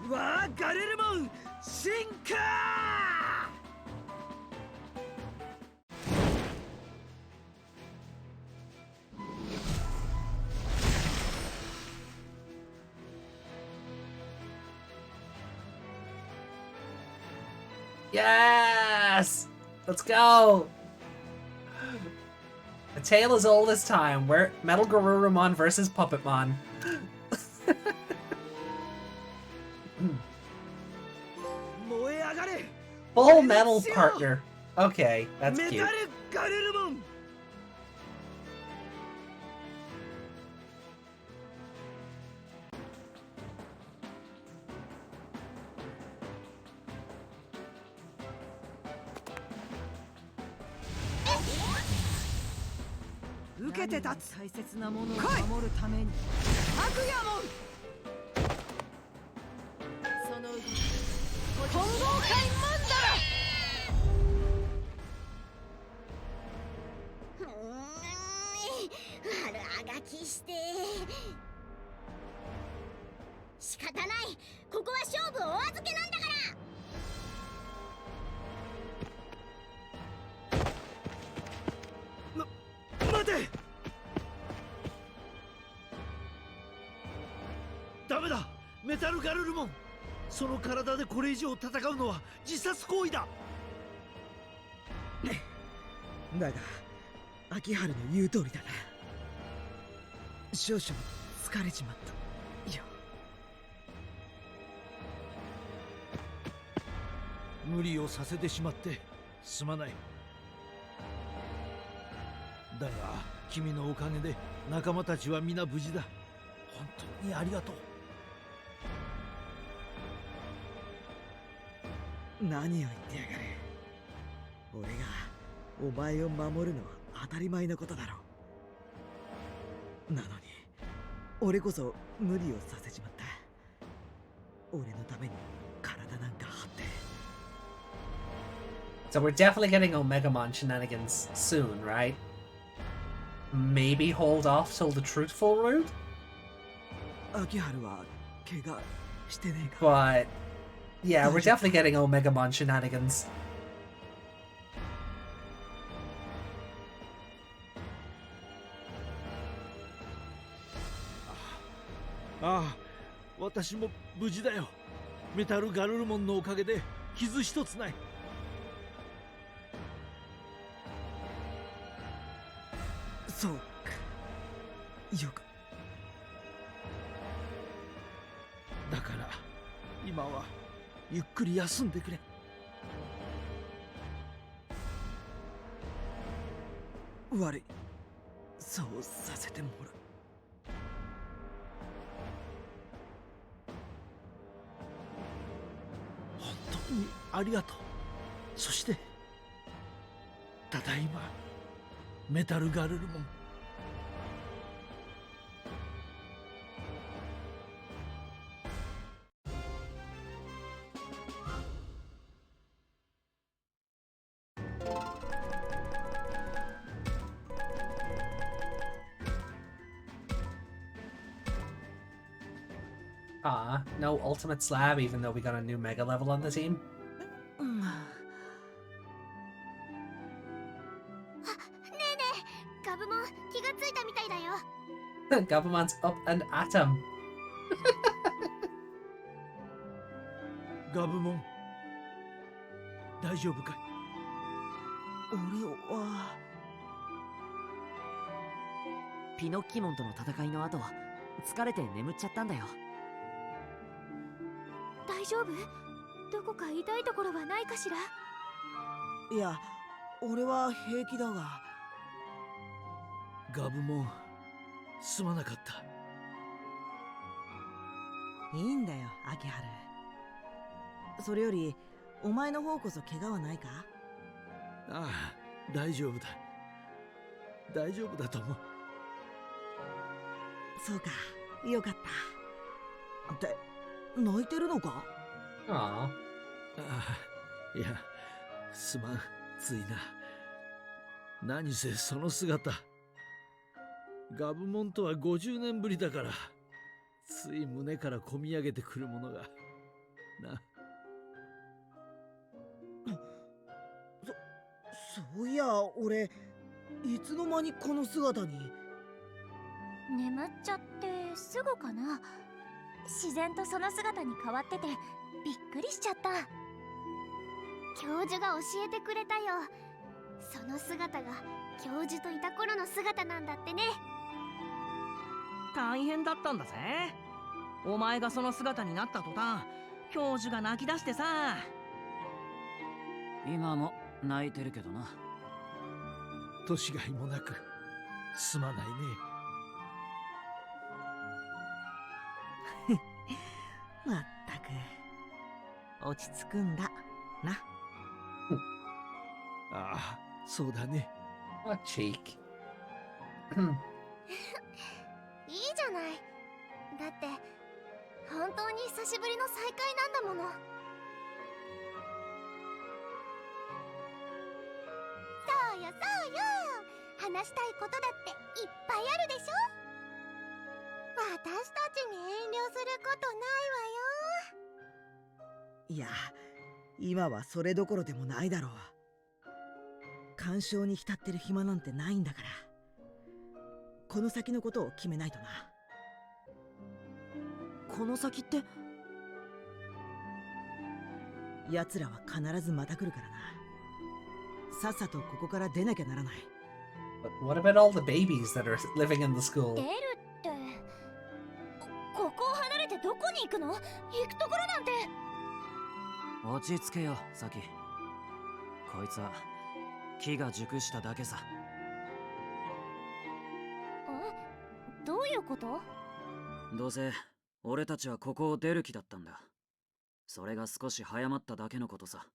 ワーガルルモン進化。Yes! Let's go! A tale as old as time. Where Metal Garurumon versus Puppetmon. Full metal partner. Okay, that's cute. Ukeて立つ。大切なものを守るために。悪夜門。その動き。混合界マンダラ。悪あがきして。仕方ない。ここは勝負お預けなんだから。待て。ダメだ、メタルガルルモン。その体でこれ以上戦うのは自殺行為だ。だが秋春の言う通りだな。少々疲れちまったよ。無理をさせてしまってすまない。だが君のおかげで仲間たちは皆無事だ。本当にありがとう。何を言ってやがる。俺がお前を守るのは当たり前のことだろう。なのに俺こそ無理をさせちまった。俺のために体なんか張って。 So we're definitely getting Omegamon shenanigans soon, right? Maybe hold off till the truthful route? 秋春は怪我してねえか。 But yeah, we're definitely getting Omegamon shenanigans. ああ、私も無事だよ。メタルガルルモンのおかげで傷一つない。そうか。よく。だから今はゆっくり休んでくれ。悪い。そうさせてもらう。本当にありがとう。そしてただいまメタルガルルモン。No ultimate slab even though we got a new mega level on the team. ガブモン気がついたみたいだよ。Gabumon's up and at him. ガブモン、大丈夫かい？俺はピノッキモンとの戦いの後疲れて眠っちゃったんだよ。大丈夫？どこか痛いところはないかしら？いや、俺は平気だが。ガブモン、すまなかった。いいんだよ、秋春。それよりお前の方こそ怪我はないか？ああ、大丈夫だ。大丈夫だと思う。そうか、よかった。って泣いてるのか？Aw. ああ、いや、すまん、ついな。何せその姿、ガブモンとは50年ぶりだから、つい胸からこみ上げてくるものがな。そういや、俺いつの間にこの姿に。眠っちゃってすぐかな。自然とその姿に変わっててびっくりしちゃった。教授が教えてくれたよ。その姿が教授といた頃の姿なんだってね。大変だったんだぜ。お前がその姿になった途端、教授が泣き出してさ。今も泣いてるけどな。年がいもなくすまないね。まったく落ち着くんだな。ああ、そうだね。What cheek. いいじゃない。だって本当に久しぶりの再会なんだもの。そうよそうよ。話したいことだっていっぱいあるでしょ。私たちに遠慮することないわよ。いや、今はそれどころでもないだろう。干渉に浸ってる暇なんてないんだから。この先のことを決めないとな。この先って？奴らは必ずまた来るからな。さっさとここから出なきゃならない。But what about all the babies that are living in the school? 出るってここを離れてどこに行くの？行くところなんて。落ち着けよ、サキ。こいつは木が熟しただけさ。どういうこと？どうせ俺たちはここを出る気だったんだ。それが少し早まっただけのことさ。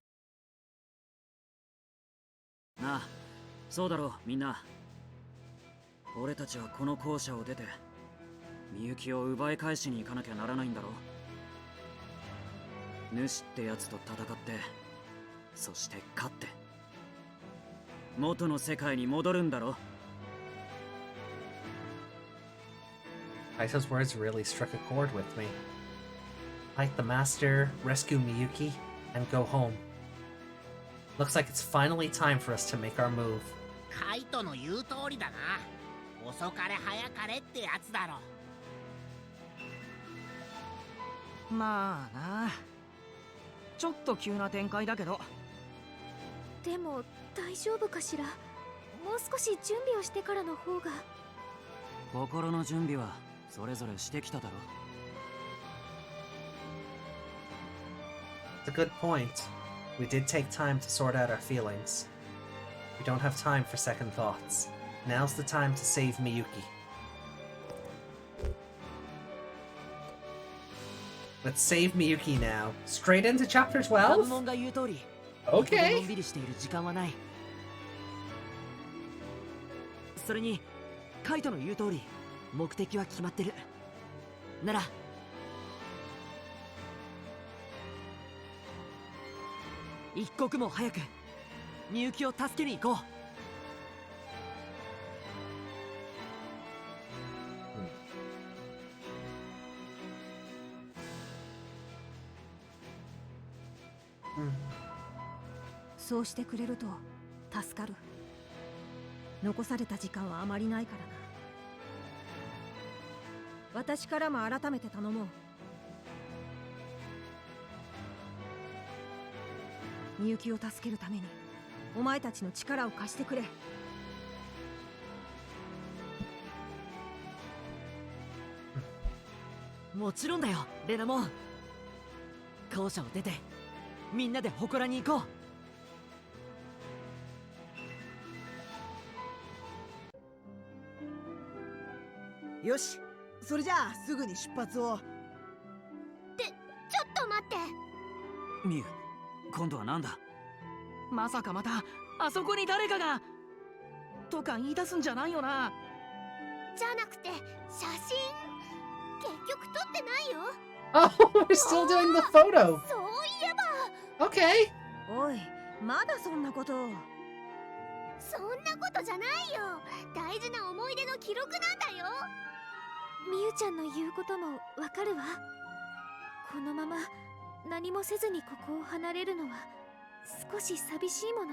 なあ、そうだろうみんな。俺たちはこの校舎を出てみゆきを奪い返しに行かなきゃならないんだろう。主ってやつと戦って、そして勝って元の世界に戻るんだろ。Kaisa's words really struck a chord with me. Fight the master, rescue Miyuki, and go home. Looks like it's finally time for us to make our move. カイトの言う通りだな。遅かれ早かれってやつだろ。まあな、ちょっと急な展開だけど。でも大丈夫かしら。もう少し準備をしてからの方が。心の準備はそれぞれしてきただろ。 It's a good point. We did take time to sort out our feelings. We don't have time for second thoughts. Now's the time to save Miyuki. Let's save Miyuki now. Straight into chapter ガブ 12? モンが言う通り、の Okay. んびりしている時間はない。それにカイトの言う通り、目的は決まってる。なら一刻も早くみゆきを助けに行こう。そうしてくれると助かる。残された時間はあまりないからな。私からも改めて頼もう。みゆきを助けるためにお前たちの力を貸してくれ。もちろんだよ、レナモン。校舎を出てみんなで祠に行こう。よし、それじゃあすぐに出発を。ってちょっと待って。ミユ、今度はなんだ。まさかまたあそこに誰かがとか言い出すんじゃないよな。じゃなくて写真結局撮ってないよ。Oh, we're still doing the photo. そういえば。 Okay. おい、まだそんなことを。そんなことじゃないよ。大事な思い出の記録なんだよ。みゆちゃんの言うこともわかるわ。このまま何もせずにここを離れるのは少し寂しいもの。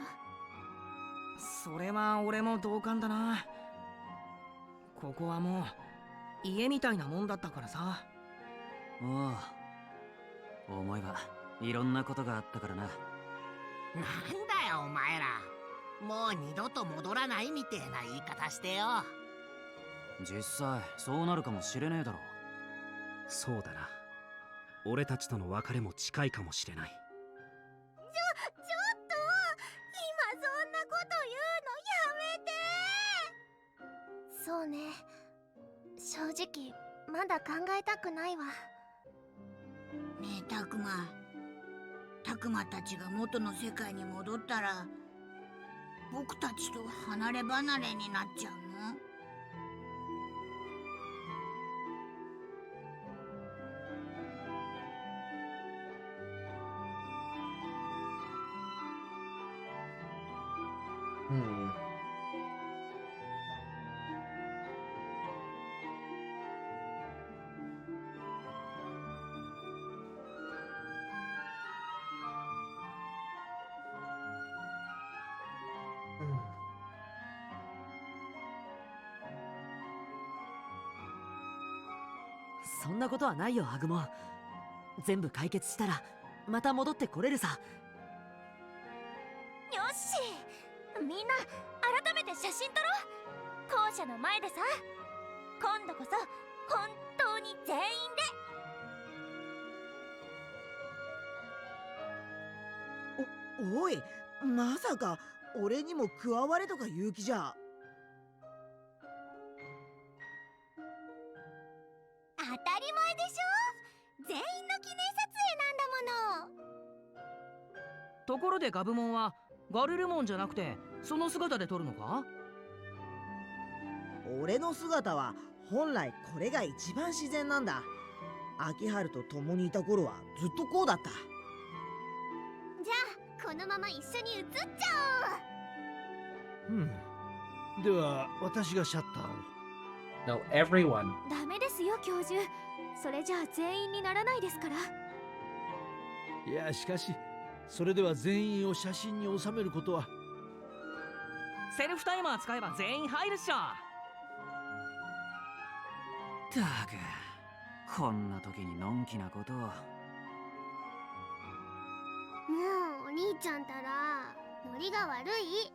それは俺も同感だな。ここはもう家みたいなもんだったからさ。おう、思えばいろんなことがあったからな。なんだよお前ら。もう二度と戻らないみてえな言い方してよ。実際そうなるかもしれねえだろ。そうだな。俺たちとの別れも近いかもしれない。ちょっと今そんなこと言うのやめて。そうね、正直まだ考えたくないわ。ねえたくまたちが元の世界に戻ったら僕たちと離れ離れになっちゃうの？そんなことはないよ、アグモン。全部解決したらまた戻ってこれるさ。よし、みんな改めて写真撮ろう。校舎の前でさ。今度こそ本当に全員で。おい、まさか俺にも加われとか言う気じゃ。ところでガブモンはガルルモンじゃなくてその姿で撮るのか？俺の姿は本来これが一番自然なんだ。秋春と共にいた頃はずっとこうだった。じゃあこのまま一緒に写っちゃでは私がシャッターを。 No, everyone. おう。ダメですよ教授。それじゃあ全員にならないですから。いやしかしそれでは全員を写真に収めることは。セルフタイマー使えば全員入るっしょ。たくこんな時にのんきなことを。もうお兄ちゃんたらノリが悪い。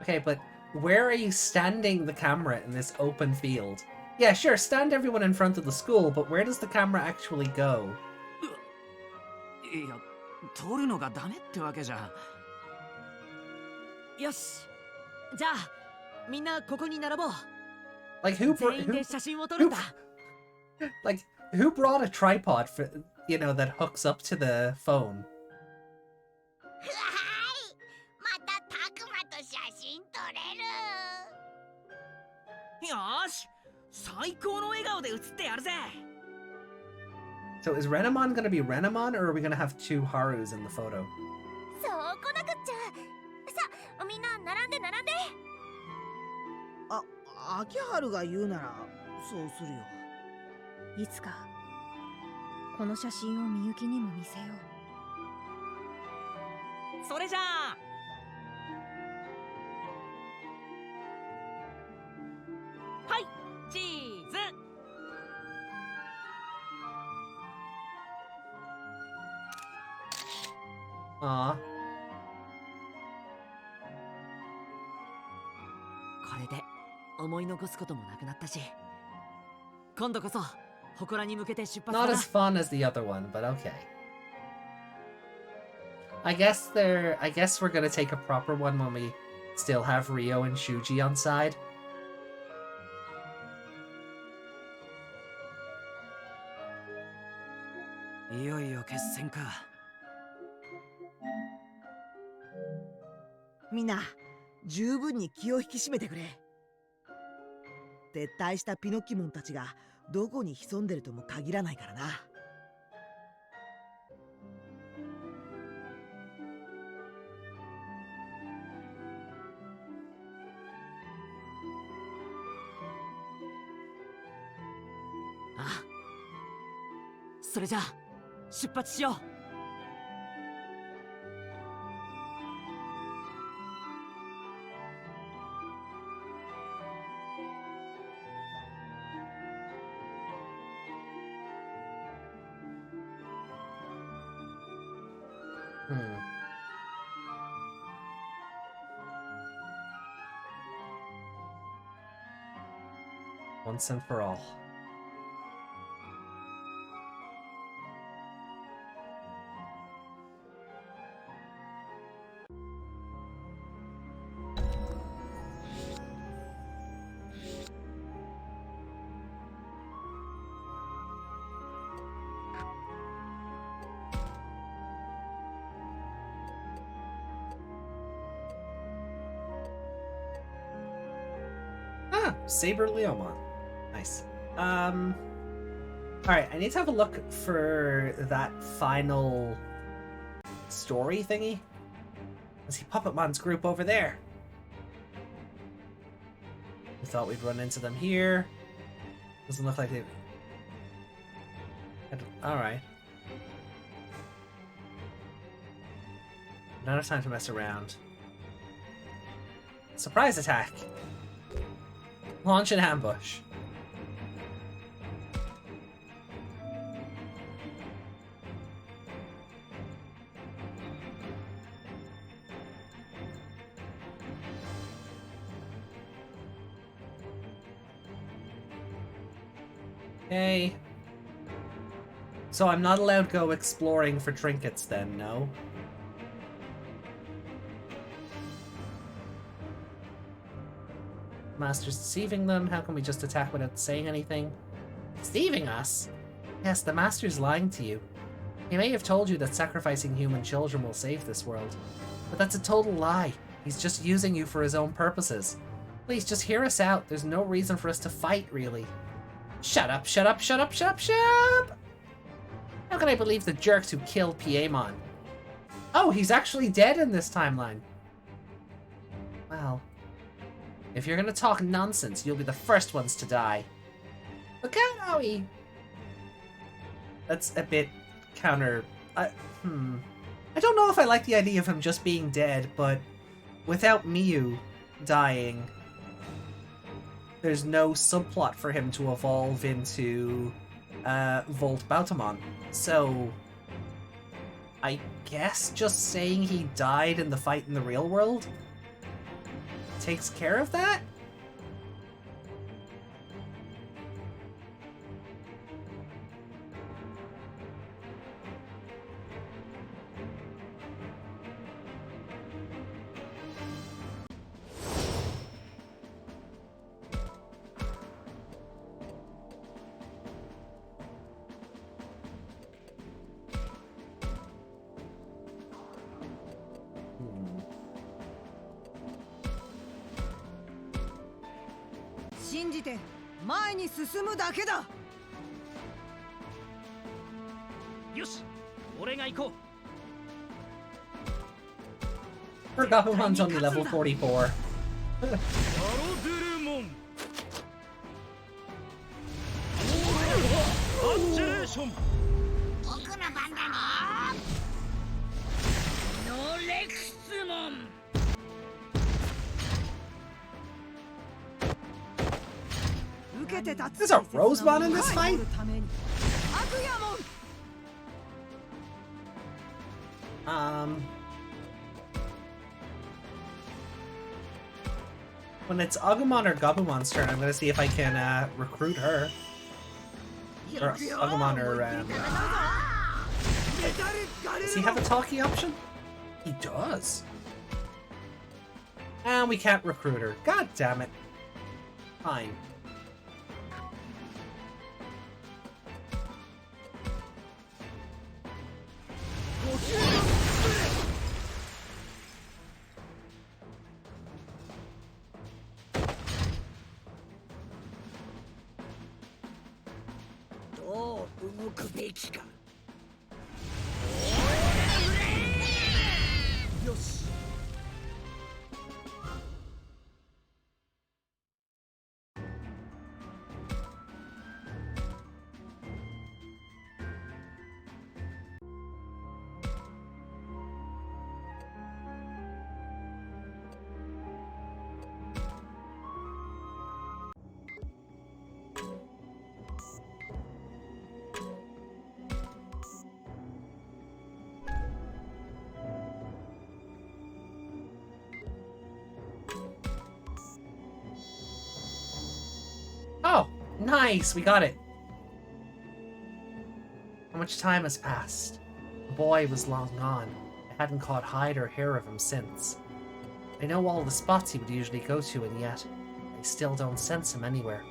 Okay, but where are you standing the camera in this open field? Yeah, sure, stand everyone in front of the school, but where does the camera actually go? いや撮るのがダメってわけじゃ。よし、じゃあみんなここに並ぼう。 Like who 全員で写真を撮るんだ。 like who brought a tripod for that hooks up to the phone? またたくまと写真撮れる。よーし、最高の笑顔で写ってやるぜ。 So is Renamon gonna be Renamon, or are we gonna have two Harus in the photo? そう来なくっちゃ。さあみんな並んで並んで。秋春が言うならそうするよ。いつかこの写真をみゆきにも見せよう。それじゃあはいチーズ。Aw. これで思い残すこともなくなったし、今度こそ祠に向けて出発だ Not な。 as fun as the other one, but okay. I guess we're gonna take a proper one when we still have Rio and Shuji on side. いよいよ決戦か。みんな十分に気を引き締めてくれ。撤退したピノキモンたちがどこに潜んでるとも限らないからな。ああ、それじゃあ出発しよう。Once and for all. Ah, Saber Leomon. Nice. Alright, I need to have a look for that final story thingy. I see Puppetmon's group over there. We thought we'd run into them here. Doesn't look like they've... Alright. Not enough time to mess around. Surprise attack! Launch an ambush. Okay. So I'm not allowed to go exploring for trinkets then, no? Master's deceiving them. How can we just attack without saying anything? Deceiving us? Yes, the Master's lying to you. He may have told you that sacrificing human children will save this world, but that's a total lie. He's just using you for his own purposes. Please, just hear us out. There's no reason for us to fight, really. Shut up, shut up, shut up, shut up, shut up! How can I believe the jerks who killed Piemon? Oh, he's actually dead in this timeline. Well, if you're gonna talk nonsense, you'll be the first ones to die. Look out, Aoi! That's a bit counter... I don't know if I like the idea of him just being dead, but without Miyu dying, there's no subplot for him to evolve into Volt Bautamon. So, I guess just saying he died in the fight in the real world takes care of that? Garurumon's only level 44. There's a Rosemon in this fight? When it's Agumon or Gabumon's turn, I'm gonna see if I can recruit her. Or Agumon or does he have a talkie option? He does. And we can't recruit her. God damn it. Fine. Oh, nice! We got it. How much time has passed? The boy was long gone. I hadn't caught hide or hair of him since. I know all the spots he would usually go to, and yet I still don't sense him anywhere.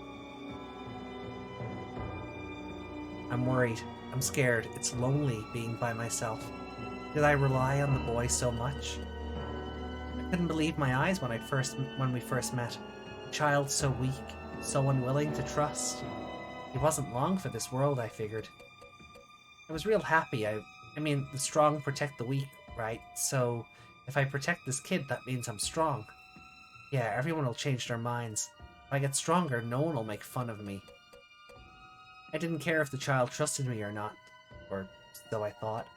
I'm worried. I'm scared. It's lonely being by myself. Did I rely on the boy so much? I couldn't believe my eyes when we first met. A child so weak, so unwilling to trust. He wasn't long for this world, I figured. I was real happy. I mean, the strong protect the weak, right? So, if I protect this kid, that means I'm strong. Yeah, everyone will change their minds. If I get stronger, no one will make fun of me. I didn't care if the child trusted me or not, or so I thought.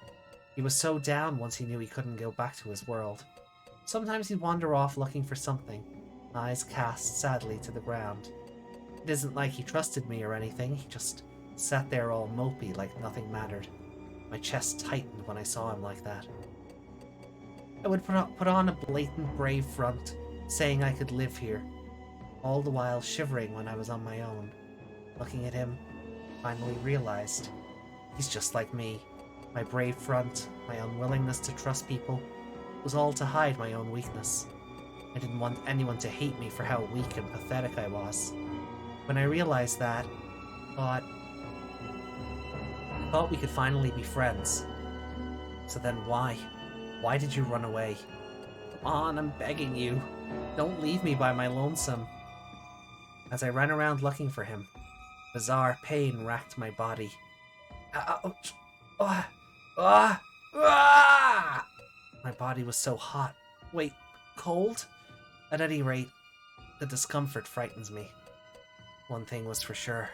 He was so down once he knew he couldn't go back to his world. Sometimes he'd wander off looking for something, eyes cast sadly to the ground. It isn't like he trusted me or anything, he just sat there all mopey like nothing mattered. My chest tightened when I saw him like that. I would put on a blatant brave front, saying I could live here, all the while shivering when I was on my own. Looking at him, I finally realized he's just like me. My brave front, my unwillingness to trust people, was all to hide my own weakness. I didn't want anyone to hate me for how weak and pathetic I was. When I realized that, I thought, thought we could finally be friends. So then why? Why did you run away? Come on, I'm begging you. Don't leave me by my lonesome. As I ran around looking for him, bizarre pain racked my body. Ouch! Ah! Ah! Ah! My body was so hot. Wait, cold? At any rate, the discomfort frightens me. One thing was for sure.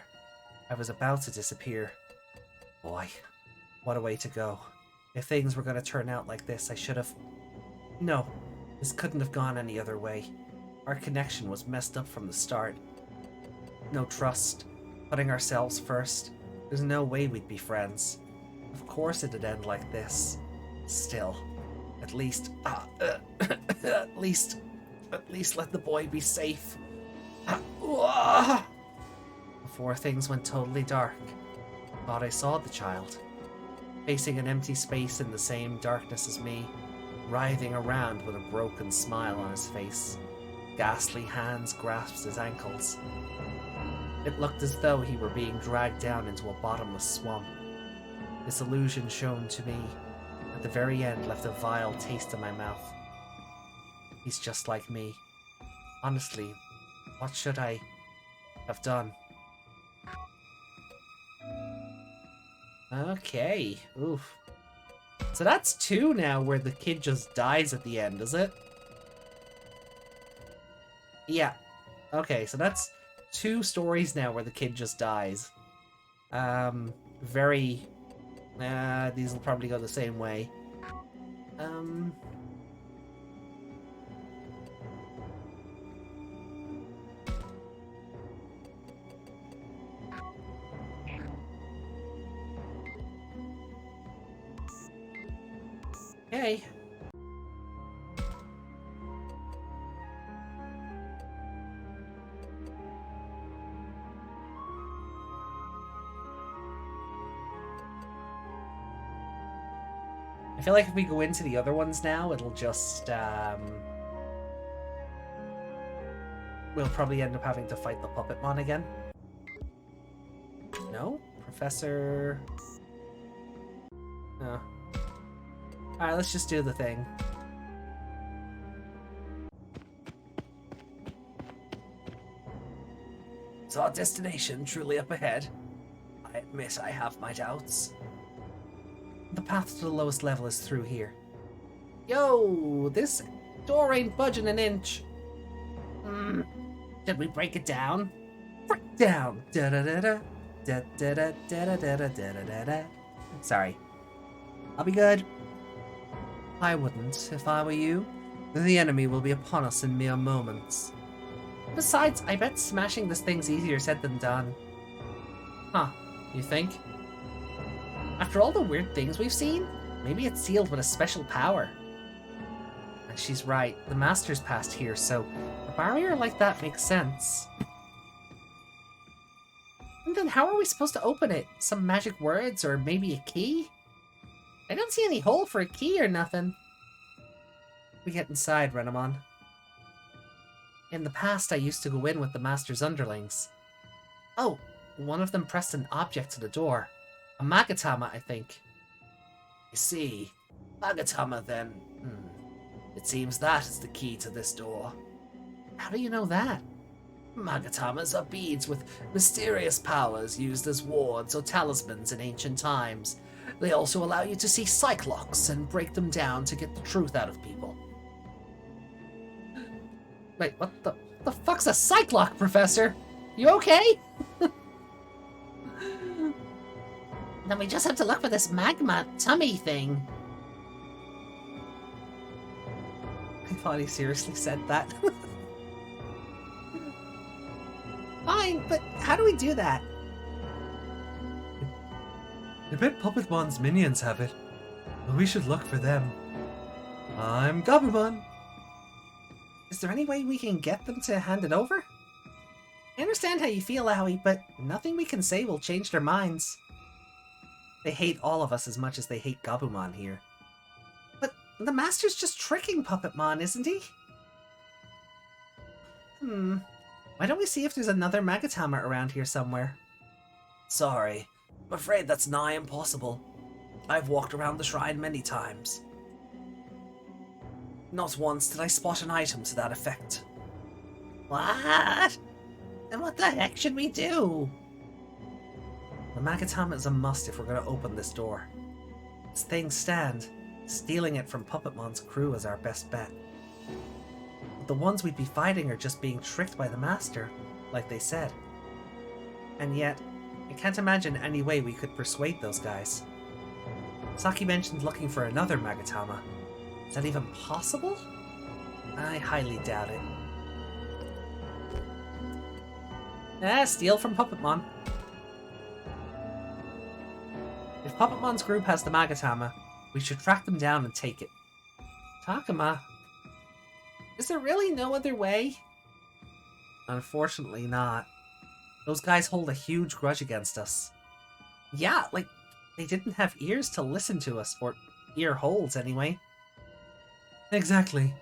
I was about to disappear. Boy, what a way to go. If things were going to turn out like this, I should have... No, this couldn't have gone any other way. Our connection was messed up from the start. No trust, putting ourselves first. There's no way we'd be friends. Of course it'd end like this. Still, at least let the boy be safe. Before things went totally dark, I thought I saw the child, facing an empty space in the same darkness as me, writhing around with a broken smile on his face. Ghastly hands grasped his ankles. It looked as though he were being dragged down into a bottomless swamp. This illusion shown to me at the very end left a vile taste in my mouth. He's just like me. Honestly, what should I have done? Okay, oof. So that's 2 now where the kid just dies at the end, is it? Yeah. Okay, so that's 2 stories now where the kid just dies. Very... these will probably go the same way. Okay. I feel like if we go into the other ones now, it'll just, we'll probably end up having to fight the Puppetmon again. No? Professor... No. Alright, let's just do the thing. Is our destination truly up ahead? I admit I have my doubts. The path to the lowest level is through here. Yo, this door ain't budging an inch. Did we break it down? Break down! Da-da-da-da. Da-da-da-da-da-da-da-da-da-da. Sorry. I'll be good. I wouldn't, if I were you. The enemy will be upon us in mere moments. Besides, I bet smashing this thing's easier said than done. Huh, you think? After all the weird things we've seen, maybe it's sealed with a special power. And she's right, the Master's passed here, so a barrier like that makes sense. And then how are we supposed to open it? Some magic words, or maybe a key? I don't see any hole for a key or nothing. We get inside, Renamon. In the past, I used to go in with the Master's underlings. Oh, one of them pressed an object to the door. A Magatama, I think. You see, Magatama then. It seems that is the key to this door. How do you know that? Magatamas are beads with mysterious powers used as wards or talismans in ancient times. They also allow you to see Cyclocks and break them down to get the truth out of people. Wait, what the fuck's a Cyclock, Professor? You okay? Then we just have to look for this magma tummy thing. I thought he seriously said that. Fine, but how do we do that? I bet Puppetmon's minions have it. But we should look for them. I'm Gabumon. Is there any way we can get them to hand it over? I understand how you feel, Aoi, but nothing we can say will change their minds. They hate all of us as much as they hate Gabumon here. But the Master's just tricking Puppetmon, isn't he? Why don't we see if there's another Magatama around here somewhere? Sorry, I'm afraid that's nigh impossible. I've walked around the shrine many times. Not once did I spot an item to that effect. What? And what the heck should we do? The Magatama is a must if we're going to open this door. As things stand, stealing it from Puppetmon's crew is our best bet. But the ones we'd be fighting are just being tricked by the Master, like they said. And yet, I can't imagine any way we could persuade those guys. Saki mentioned looking for another Magatama. Is that even possible? I highly doubt it. Steal from Puppetmon. If Puppetmon's group has the Magatama, we should track them down and take it. Takuma, is there really no other way? Unfortunately not. Those guys hold a huge grudge against us. Yeah, like, they didn't have ears to listen to us, or ear holes anyway. Exactly.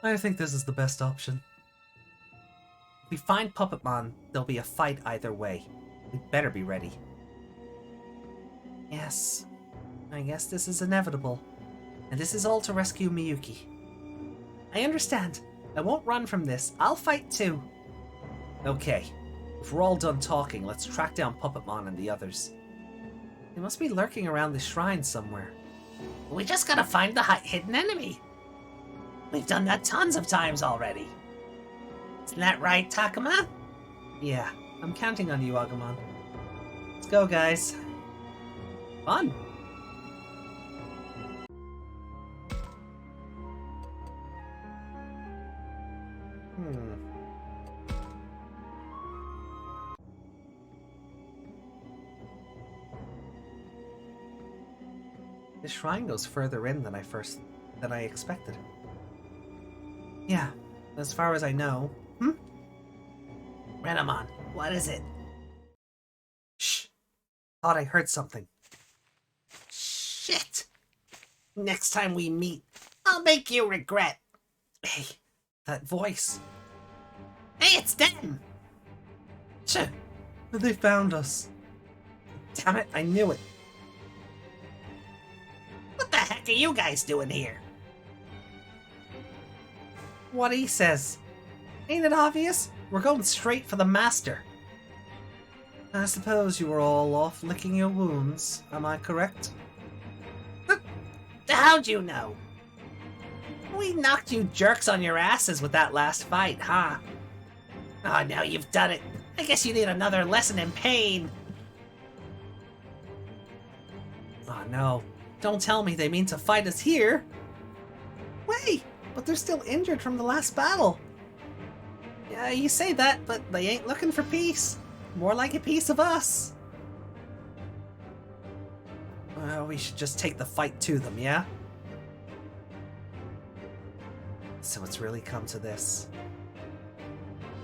I think this is the best option. If we find Puppetmon, there'll be a fight either way. We'd better be ready. Yes, I guess this is inevitable. And this is all to rescue Miyuki. I understand. I won't run from this. I'll fight too. Okay, if we're all done talking, let's track down Puppetmon and the others. They must be lurking around the shrine somewhere. We just gotta find the hidden enemy. We've done that tons of times already. Isn't that right, Takuma? Yeah, I'm counting on you, Agumon. Let's go, guys. Fun! This shrine goes further in than I expected. Yeah, as far as I know. Renamon, what is it? Shh! Thought I heard something. Shit! Next time we meet, I'll make you regret. Hey, that voice. Hey, it's them! Shit! They found us. Damn it, I knew it. What the heck are you guys doing here? What he says. Ain't it obvious? We're going straight for the Master. I suppose you were all off licking your wounds, am I correct? How'd you know? We knocked you jerks on your asses with that last fight, huh? Oh, now you've done it. I guess you need another lesson in pain. Oh no, don't tell me they mean to fight us here. Wait, but they're still injured from the last battle. Yeah, you say that, but they ain't looking for peace. More like a piece of us. Well, we should just take the fight to them, yeah? So it's really come to this.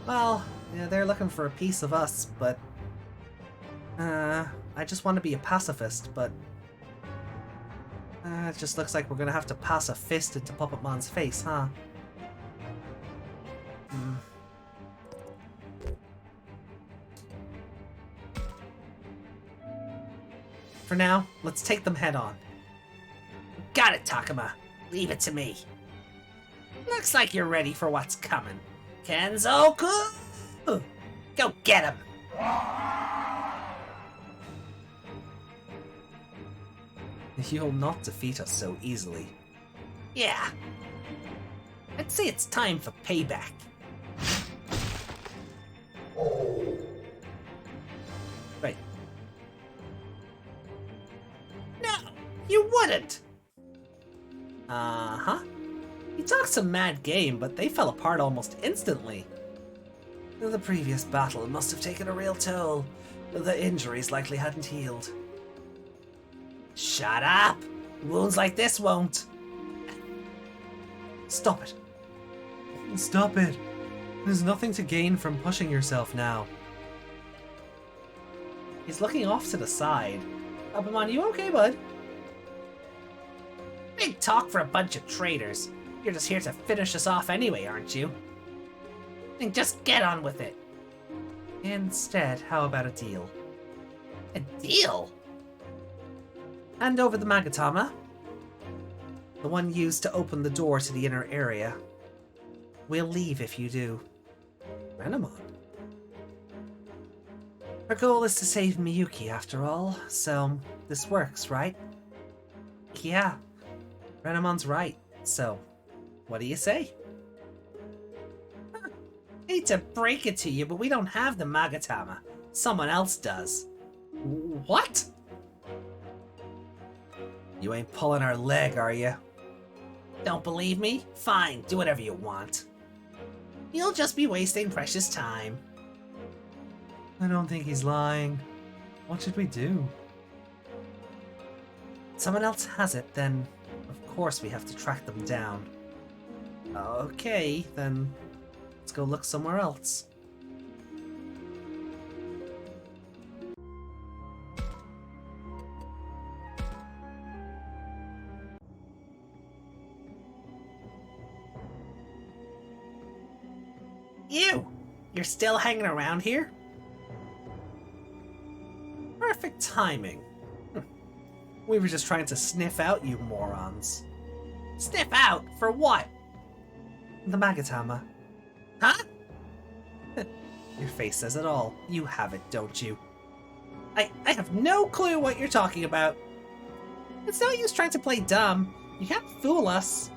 Well, yeah, they're looking for a piece of us, but... I just want to be a pacifist, but... it just looks like we're gonna have to pass a fist into Puppetmon's face, huh? For now, let's take them head on. Got it, Takuma. Leave it to me. Looks like you're ready for what's coming. Kenzoku! Go get him! You'll not defeat us so easily. Yeah. I'd say it's time for payback. Right. No, you wouldn't! Uh-huh. He talked some mad game, but they fell apart almost instantly. The previous battle must have taken a real toll. The injuries likely hadn't healed. Shut up! Wounds like this won't. Stop it. Stop it. There's nothing to gain from pushing yourself now. He's looking off to the side. Agumon, you okay, bud? Big talk for a bunch of traitors. You're just here to finish us off anyway, aren't you? And just get on with it. Instead, how about a deal? A deal? Hand over the Magatama. The one used to open the door to the inner area. We'll leave if you do. Renamon. Our goal is to save Miyuki after all, so this works, right? Yeah, Renamon's right, so what do you say? Hate to break it to you, but we don't have the Magatama. Someone else does. What? You ain't pulling our leg, are you? Don't believe me? Fine, do whatever you want. You'll just be wasting precious time. I don't think he's lying. What should we do? Someone else has it, then of course we have to track them down. Okay, then let's go look somewhere else. You! You're still hanging around here? Perfect timing. We were just trying to sniff out you morons. Sniff out? For what? The Magatama. Huh? Your face says it all. You have it, don't you? I have no clue what you're talking about. It's no use trying to play dumb. You can't fool us.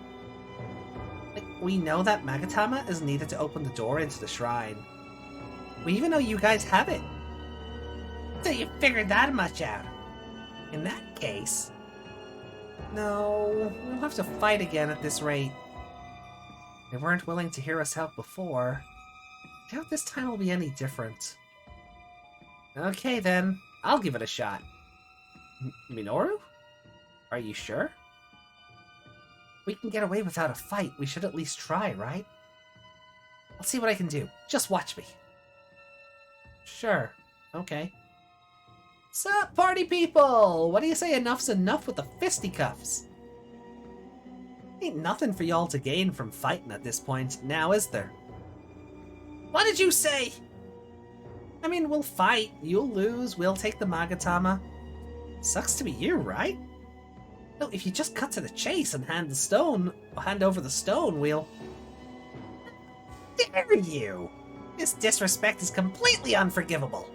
We know that Magatama is needed to open the door into the shrine. We even know you guys have it. So you figured that much out. In that case... No, we'll have to fight again at this rate. They weren't willing to hear us out before. I doubt this time will be any different. Okay then, I'll give it a shot. Minoru? Are you sure? We can get away without a fight. We should at least try, right? I'll see what I can do. Just watch me. Sure. Okay. Sup, party people? What do you say enough's enough with the fisticuffs? Ain't nothing for y'all to gain from fighting at this point, now is there? What did you say? I mean, we'll fight. You'll lose. We'll take the Magatama. Sucks to be you, right? No, if you just cut to the chase and hand over the stone, we'll... Dare you! This disrespect is completely unforgivable.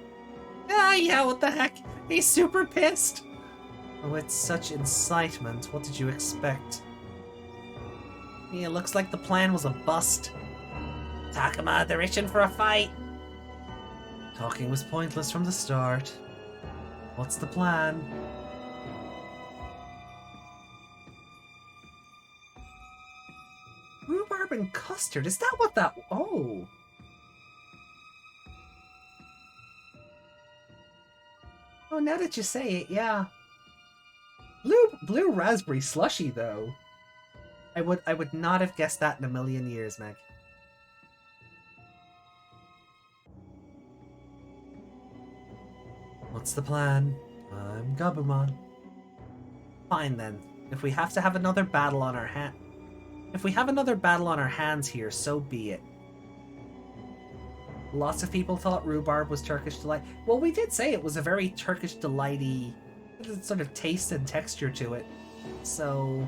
Ah, yeah, what the heck? He's super pissed. Oh, it's such incitement. What did you expect? Yeah, looks like the plan was a bust. Takuma, they're itching for a fight. Talking was pointless from the start. What's the plan? Rhubarb and custard, is that what that... Oh. Oh, now that you say it, yeah. Blue raspberry slushy, though. I would not have guessed that in a million years, Meg. What's the plan? I'm Gabumon. Fine then. If we have to have another battle on our hands here, so be it. Lots of people thought rhubarb was Turkish delight. Well, we did say it was a very Turkish delighty sort of taste and texture to it. So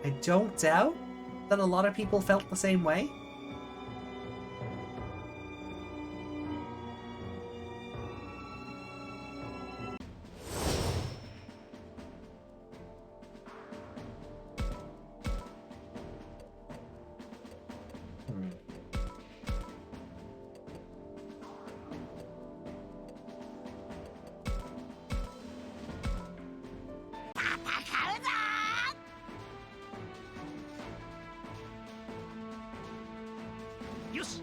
I don't doubt that a lot of people felt the same way.よし、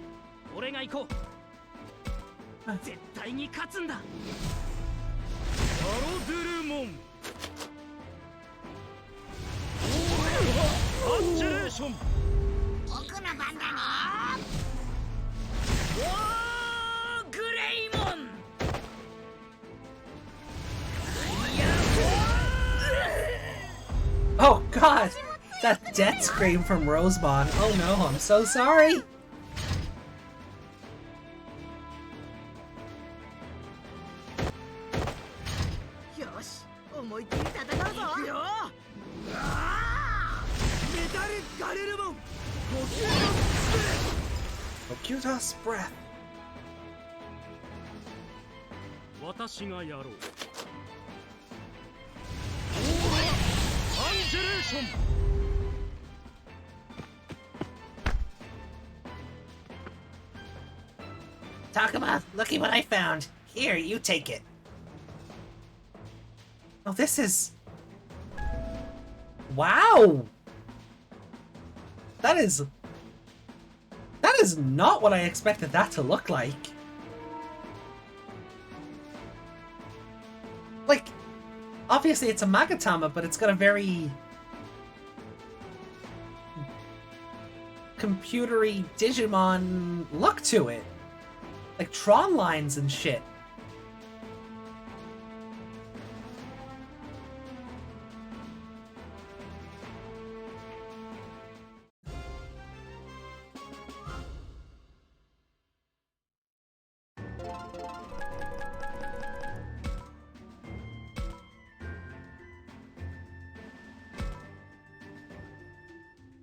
俺が行こう。絶対に勝つんだ。ガロドゥルモン。アンジェレーション。僕の番だね。おー、グレイモン。 Oh god! That death scream from Rosemon. Oh no, I'm so sorry! 思いっきり戦うぞ。いくよ。メタルガルルモンオキュタスブレス。私がやろう。アンジェレーション。Takuma, looky what I found. Here, you take it. Oh, this is... Wow! That is not what I expected that to look like. Like, obviously it's a Magatama, but it's got a very computery Digimon look to it. Like Tron lines and shit.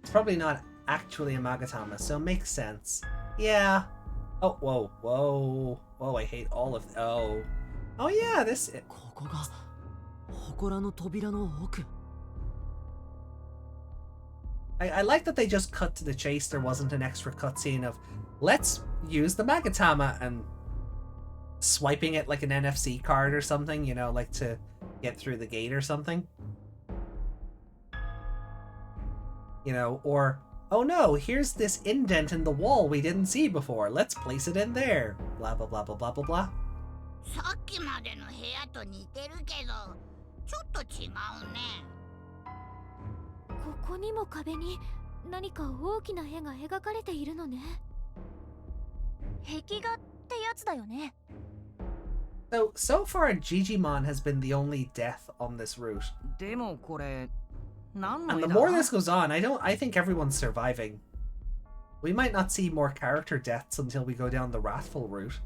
It's probably not actually a Magatama, so it makes sense. Yeah. Oh, whoa, whoa, whoa, I hate all of... Oh. Oh yeah, this... ここが祠の扉の奥。 I like that they just cut to the chase. There wasn't an extra cutscene of, let's use the Magatama and swiping it like an NFC card or something, you know, like to get through the gate or something. You know, or, oh no, here's this indent in the wall we didn't see before. Let's place it in there. Blah, blah, blah, blah, blah, blah, blah. さっきまでの部屋と似てるけど、ちょっと違うね。ここにも壁に何か大きな絵が描かれているのね。壁画ってやつだよね。So far, Digimon has been the only death on this route. でもこれ何の And 絵 the だ more this goes on, I think everyone's surviving. We might not see more character deaths until we go down the Wrathful route.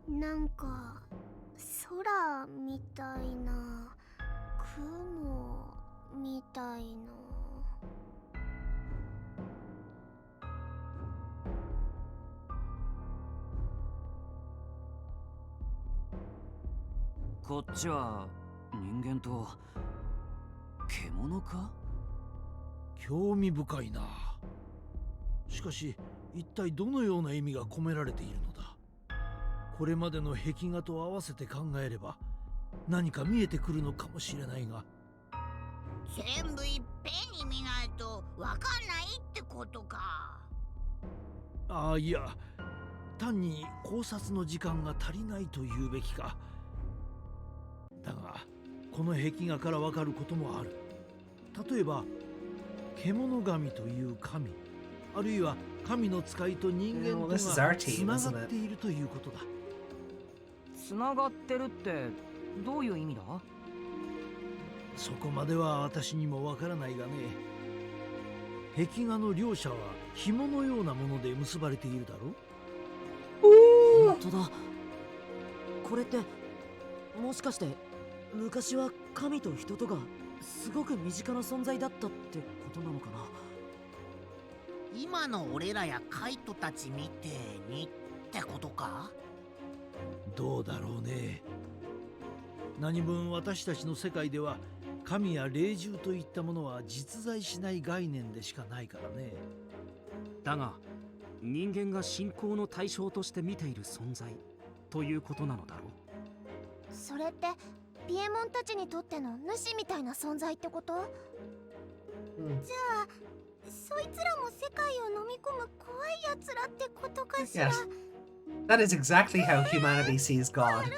なんか空みたいな、雲みたいな。こっちは人間と獣か？興味深いな。しかし一体どのような意味が込められているのだ。これまでの壁画と合わせて考えれば何か見えてくるのかもしれないが。全部いっぺんに見ないとわかんないってことか。ああ、いや、単に考察の時間が足りないと言うべきか。だがこの壁画からわかることもある。例えば獣神という神、あるいは神の使いと人間とがつながっているということだ。つながってるってどういう意味だ？そこまでは私にもわからないがね。壁画の両者は紐のようなもので結ばれているだろう。本当だ。これってもしかして昔は神と人とがすごく身近な存在だったってことなのかな。今の俺らやカイトたちみてえにってことか？どうだろうね。何分私たちの世界では神や霊獣といったものは実在しない概念でしかないからね。だが人間が信仰の対象として見ている存在ということなのだろう。それってピエモンたちにとっての主みたいな存在ってこと？じゃあそいつらも世界を飲み込む怖いやつらってことかしら。 Yes. That is exactly how humanity sees God. 悪い神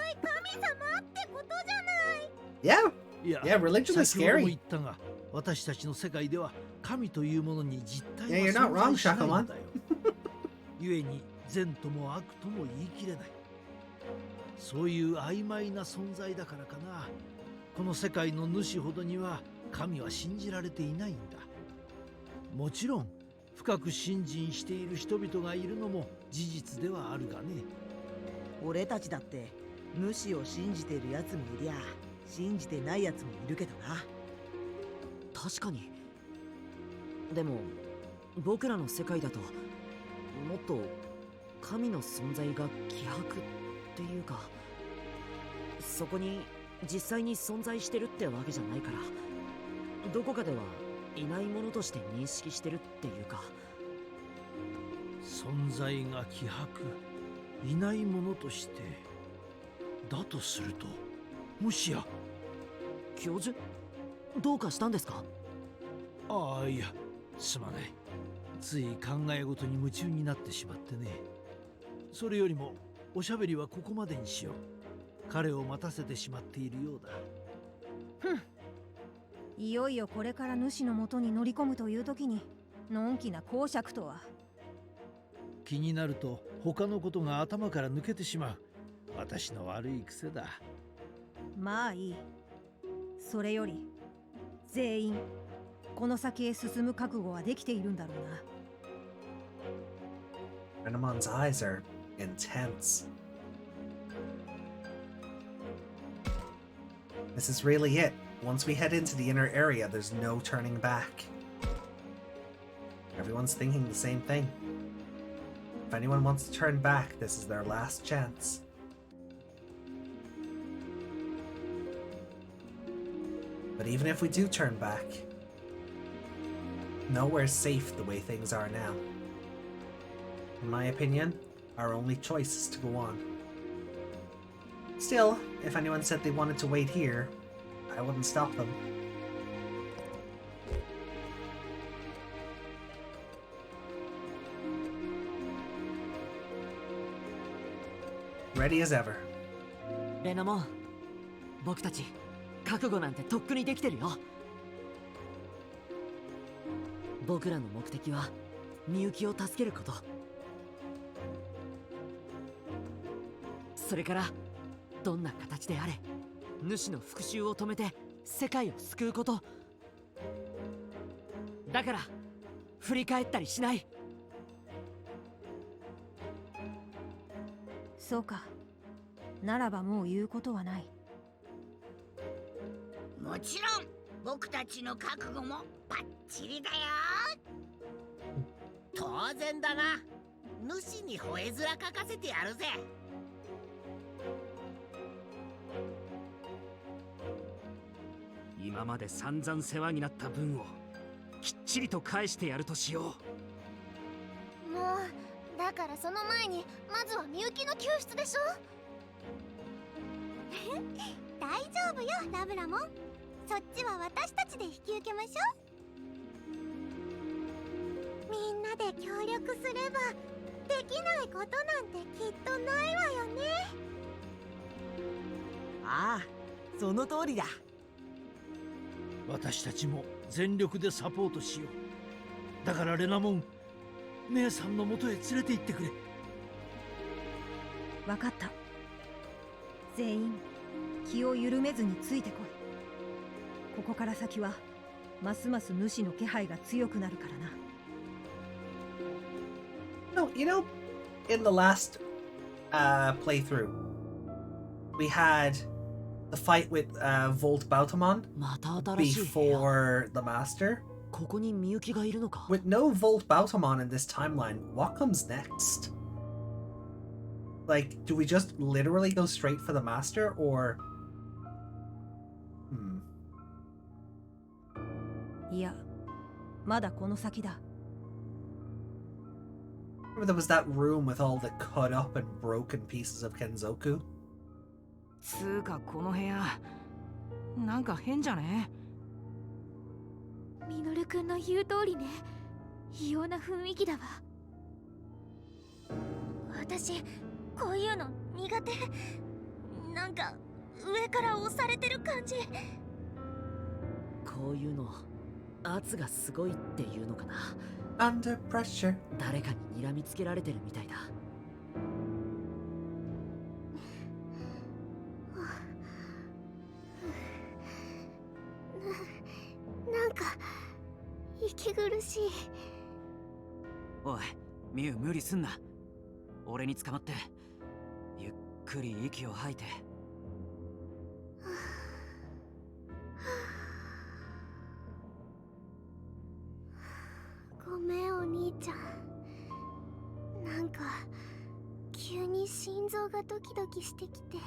様ってことじゃない。Yeah. いや、 Yeah, religion is 先ほども scary. 言ったが、私たちの世界では神というものに実体 Yeah, you're は not 存 wrong, 在しないんだ Shakuman. よ。故に善とも悪とも言い切れない。そういう曖昧な存在だからかな。この世界の主ほどには神は信じられていないんだ。もちろん深く信心している人々がいるのも事実ではあるがね。俺たちだって主を信じてるやつもいりゃ信じてないやつもいるけどな。確かに。でも僕らの世界だともっと神の存在が希薄っていうか、そこに実際に存在してるってわけじゃないから、どこかではいないものとして認識してるっていうか。存在が希薄、いないものとして。だとすると、もしや。教授、どうかしたんですか？ああ、いや、すまない。つい考え事に夢中になってしまってね。それよりもおしゃべりはここまでにしよう。彼を待たせてしまっているようだ。ふん。いよいよこれから主のもとに乗り込むという時にのんきな講釈とは。気になると他のことが頭から抜けてしまう。私の悪い癖だ。まあいい。それより全員この先へ進む覚悟はできているんだろうな。Renamon's eyes are intense. This is really it. Once we head into the inner area, there's no turning back. Everyone's thinking the same thing. If anyone wants to turn back, this is their last chance. But even if we do turn back, nowhere's safe the way things are now. In my opinion, our only choice is to go on. Still, if anyone said they wanted to wait here, I wouldn't stop them. Ready as ever. レナモン、僕たち覚悟なんてとっくにできてるよ。僕らの目的はみゆきを助けること。それからどんな形であれ主の復讐を止めて世界を救うこと。だから振り返ったりしない。そうか。ならばもう言うことはない。もちろん僕たちの覚悟もバッチリだよ。当然だな。主に吠え面かかせてやるぜ。今まで散々世話になった分をきっちりと返してやるとしよもうだからその前にまずはみゆきの救出でしょ。大丈夫よラブラモン。そっちは私たちで引き受けましょう。みんなで協力すればできないことなんてきっとないわよね。ああ、その通りだ。私たちも全力でサポートしよう。だからレナモン、姉さんのもとへ連れて行ってくれ。わかった。全員気を緩めずについてこい。ここから先はますます主の気配が強くなるからな。No, you know, in the last playthrough, we had the fight with Volt Bautamon また新しい部屋。 before the Master. ここにみゆきがいるのか。 With no Volt Bautamon in this timeline, what comes next? Like, do we just literally go straight for the Master, or... いや、まだこの先だ。 Remember there was that room with all the cut up and broken pieces of Kenzoku? つーかこの部屋なんか変じゃね？ミノルくんの言う通りね。異様な雰囲気だわ。私こういうの苦手。なんか上から押されてる感じ。こういうの圧がすごいっていうのかな。 Under pressure. 誰かに睨みつけられてるみたいだ。なんか息苦しい。おいミュウ無理すんな。俺に捕まってゆっくり息を吐いて。ごめんお兄ちゃん、なんか急に心臓がドキドキしてきて。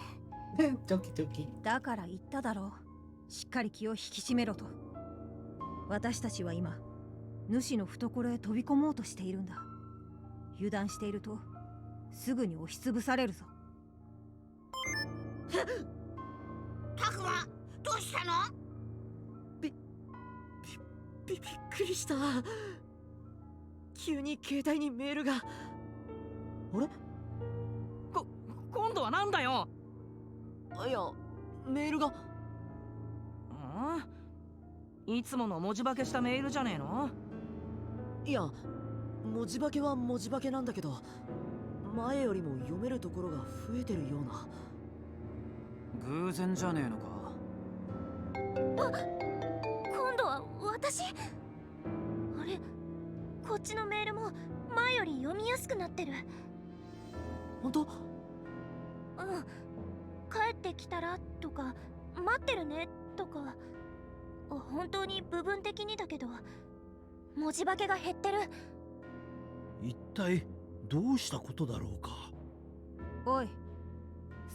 ドキドキ。だから言っただろう、しっかり気を引き締めろと。私たちは今主の懐へ飛び込もうとしているんだ。油断しているとすぐに押しつぶされるぞ。タクマ、どうしたの？びっくりした。急に携帯にメールが。あれ？今度はなんだよ。いや、メールが。いつもの文字化けしたメールじゃねえの？いや、文字化けは文字化けなんだけど、前よりも読めるところが増えてるような。偶然じゃねえのか。今度は私？あれ、こっちのメールも前より読みやすくなってる。本当？うん、帰ってきたらとか待ってるねとか、本当に部分的にだけど文字化けが減ってる。一体どうしたことだろうか。おい、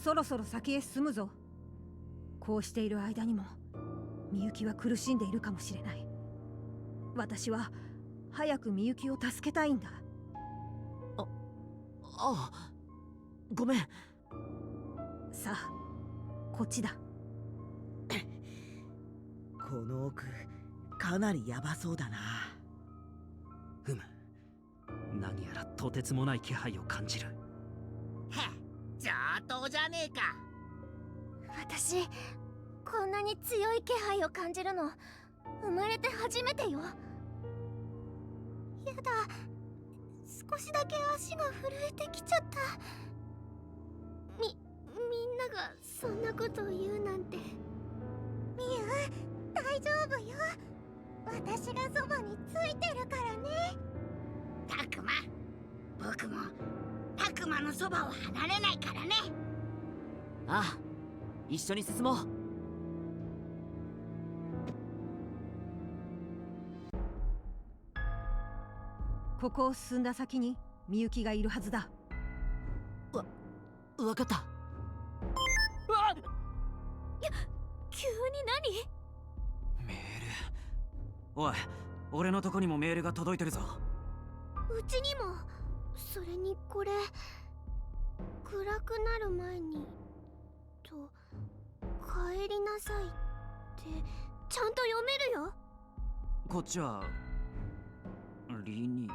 そろそろ先へ進むぞ。こうしている間にもみゆきは苦しんでいるかもしれない。私は早くみゆきを助けたいんだ。ああ、ごめん。さあ、こっちだ。この奥かなりヤバそうだな。何やらとてつもない気配を感じる。上等じゃねえか。私こんなに強い気配を感じるの生まれて初めてよ。やだ、少しだけ足が震えてきちゃった。みんながそんなことを言うなんて。みゆ、大丈夫よ。私がそばについてるからね。タクマ、僕もタクマのそばを離れないからね。ああ、一緒に進もう。ここを進んだ先にみゆきがいるはずだ。わかった。急にメール。おい、俺のとこにもメールが届いてるぞ。何？うちにも。それにこれ、暗くなる前にと帰りなさいってちゃんと読めるよ。こっちはリに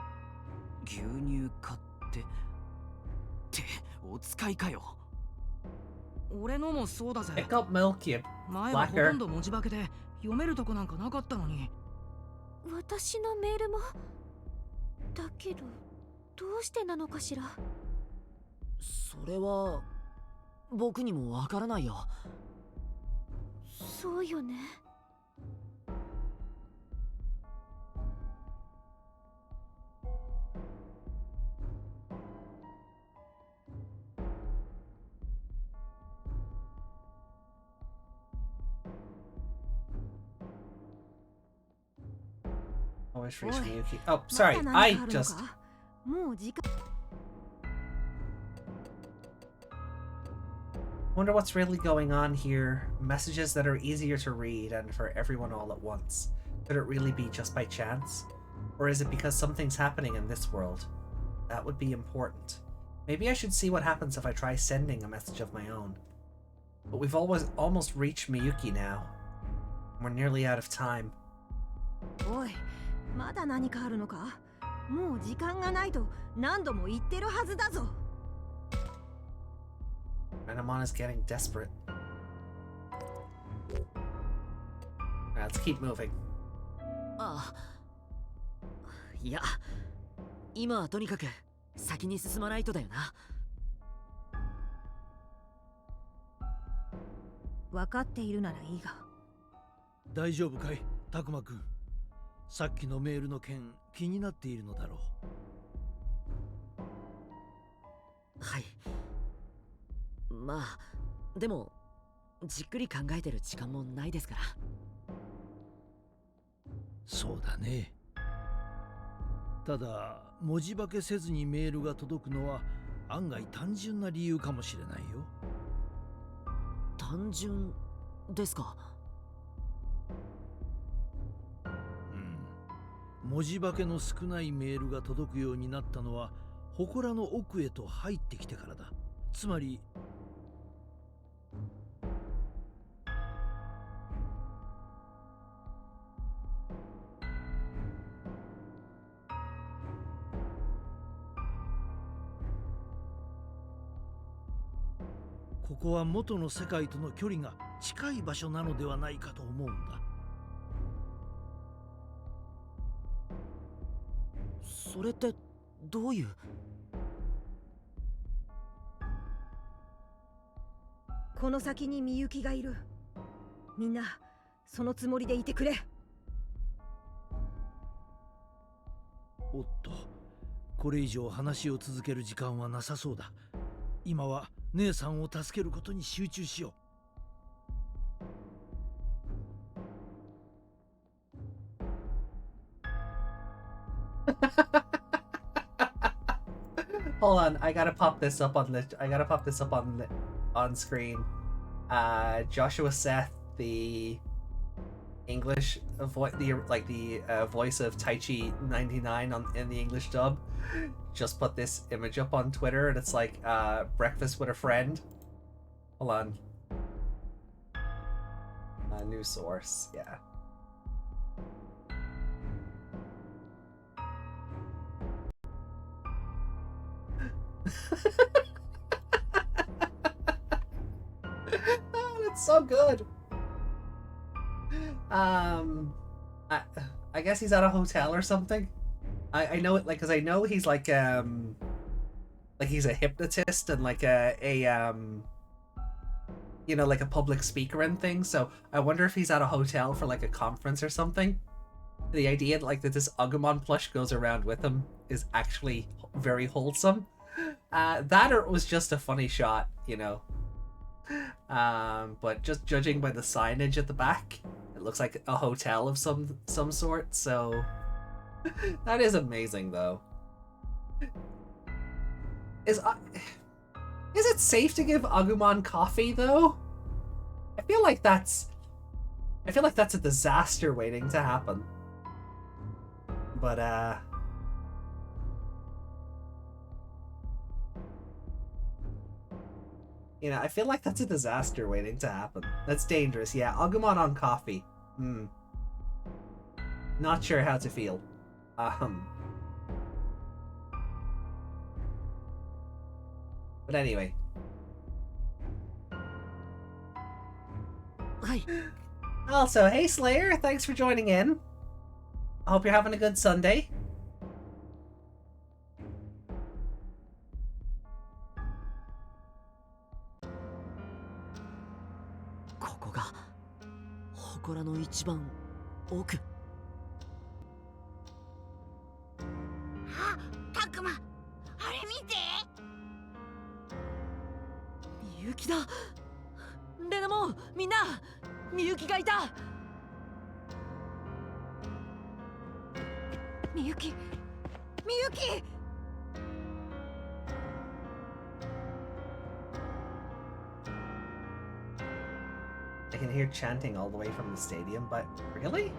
牛乳買ってってお使いかよ。俺のもそうだぜ。 Pick up milk, you 前はほと blacker. んど文字化けで読めるとこなんかなかったのに。私のメールもだけど、どうしてなのかしら。それは僕にもわからないよ。そうよね。Always reach Miyuki. Oh, sorry. I just. もう時間。 Wonder what's really going on here. Messages that are easier to read and for everyone all at once. Could it really be just by chance? Or is it because something's happening in this world? That would be important. Maybe I should see what happens if I try sending a message of my own. But we've almost reached Miyuki now. We're nearly out of time. おい、まだ何かあるのか？もう時間がないと何度も言ってるはずだぞ。Renamon is getting desperate. Alright, let's keep moving. ああ、いや、今はとにかく先に進まないとだよな。分かっているならいいが。大丈夫かい、たくまくん。さっきのメールの件気になっているのだろう。はい。まあでもじっくり考えてる時間もないですから。そうだね。ただ文字化けせずにメールが届くのは案外単純な理由かもしれないよ。単純ですか？文字化けの少ないメールが届くようになったのは祠の奥へと入ってきてからだ。つまりここは元の世界との距離が近い場所なのではないかと思うんだ。それってどういう？この先にみゆきがいる。みんなそのつもりでいてくれ。おっと、これ以上話を続ける時間はなさそうだ。今は姉さんを助けることに集中しよう。Hold on, I gotta pop this up on on screen. Joshua Seth, the English voice, voice of Taichi 99 in the English dub, just put this image up on Twitter, and it's like breakfast with a friend. Hold on. New source, yeah. Oh, that's so good. I guess he's at a hotel or something. I know it, like, because I know he's like he's a hypnotist and like you know, like a public speaker and things. So I wonder if he's at a hotel for like a conference or something. The idea like that this Agumon plush goes around with him is actually very wholesome. That or it was just a funny shot, you know. But just judging by the signage at the back, it looks like a hotel of some sort. So that is amazing, though. Is it safe to give Agumon coffee, though? I feel like that's a disaster waiting to happen. But you know, I feel like that's a disaster waiting to happen. That's dangerous. Yeah, Agumon on coffee. Not sure how to feel. But anyway. Hi. Also, hey Slayer, thanks for joining in. I hope you're having a good Sunday. Kokoga 祠の一番奥。あ、たくま、あれ見て。みゆきだ。レナモン、みんな、みゆきがいた。みゆき、みゆき。I can hear chanting all the way from the stadium, but really?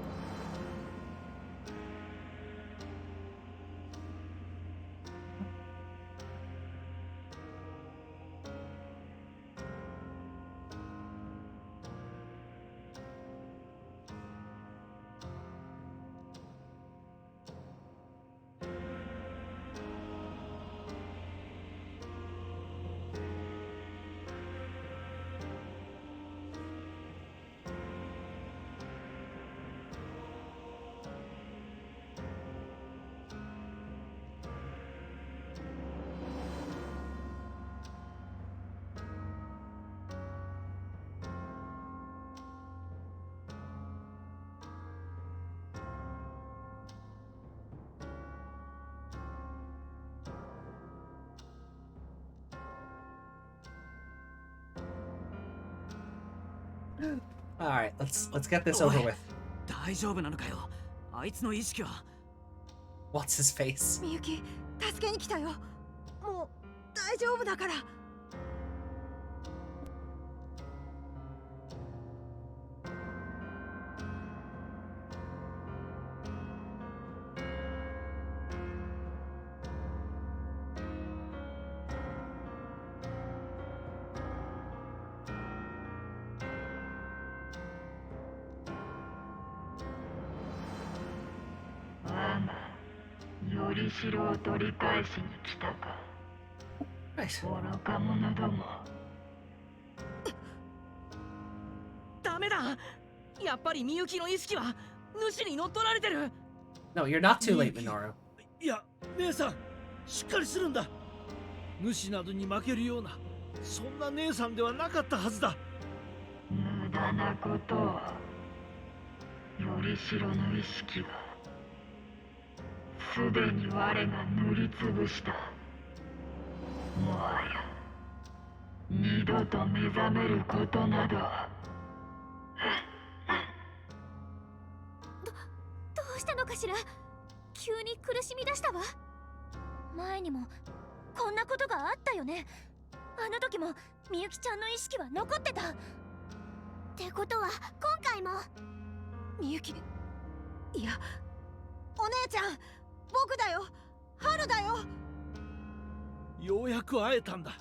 Alright, let's get this over with. 大丈夫なのかよ。あいつの意識は。 What's his face? みゆき助けに来たよ。もう大丈夫だから。よりしろを取り返しに来たか。 Right. 愚か者ども。ダメだ。やっぱりみゆきの意識は主に乗っ取られてる。 No, you're not too late, Minoru. いや、姉さん、しっかりするんだ。主などに負けるような、そんな姉さんではなかったはずだ。無駄なことを。よりしろの意識はすでに我が塗りつぶした。もはや二度と目覚めることなど。どうしたのかしら。急に苦しみ出したわ。前にもこんなことがあったよね。あの時もみゆきちゃんの意識は残ってた。ってことは今回もみゆき、いやお姉ちゃん、僕だよ、春だよ。ようやく会えたんだ。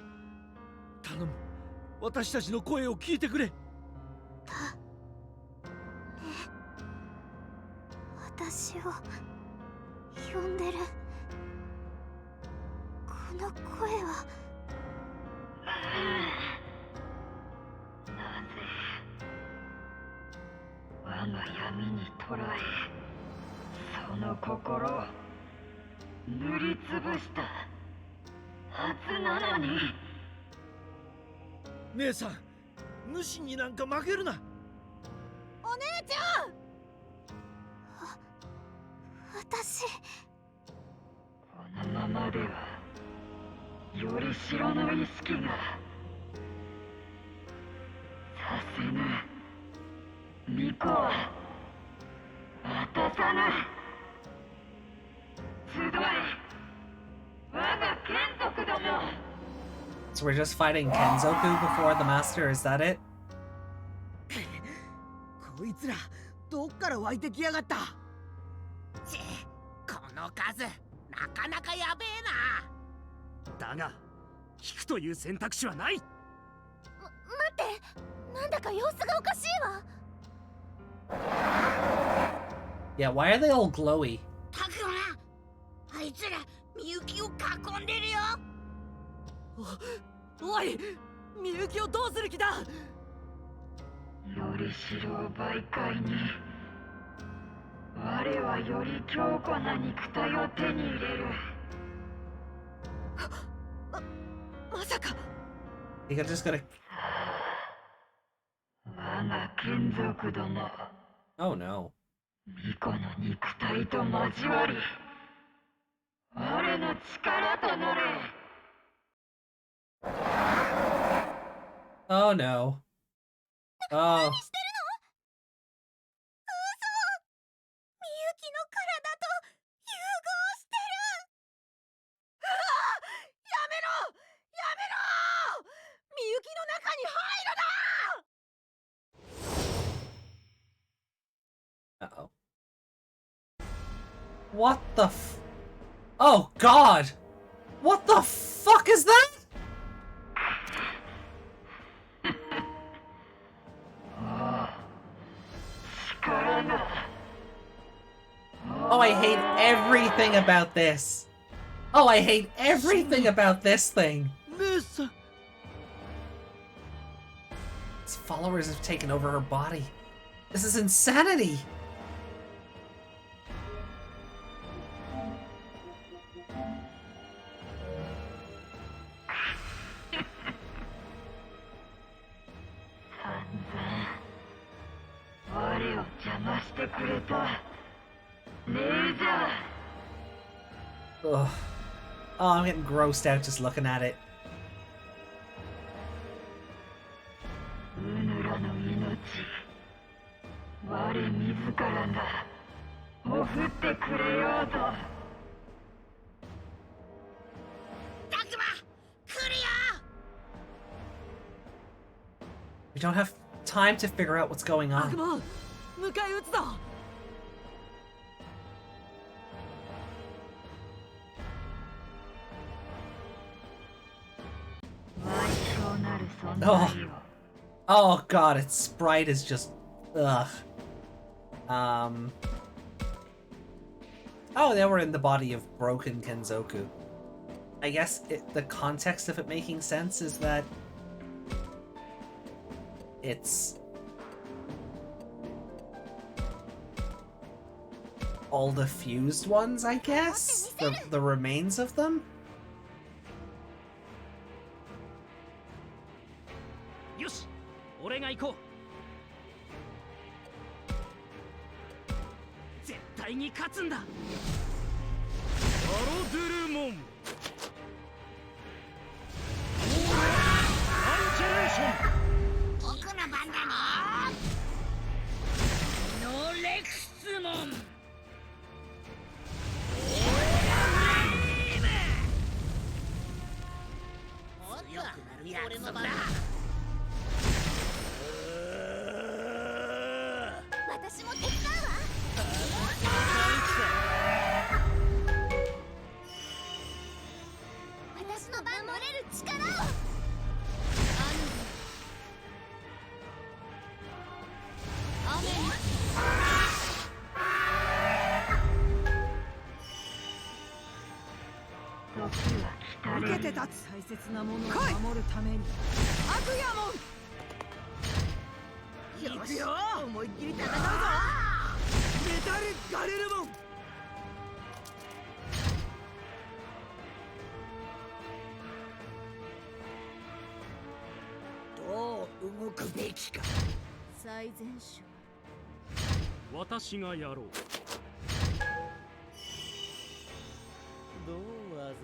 頼む、私たちの声を聞いてくれ。私を呼んでる。この声は。なぜ我が闇に捕らえ、その心を塗りつぶしたはずなのに。姉さん、主になんか負けるな。お姉ちゃん。私。このままではよりしろの意識がさせぬ。巫女は渡さぬ。集え、我が眷属ども。 So we're just fighting Kenzoku before the master, is that it? こいつらどっから湧いてきやがった。この数なかなかやべえな。だが引くという選択肢はない。待って、なんだか様子がおかしいわ。Yeah, why are they all glowy? タクマ、あいつらみゆきを囲んでるよ。おい、みゆきをどうする気だ。よりしろを媒介に我はより強固な肉体を手に入れる。まさか You can just gonna. 我が眷属ども。 Oh no. 巫女の肉体と交わり、我の力となれ。 Oh no. Oh. みゆきの体と融合してる。やめろやめろ。みゆきの中に入るな。 Uh-oh. What the f- Oh god! What the fuck is that? Oh, I hate everything about this. Oh, I hate everything about this thing. 姉さん、 Its followers have taken over her body. This is insanity. Ugh. Oh, I'm getting grossed out just looking at it. うぬらの命からな。もう降ってくれようと。タクマ、来るよ。 We don't have time to figure out what's going 悪 on. 魔迎え撃つぞ。Oh. Oh god, its sprite is just ugh. Oh, they were in the body of broken Kenzoku. I guess the context of it making sense is that it's all the fused ones, I guess? The remains of them? よし、俺が行こう。絶対に勝つんだ。ガロドゥルモン。アンチェレーション。僕の番だね。ノレクスモン。強くなるやつだ。私も手伝うわ。私の番漏れる力を。受けて立つ。大切なものを守るために。悪夜門。行くよ。思いっきり戦うぞ。メタルガレルモン。どう動くべきか。最善手。私がやろう。どう欺いてあげる。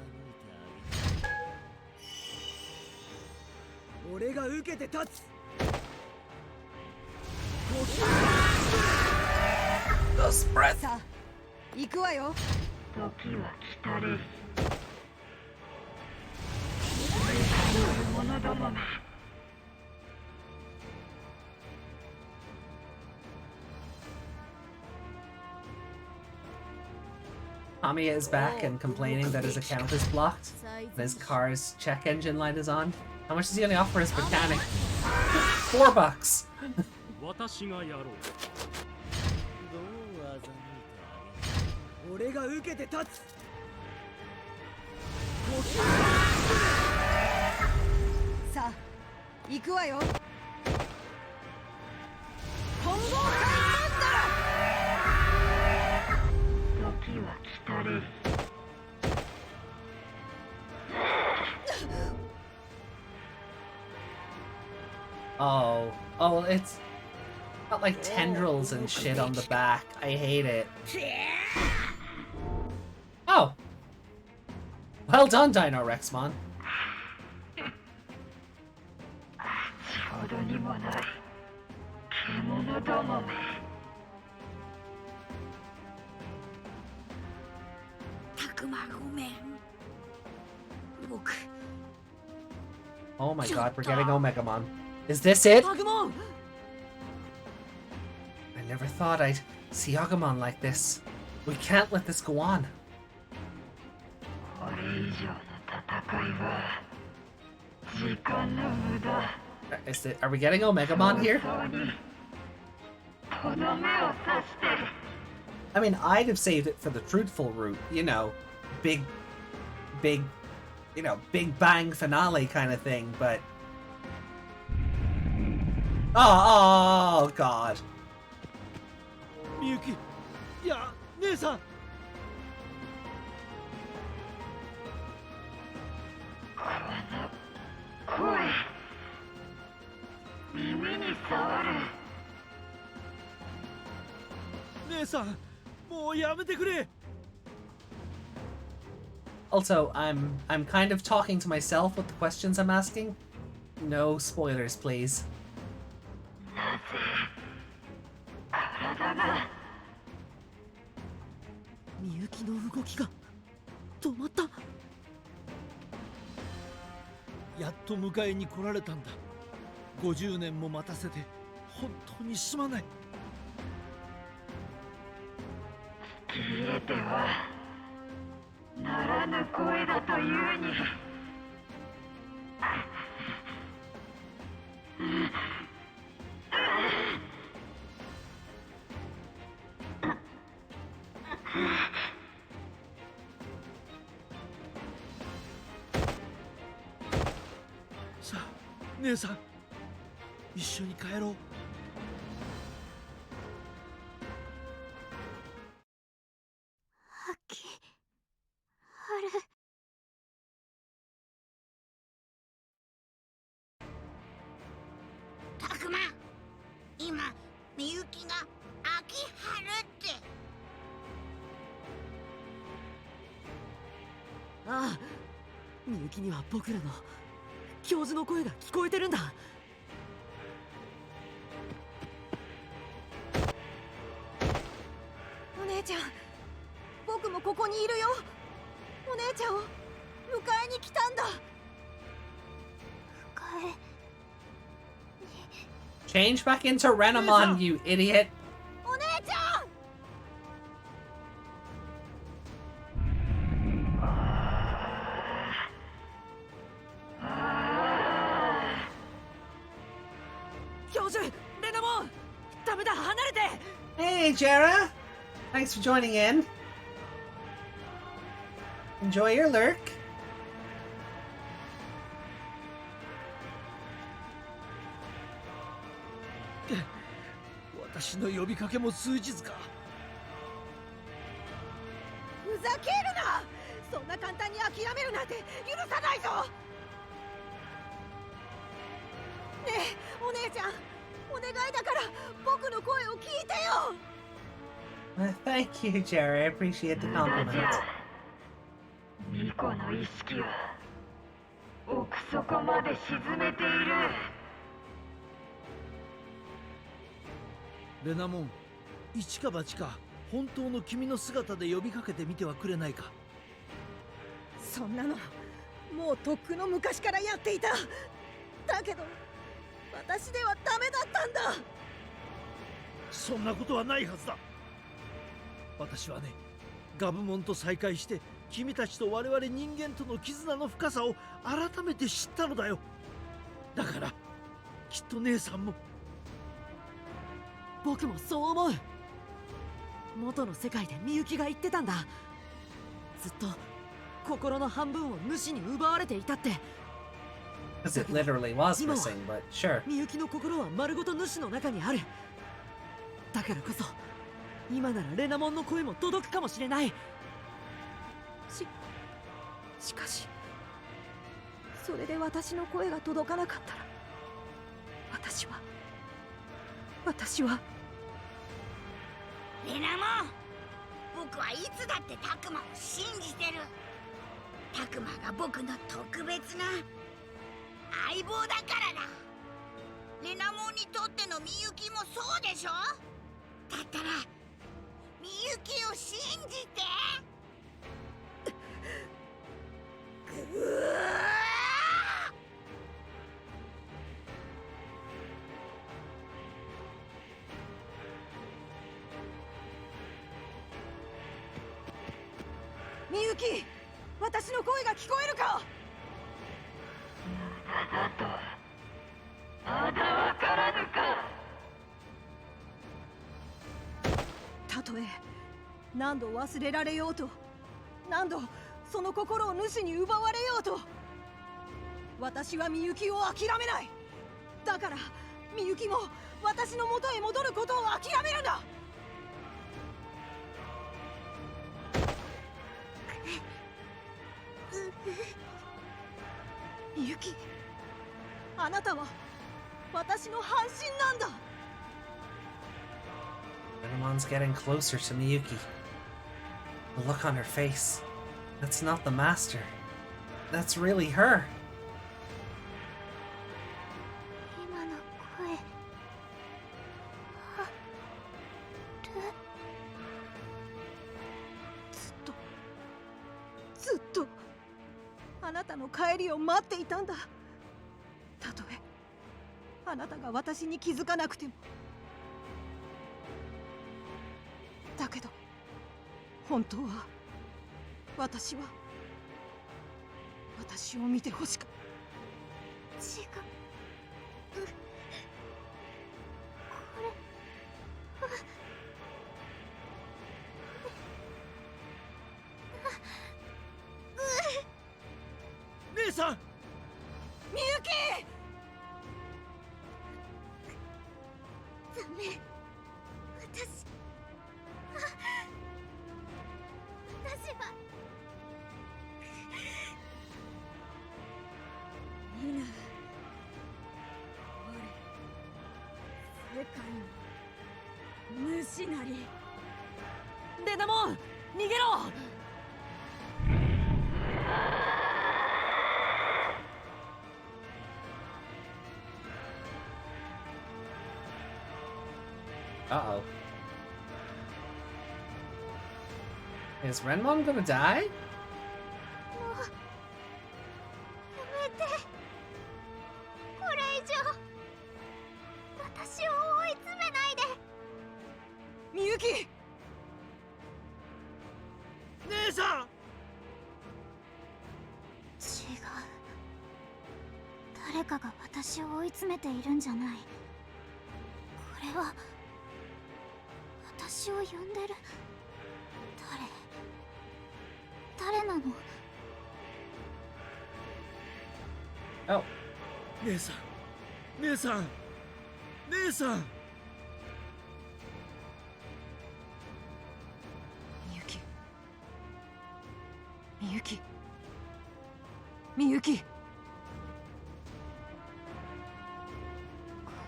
俺が受けて立つ。Those breath. さあ、行くわよ。時は来たれ。者どもが。Kamiya is back and complaining that his account is blocked and his car's check engine light is on. How much does he only offer his mechanic? $4. 私がやろう。どう欺いてあ俺が受けて立つ。さあ、行くわよ。混合体なんだろ。時は来たれ。Oh, it's got like tendrils and shit on the back. I hate it. Oh, well done, Dino Rexmon. ほどにもない獣どもめ。たくまごめん。僕。 Oh my god, we're getting Omegamon. Is this it? Agumon! I never thought I'd see Agumon like this. We can't let this go on. これ以上の戦いは時間の無駄。Are we getting Omegamon here? そうにとどめを刺してる。 I mean, I'd have saved it for the truthful route, you know, big, you know, big bang finale kind of thing, but... Oh, God. みゆき、いや、姉さん。この声、耳に触る。姉さん、もうやめてくれ。 Also, I'm kind of talking to myself with the questions I'm asking. No spoilers, please. なぜ体がやっと迎えに来られたんだ。50年も待たせて本当にすまない。消えてはならぬ声だというに。さあ姉さん、一緒に帰ろう。秋春。たくま、今みゆきが秋春って。ああ、みゆきには僕らの教授の声が聞こえてるんだ。お姉ちゃん、僕もここにいるよ。お姉ちゃんを迎えに来たんだ。迎え Change back into Renamon, you idiot. お姉ちゃん。教授、レナモン、ダメだ、離れて。Hey, Jera. Thanks for joining in. Enjoy your lurk. 私の呼びかけも数日か。ふざけるな。そんな簡単に諦めるなんて許さないぞ。ねえ、お姉ちゃん、お願いだから僕の声を聞いてよ。Thank you, Jerry. I appreciate the compliment. 巫女の意識は奥底まで沈めている。レナモン、一か八か本当の君の姿で呼びかけてみてはくれないか。そんなのもうとっくの昔からやっていた。だけど私ではダメだったんだ。そんなことはないはずだ。私はね、ガブモンと再会して君たちと我々人間との絆の深さを改めて知ったのだよ。だからきっと姉さんも。僕もそう思う。元の世界でみゆきが言ってたんだ。ずっと心の半分を主に奪われていたって。 Because it literally was missing, but sure. みゆきの心は丸ごと主の中にある。だからこそ今ならレナモンの声も届くかもしれない。しかしそれで私の声が届かなかったら私はレナモン、僕はいつだってタクマを信じてる。タクマが僕の特別な相棒だからだ。レナモンにとってのみゆきもそうでしょ。だったらみゆきを信じて。みゆき、私の声が聞こえるか。だとまだわからぬか。たとえ何度忘れられようと、何度その心を主に奪われようと、私はみゆきを諦めない。だからみゆきも私の元へ戻ることを諦めるな。みゆき、あなたは私の半身なんだ。Renamon's getting closer to Miyuki. The look on her face. That's not the master. That's really her. 今の声ずっとあなたの帰りを待っていたんだ。たとえあなたが私に気づかなくても。だけど本当は私を見てほしか。違う。これは姉さん、みゆき。ダメ。私は見ぬ我世界の主なり。レナモン逃げろ。Uh-oh. Is Renmon gonna die? もうやめて。これ以上私を追い詰めないで。みゆき。姉さん。違う。誰かが私を追い詰めているんじゃない。これは私を呼んでる。誰なの。Oh. 姉さん、姉さん、姉さん。みゆき、みゆき、みゆき。こ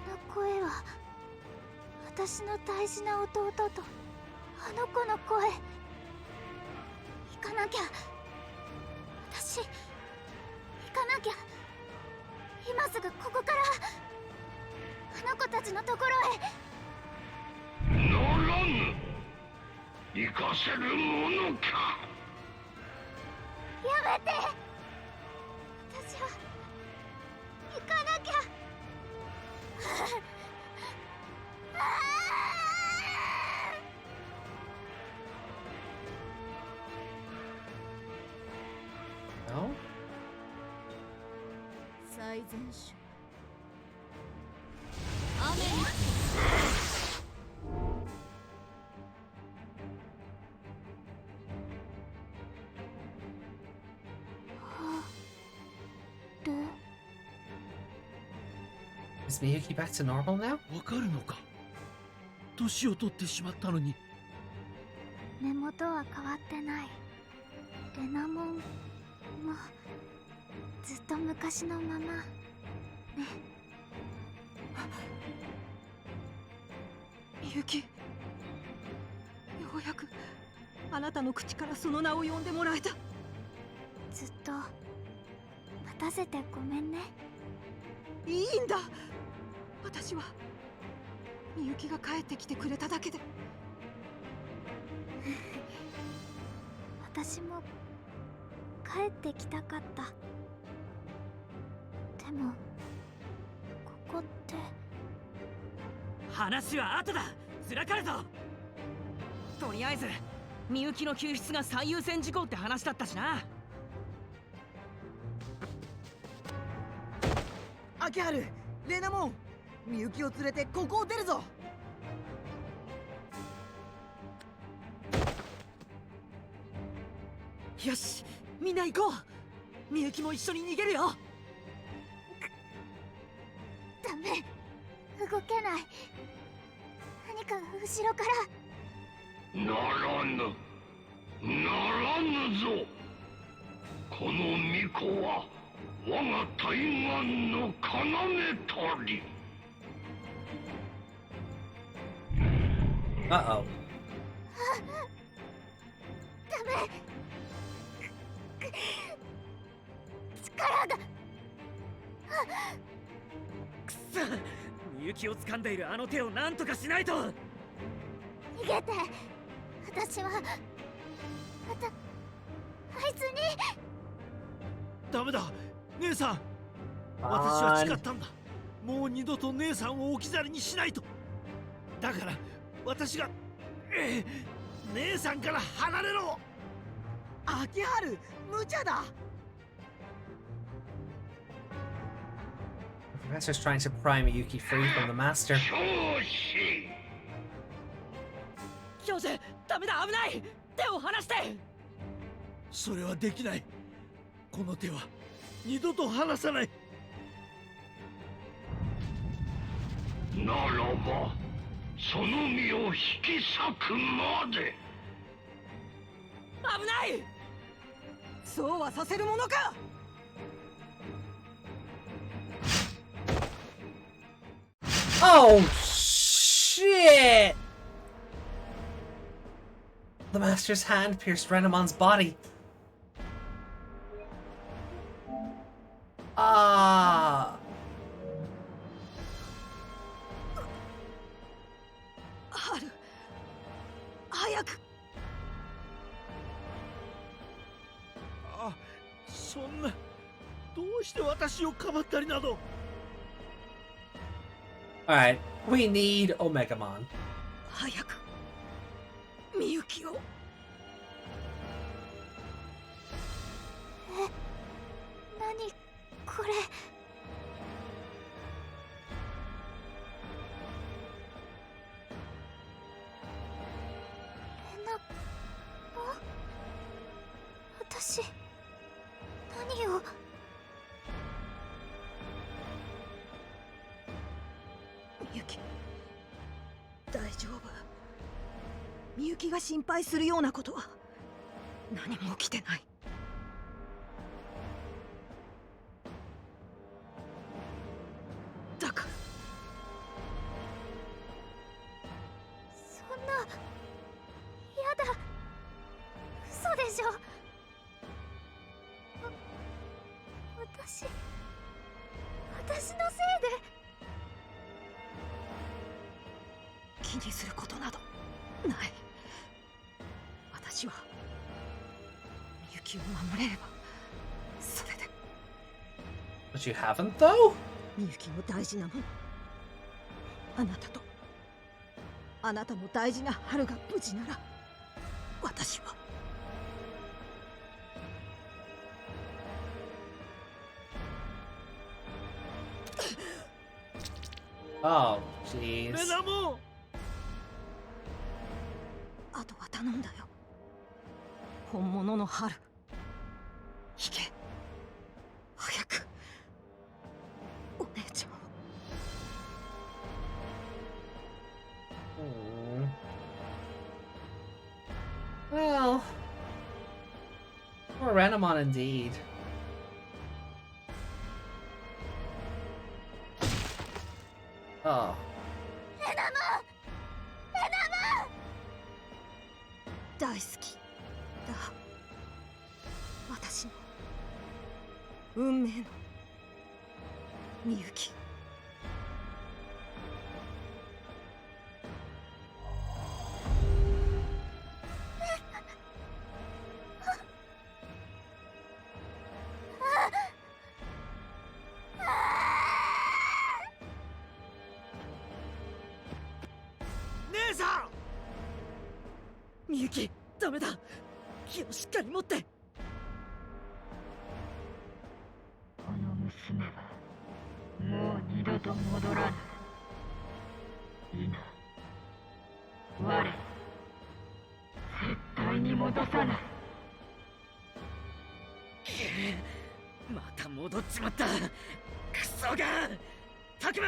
の声は私の大事な弟とあの子の声。行かなきゃ。私行かなきゃ。今すぐここからあの子たちのところへ。ならぬ。行かせるものか。やめて。私は行かなきゃ。No? 最善手。雨にIs Miyuki back to normal now? わかるのか。年を取ってしまったのに。根元は変わってない。レナモンもずっと昔のままね。みゆき、ようやくあなたの口からその名を呼んでもらえた。ずっと待たせてごめんね。いいんだ。私はみゆきが帰ってきてくれただけで。私も帰ってきたかった。でもここって話は後だ。ずらかるぞ。とりあえずみゆきの救出が最優先事項って話だったしな。アキハル、レナモン、みゆきを連れてここを出るぞ。よし、みんな行こう。みゆきも一緒に逃げるよ。ダメ。動けない。何かが後ろから。ならぬ。ならぬぞ。この巫女は我が対岸の要たり。Uh-oh. ダメ。力が。くそ、みゆきを掴んでいるあの手を何とかしないと。逃げて。私はあいつに。ダメだ、姉さん。私は誓ったんだ。もう二度と姉さんを置き去りにしないと。だから私が、姉さんから離れろ。秋春、無茶だ。The professor's trying to pry Miyuki free from the master. 教授、ダメだ、危ない。手を離して。それはできない。この手は二度と離さない。ならばその身を引き裂くまで。危ない。そうはさせるものか。Oh shit! The master's hand pierced Renamon's body. Ah. 春、早く。あ、そんな、どうして私をかばったりなど。Alright, we need Omegamon. 早くみゆきを。何これ。レナモン、私何を。みゆき、大丈夫。みゆきが心配するようなことは何も起きてない。だからそんな、やだ、嘘でしょ。私のせいで。気にすることなどない。私はみゆきを守れればそれで。 But you haven't, though? みゆきの大事なもの、あなたとあなたの大事な春が無事なら、私は。Oh, jeez. レナモン。あとは頼んだよ。本物の春、行け。早くお姉ちゃんを。Well, poor Renamon indeed. Oh. レナモン、レナモン。大好きだ。私の運命のみゆき。姉さん。みゆき、ダメだ。気をしっかり持って。この娘はもう二度と戻らぬ。今我絶対に戻さない。また戻っちまった。クソがタクマ。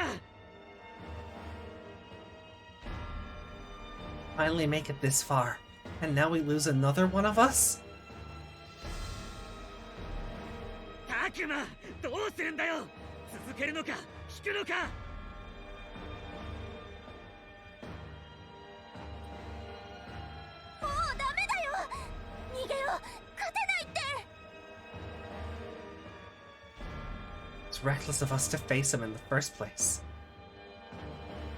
Finally make it this far, and now we lose another one of us? タクマ、どうするんだよ。続けるのか引くのか。もうダメだよ。逃げよう。勝てないって。 It's reckless of us to face him in the first place.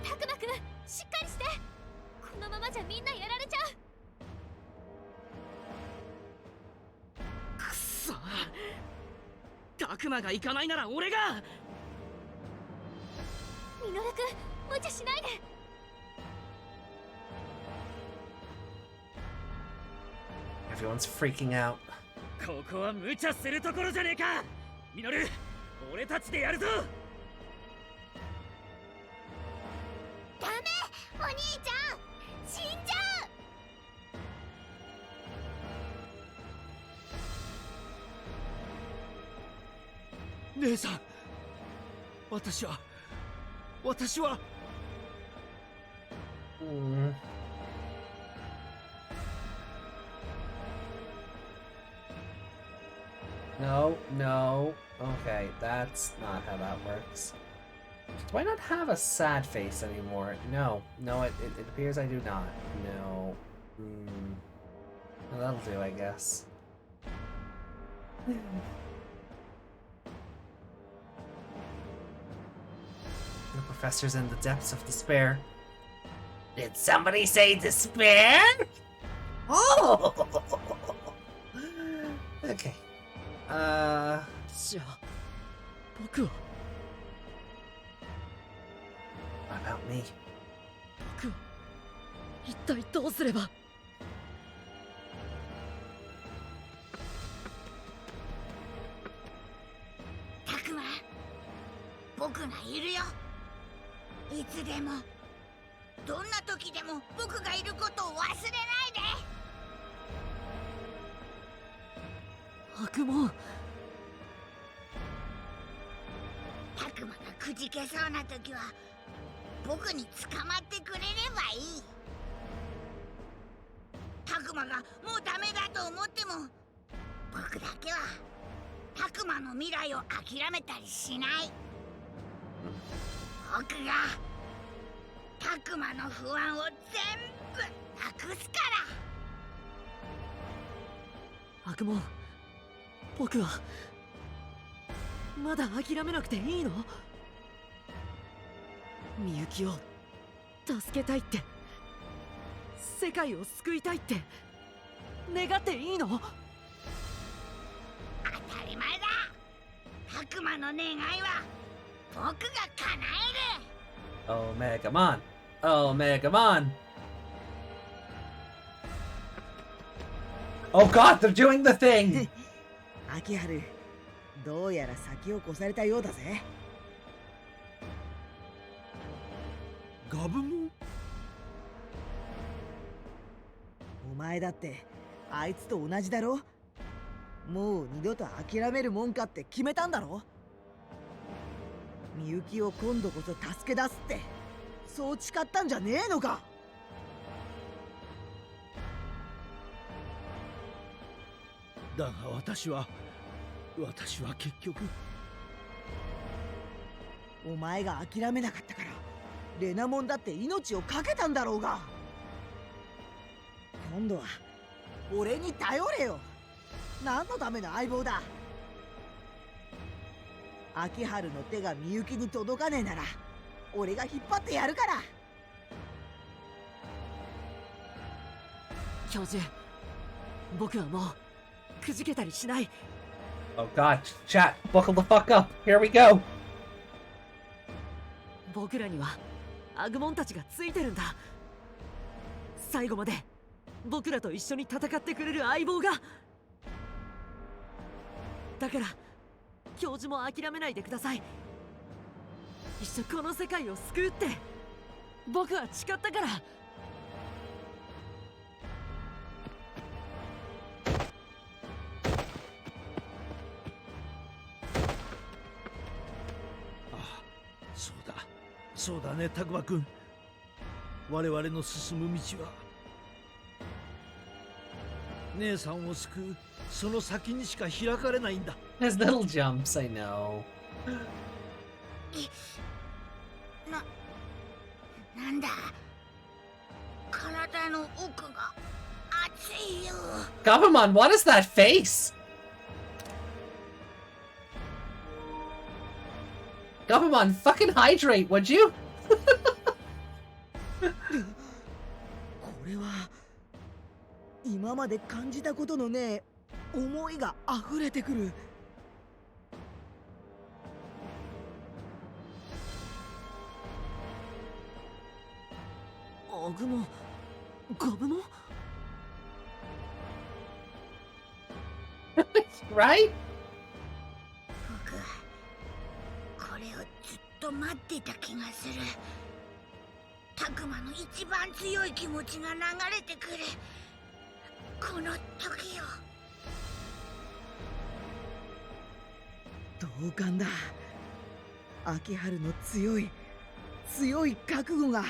タクマくん、しっかりして。このままじゃみんなやられちゃう。くそ。タたくまが行かないなら俺が。ミノル君、無茶しないで。Everyone's freaking out. ここは無茶するところじゃねえか。ミノル、俺たちでやるぞ。ダメ、お兄ちゃん、死んじゃう。姉さん、私は No, no. Okay, that's not how that works. Do I not have a sad face anymore? No, no, it appears I do not. No. Well, that'll do, I guess. The professor's in the depths of despair. Did somebody say despair? Oh! Okay. じゃあ僕は What about me? 僕は一体どうすれば。たくま、僕がいるよ。いつでも、どんな時でも僕がいることを忘れないで。悪魔。たくまがくじけそうな時は僕に捕まってくれればいい。たくまがもうダメだと思っても僕だけはたくまの未来を諦めたりしない。僕がたくまの不安を全部なくすから。悪魔、僕はまだ諦めなくていいの？みゆきを助けたいって、世界を救いたいって願っていいの？当たり前だ。たくまの願いは僕が叶える。Omegamon! Omegamon! Oh god, they're doing the thing! 秋春、どうやら先を越されたようだぜ。ガブモン？お前だってあいつと同じだろ。もう二度と諦めるもんかって決めたんだろ。みゆきを今度こそ助け出すってそう誓ったんじゃねえのか。だが私は結局。お前が諦めなかったからレナモンだって命を懸けたんだろうが。今度は俺に頼れよ。何のための相棒だ。秋春の手がみゆきに届かねえなら俺が引っ張ってやるから。教授、僕はもうくじけたりしない。 Oh god, chat, buckle the fuck up. Here we go. 僕らにはアグモンたちがついてるんだ。最後まで僕らと一緒に戦ってくれる相棒が。だから教授も諦めないでください。一緒この世界を救うって僕は誓ったから。そうだね、たくまくん。我々の進む道は姉さんを救うその先にしか開かれないんだ。 His little jumps, I know. なんだ、体の奥が熱いよ。 Garurumon, what is that face? Garurumon, fucking hydrate, would you? これは今まで感じたことのねえ思いが溢れてくる。グモン、ガブモン Right? 僕これをずっと待っていた気がする。タクマの一番強い気持ちが流れてくるこの時よ。同感だ。秋春の強い覚悟が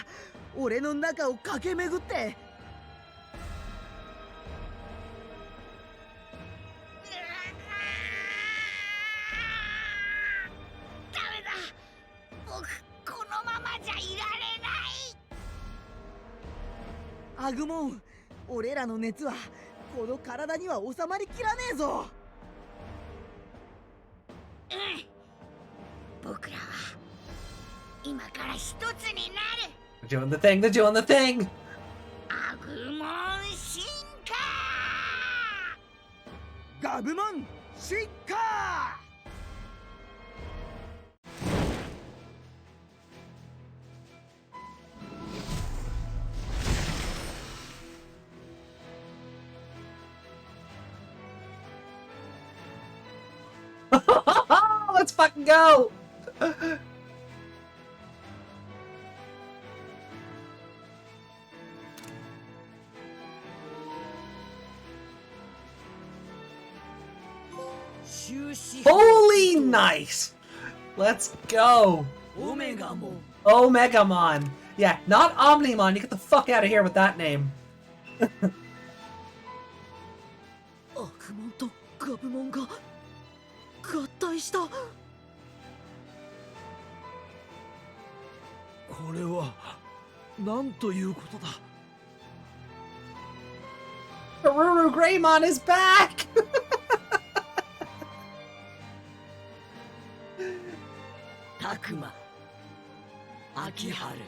俺の中を駆け巡って。ダメだ、僕このままじゃいられない。アグモン、俺らの熱はこの体には収まりきらねえぞ。僕らは今から一つになる。 They're doing the thing, they're doing the thing! アグモン進化。ガブモン進化。Let's fucking go! Holy night! Let's go! Omegamon. Omegamon! Yeah, not Omnimon. You get the fuck out of here with that name. アグモンとガブモンが合体した。これはなんということだ。Garurumon is back! タクマ、秋春、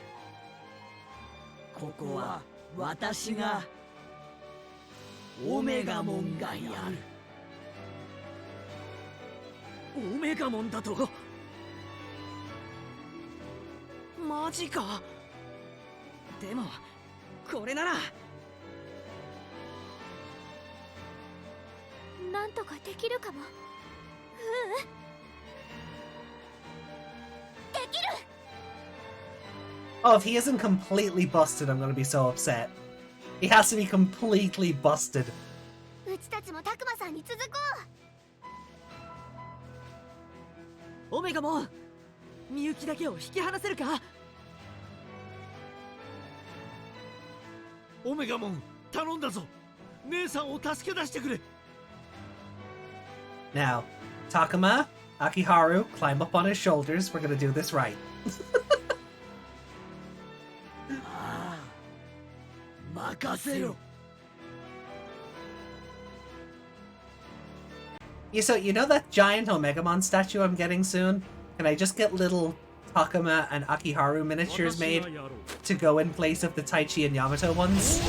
ここは私がオメガモンがやる。オメガモンだと？マジか。でもこれならなんとかできるかも。できる。 Oh, if he isn't completely busted, I'm gonna be so upset. He has to be completely busted. うちたちもタクマさんに続こオメガモン、みゆきだけを引き離せるか。オメガモン、頼んだぞ。姉さんを助け出してくれ。Now, Takuma, Akiharu, climb up on his shoulders. We're gonna do this right. ああ、任せろ。So you know that giant Omegamon statue I'm getting soon? Can I just get little Takuma and Akiharu miniatures made to go in place of the Taichi and Yamato ones?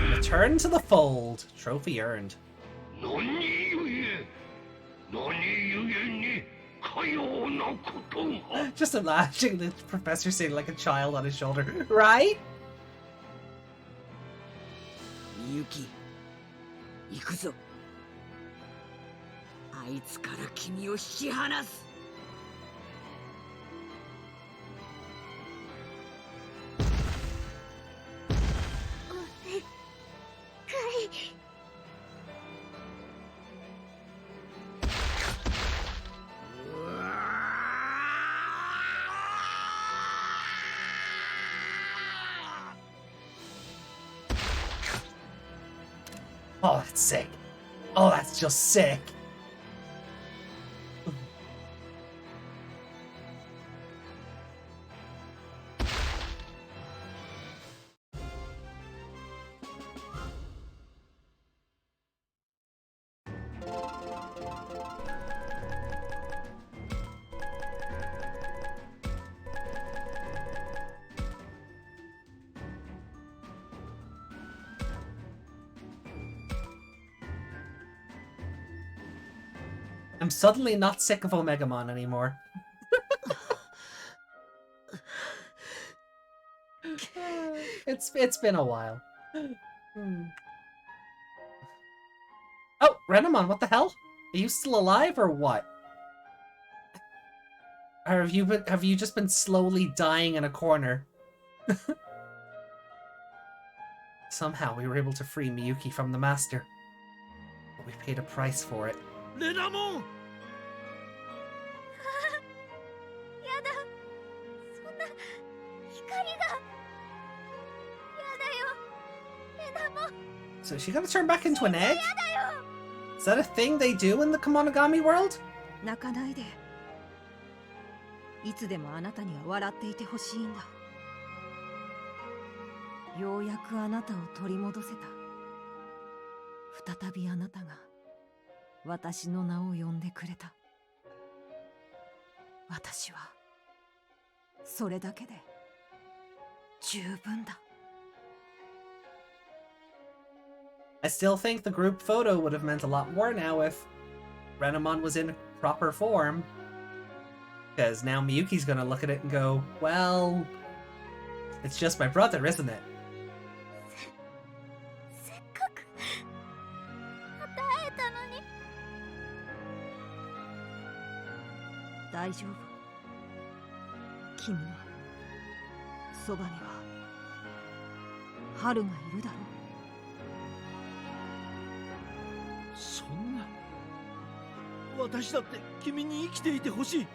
Return to the fold. Trophy earned. Just imagining the professor sitting like a child on his shoulder, right? みゆき、行くぞ。あいつから君を引き離す。Oh, that's sick. Oh, that's just sick. I'm suddenly not sick of Omegamon anymore. It's been a while. Oh, Renamon, what the hell? Are you still alive or what? Or have you just been slowly dying in a corner? Somehow we were able to free Miyuki from the master. But we paid a price for it. Renamon! やだ、そんな光がやだよ、レナモン。 So is she gonna turn back into an egg? やだよ。 Is that a thing they do in the Kemonogami world? 泣かないで。いつでもあなたには笑っていてほしいんだ。ようやくあなたを取り戻せた。再びあなたが私の名を呼んでくれた。私はそれだけで十分だ。 I still think the group photo would have meant a lot more now if Renamon was in proper form. Because now Miyuki's gonna look at it and go, well, it's just my brother, isn't it? せっかくまた会えたのに。大丈夫。君のそばには春がいるだろう。そんな。私だって君に生きていてほしい。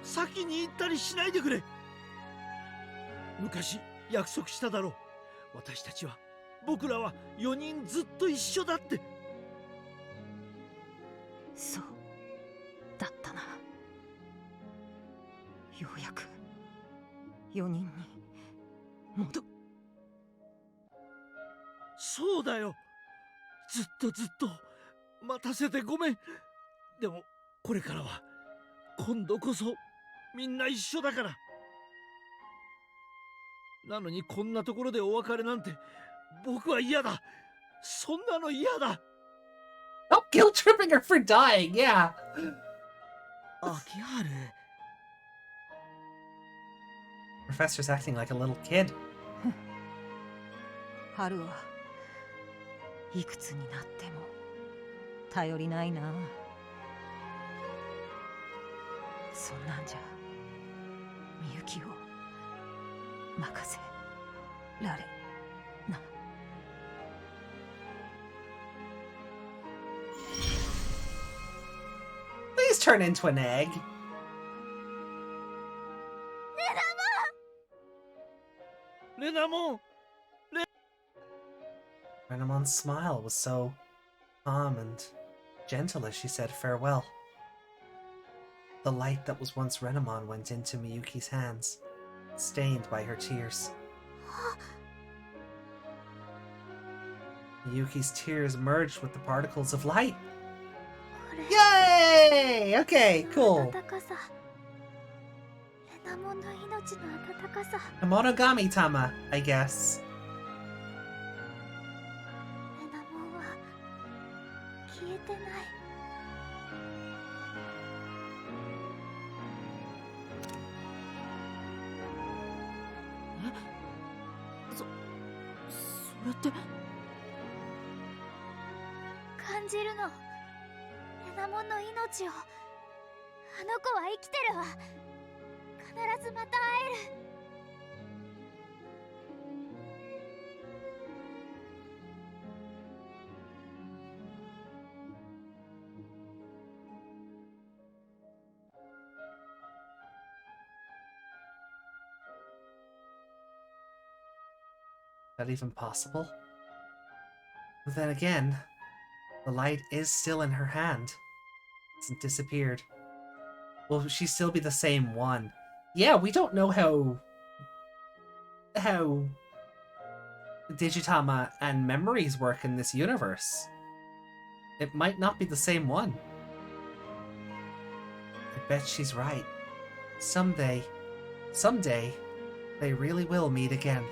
先に行ったりしないでくれ。昔約束しただろう。私たちは、僕らは4人ずっと一緒だって。そうだったな。ようやく4人に戻。そうだよ。ずっと待たせてごめん。でもこれからは今度こそみんな一緒だから。なのにこんなところでお別れなんて僕は嫌だ。そんなの嫌だ。Oh, guilt tripping her for dying, yeah. 秋春。Professor's acting like a little kid. 春はいくつになっても頼りないな。そんなんじゃみゆきを任せられな。Please turn into an egg. Renamon! Renamon's smile was so calm and gentle as she said farewell. The light that was once Renamon went into Miyuki's hands, stained by her tears. Miyuki's tears merged with the particles of light. Yay! Okay, cool. Monogami-tama, I guess. Is that even possible? But then again, the light is still in her hand. It hasn't disappeared. Will she still be the same one? Yeah, we don't know how Digitama and memories work in this universe. It might not be the same one. I bet she's right. Someday, they really will meet again.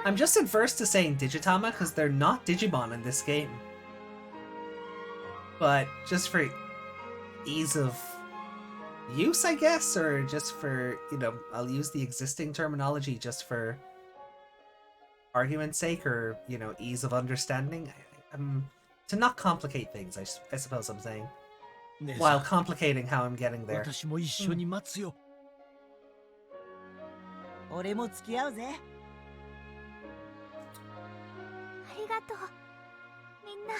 I'm just adverse to saying Digitama because they're not Digimon in this game. But just for ease of use, I guess, or just for, you know, I'll use the existing terminology just for argument's sake, or, you know, ease of understanding. To not complicate things, I suppose I'm saying, while complicating how I'm getting there. 私も一緒に待つよ。俺も付き合うぜ。ありがとうみんな。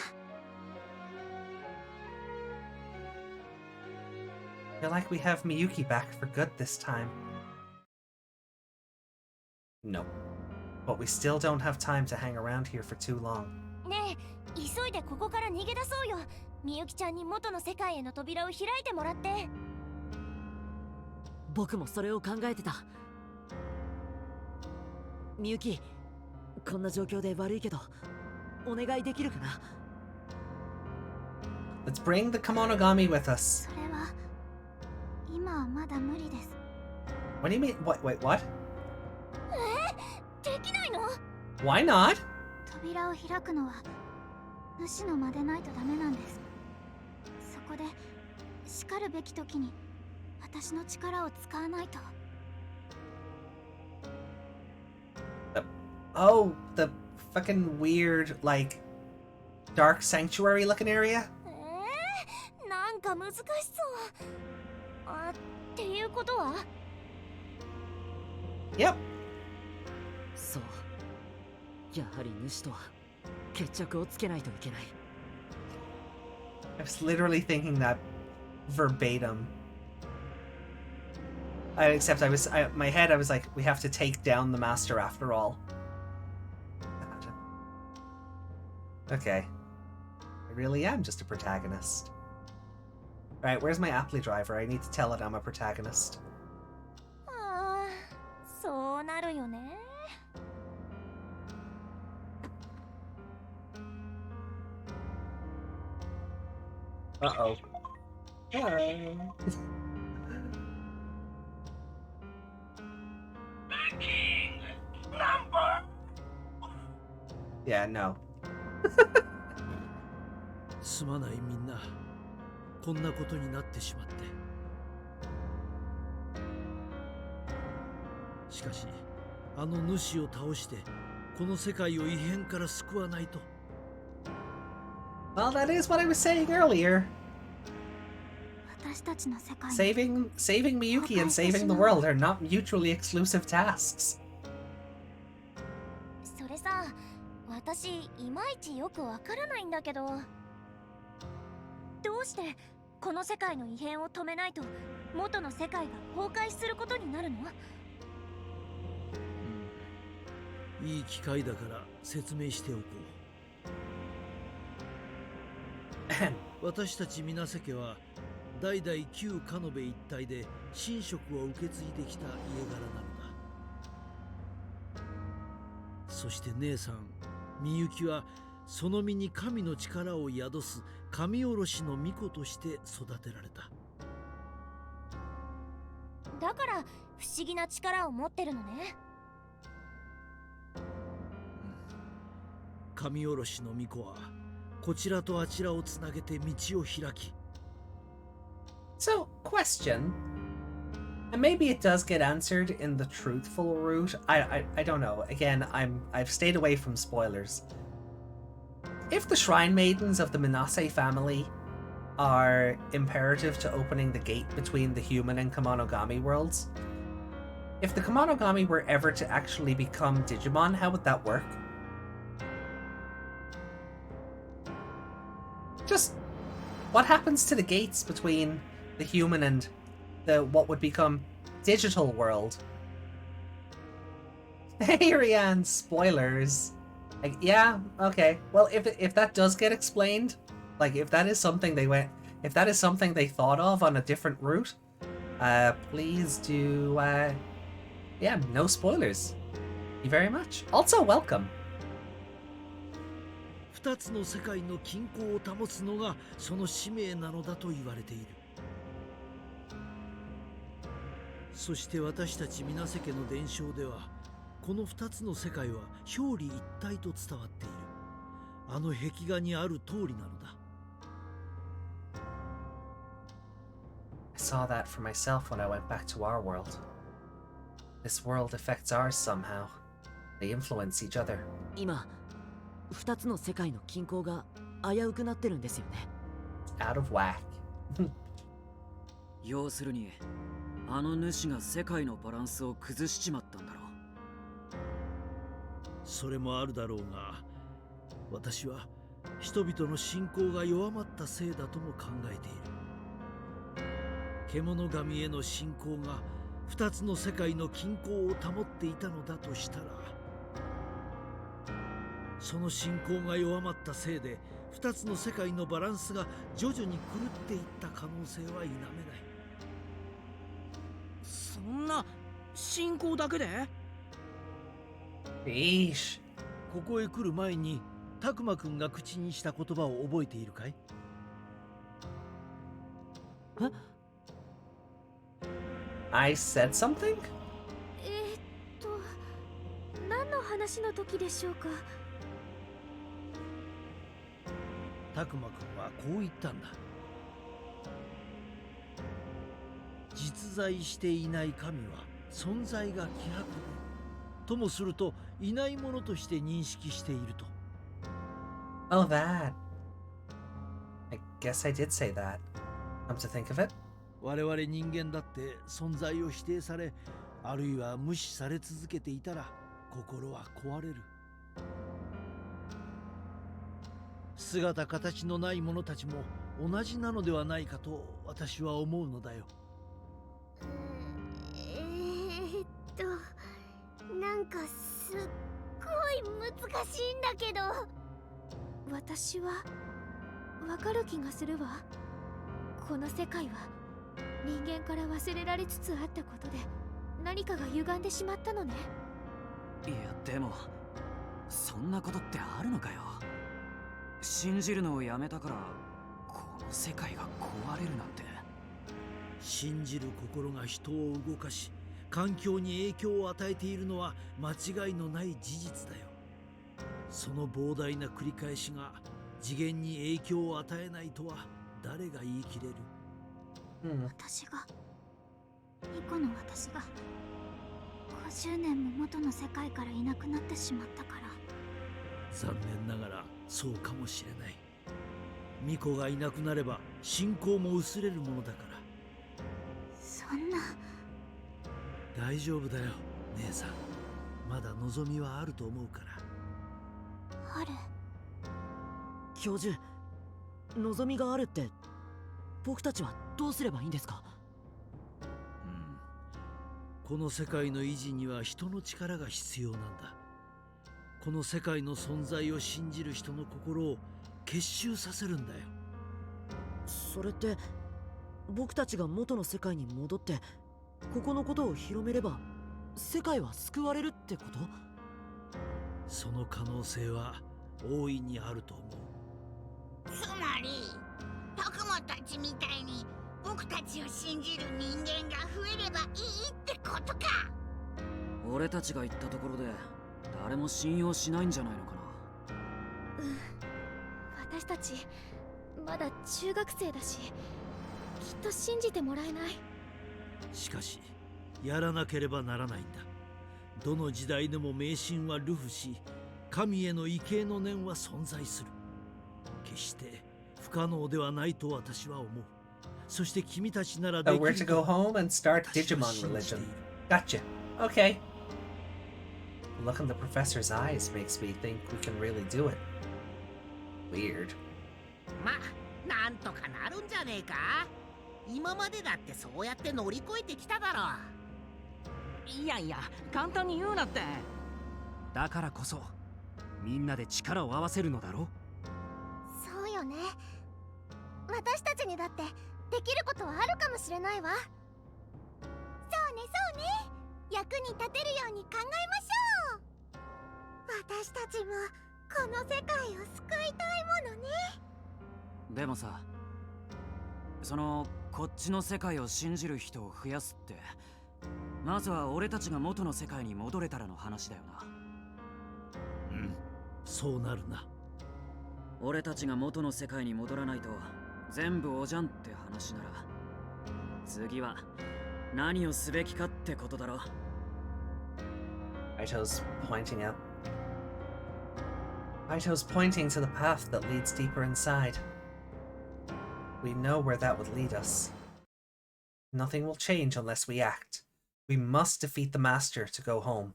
I feel like we have Miyuki back for good this time. No. But we still don't have time to hang around here for too long. ねえ、急いでここから逃げ出そうよ。みゆきちゃんに元の世界への扉を開いてもらって。僕もそれを考えてた。みゆき、こんな状況で悪いけど、お願いできるかな。Let's bring the Kemonogami with us. それは今はまだ無理です。 What do you mean? Wait, what? できないの？ Why not? 扉を開くのは主の間でないとダメなんです。そこで叱るべき時に私の力を使わないと。Oh, the fucking weird, like, dark sanctuary looking area? なんか難しそう。っていうことは？ Yep. そう。やはり主とは決着をつけないといけない。I was literally thinking that verbatim. Except my head, I was like, we have to take down the master after all. Okay. I really am just a protagonist. Alright, where's my Apply driver? I need to tell it I'm a protagonist. そうなるよね。 Uh-oh. Yeah, no. すまないみんな。こんなことになってしまって。しかし、あの主を倒して、この世界を異変から救わないと。Well, that is what I was saying earlier. 私たちの世界。 Saving Miyuki and saving the world are not mutually exclusive tasks. それさ、私いまいちよくわからないんだけど、どうしてこの世界の異変を止めないと元の世界が崩壊することになるの？いい機会だから説明しておこう。私たち水瀬家は代々旧カノベ一帯で神職を受け継いできた家柄なのだ。そして姉さんみゆきはその身に神の力を宿す神おろしの巫女として育てられた。だから不思議な力を持ってるのね。神おろしの巫女はこちらとあちらをつなげて道を開き。 So, question. And maybe it does get answered in the truthful route. I don't know. Again, I've stayed away from spoilers. If the Shrine Maidens of the Minase family are imperative to opening the gate between the human and Kemonogami worlds, if the Kemonogami were ever to actually become Digimon, how would that work? Just what happens to the gates between the human and the what would become digital world? Hey, Rianne, spoilers. Like, yeah, okay. Well, if that does get explained, like if that is something if that is something they thought of on a different route, please do. Yeah, no spoilers. Thank you very much. Also, welcome. 二つの世界の均衡を保つのがその使命なのだと言われている。そして私たち水瀬家の伝承ではこの二つの世界は表裏一体と伝わっている。あの壁画にある通りなのだ。saw that for myself when I went back to our world. This world affects ours somehow. They influence each other. 今2つの世界の均衡が危うくなってるんですよね。 Out of whack. 要するにあの主が世界のバランスを崩しちまったんだろう。それもあるだろうが、私は人々の信仰が弱まったせいだとも考えている。獣神への信仰が2つの世界の均衡を保っていたのだとしたら、その信仰が弱まったせいで2つの世界のバランスが徐々に狂っていった可能性は否めない。そんな信仰だけで？ Eesh. ここへ来る前にタクマくんが口にした言葉を覚えているかい？え？ I said something? 何の話の時でしょうか。タクマくんはこう言ったんだ。実在していない神は存在が希薄で、ともするといないものとして認識していると。Oh, that. I guess I did say that. Come to think of it. 我々人間だって存在を否定され、あるいは無視され続けていたら心は壊れる。姿形のない者たちも同じなのではないかと私は思うのだよ。なんかすっごい難しいんだけど。私はわかる気がするわ。この世界は人間から忘れられつつあったことで何かが歪んでしまったのね。いやでもそんなことってあるのかよ。信じるのをやめたからこの世界が壊れるなんて。信じる心が人を動かし、環境に影響を与えているのは間違いのない事実だよ。その膨大な繰り返しが次元に影響を与えないとは誰が言い切れる？私が2個の私が50年も元の世界からいなくなってしまったから。残念ながらそうかもしれない。巫女がいなくなれば信仰も薄れるものだから。そんな。大丈夫だよ姉さん、まだ望みはあると思うから。ある？教授、望みがあるって僕たちはどうすればいいんですか？この世界の維持には人の力が必要なんだ。この世界の存在を信じる人の心を結集させるんだよ。それって僕たちが元の世界に戻ってここのことを広めれば世界は救われるってこと？その可能性は大いにあると思う。つまりタクマたちみたいに僕たちを信じる人間が増えればいいってことか。俺たちが言ったところで誰も信用しないんじゃないのかな。私たちまだ中学生だし、きっと信じてもらえない。しかしやらなければならないんだ。どの時代でも迷信は流布し、神への畏敬の念は存在する。決して不可能ではないと私は思う。そして君たちならできる。 Where to go home and start Digimon religion. Gotcha. Okay. The look in the professor's eyes makes me think we can really do it. Weird. ま、なんとかなるんじゃねえか。今までだってそうやって乗り越えてきただろ。いやいや、簡単に言うなって。だからこそみんなで力を合わせるのだろ。そうよね。私たちにだってできることはあるかもしれないわ。そうねそうね。役に立てるように考えましょう。私たちもこの世界を救いたいものね。でもさ、そのこっちの世界を信じる人を増やすって、まずは俺たちが元の世界に戻れたらの話だよな。そうなるな。俺たちが元の世界に戻らないと全部おじゃんって話なら、次は何をすべきかってことだろ。Aito's pointing out. Aito's pointing to the path that leads deeper inside. We know where that would lead us. Nothing will change unless we act. We must defeat the Master to go home.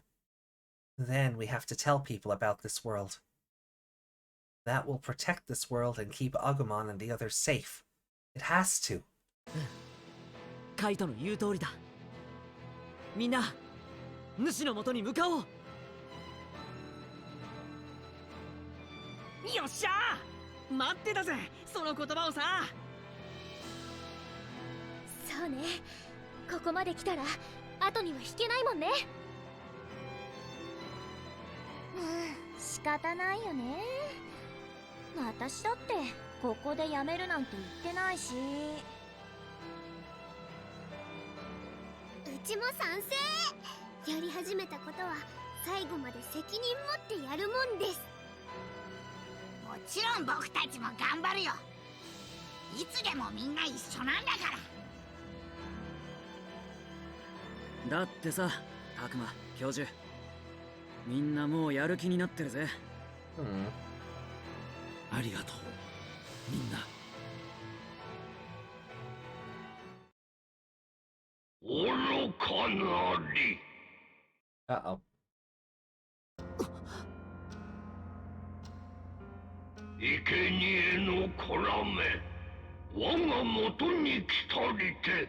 Then we have to tell people about this world. That will protect this world and keep Agumon and the others safe. It has to. カイトの言う通りだ。みんな、主の元に向かおう。よっしゃー、待ってたぜ、その言葉をさ。そうね、ここまで来たら後には引けないもんね。仕方ないよね。私だってここでやめるなんて言ってないし。うちも賛成。やり始めたことは最後まで責任持ってやるもんです。もちろん僕たちも頑張るよ。いつでもみんな一緒なんだから。だってさ、悪魔教授、みんなもうやる気になってるぜ。ありがとう、みんな。愚かなり。Uh-oh. 生贄のこらめ、我が元に来たりて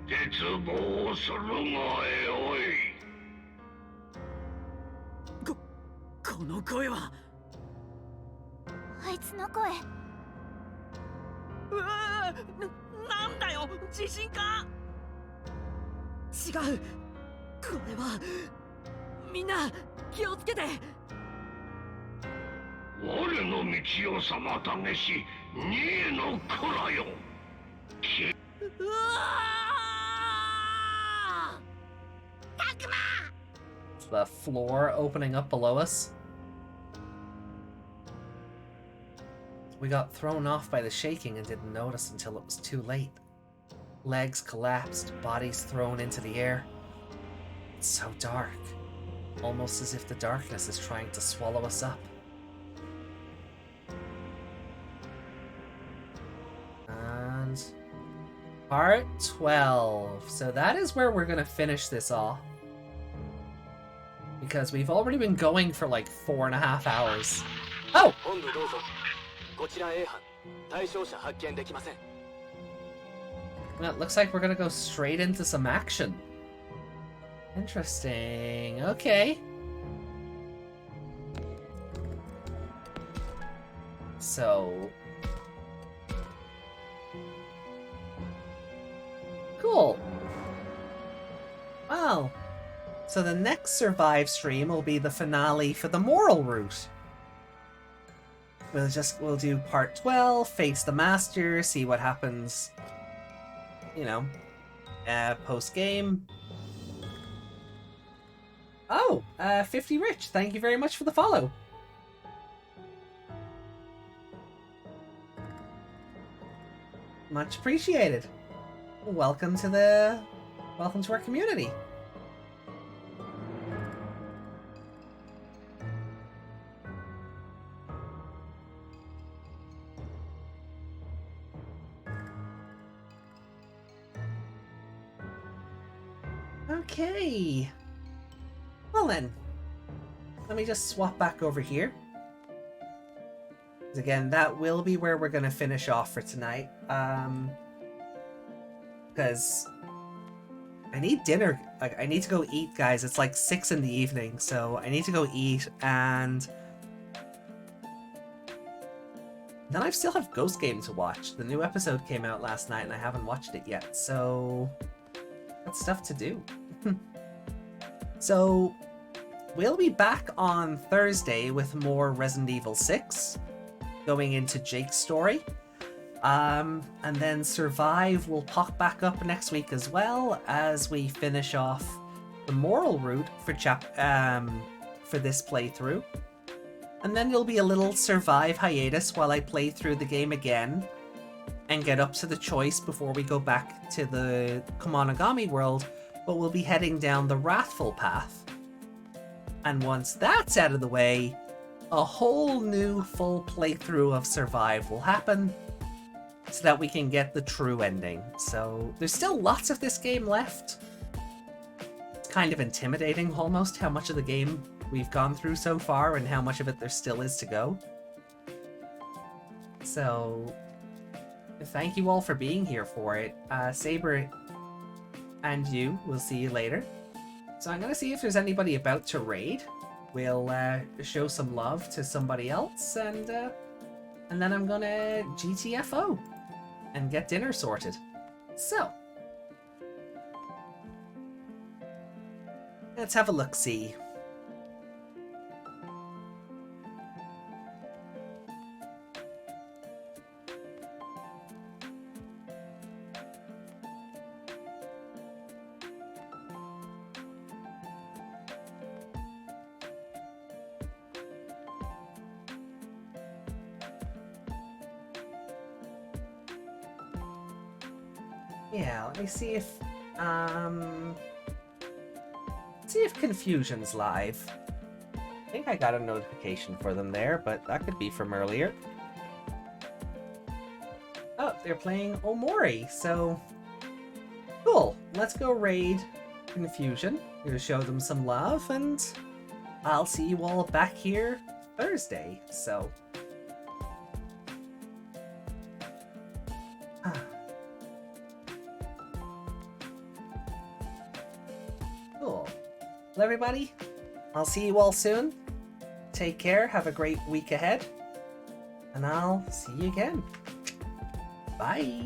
絶望するがよい。この声は。あいつの声。うわー、なんだよ、地震か。違う、これは。みんな気をつけて。我の道を妨げし二への子らよ。うわー、たくま。The floor opening up below us. We got thrown off by the shaking and didn't notice until it was too late. Legs collapsed, bodies thrown into the air. It's so dark, almost as if the darkness is trying to swallow us up. And part 12. So that is where we're gonna finish this off. Because we've already been going for like 4.5 hours. Oh! Well, it looks like we're gonna go straight into some action. Interesting. Okay. So... Cool. Wow. So the next Survive stream will be the finale for the moral route. We'll do part 12, face the master, see what happens, you know, post-game. Oh, 50 Rich, thank you very much for the follow. Much appreciated. Welcome to our community. Okay. Well then, let me just swap back over here. Again, that will be where we're gonna finish off for tonight. Because I need dinner. Like, I need to go eat, guys. It's like 6 in the evening, so I need to go eat, and then I still have Ghost Game to watch. The new episode came out last night, and I haven't watched it yet, so got stuff to do. So we'll be back on Thursday with more Resident Evil 6, going into Jake's story. And then Survive will pop back up next week as well, as we finish off the moral route for this playthrough. And then there'll be a little Survive hiatus while I play through the game again. and get up to the choice before we go back to the Kumonogami world, but we'll be heading down the Wrathful path. And once that's out of the way, a whole new full playthrough of Survive will happen so that we can get the true ending. So there's still lots of this game left. It's kind of intimidating almost how much of the game we've gone through so far and how much of it there still is to go. So thank you all for being here for it. Saber and you, we'll see you later. So I'm gonna see if there's anybody about to raid. We'll show some love to somebody else, and then I'm gonna GTFO and get dinner sorted. So let's have a look-see. Yeah, let me see if Confusion's live. I think I got a notification for them there, but that could be from earlier. Oh, they're playing Omori, so cool. Let's go raid Confusion. Gonna show them some love, and I'll see you all back here Thursday. So cool. Well, everybody, I'll see you all soon. Take care, have a great week ahead, and I'll see you again. Bye.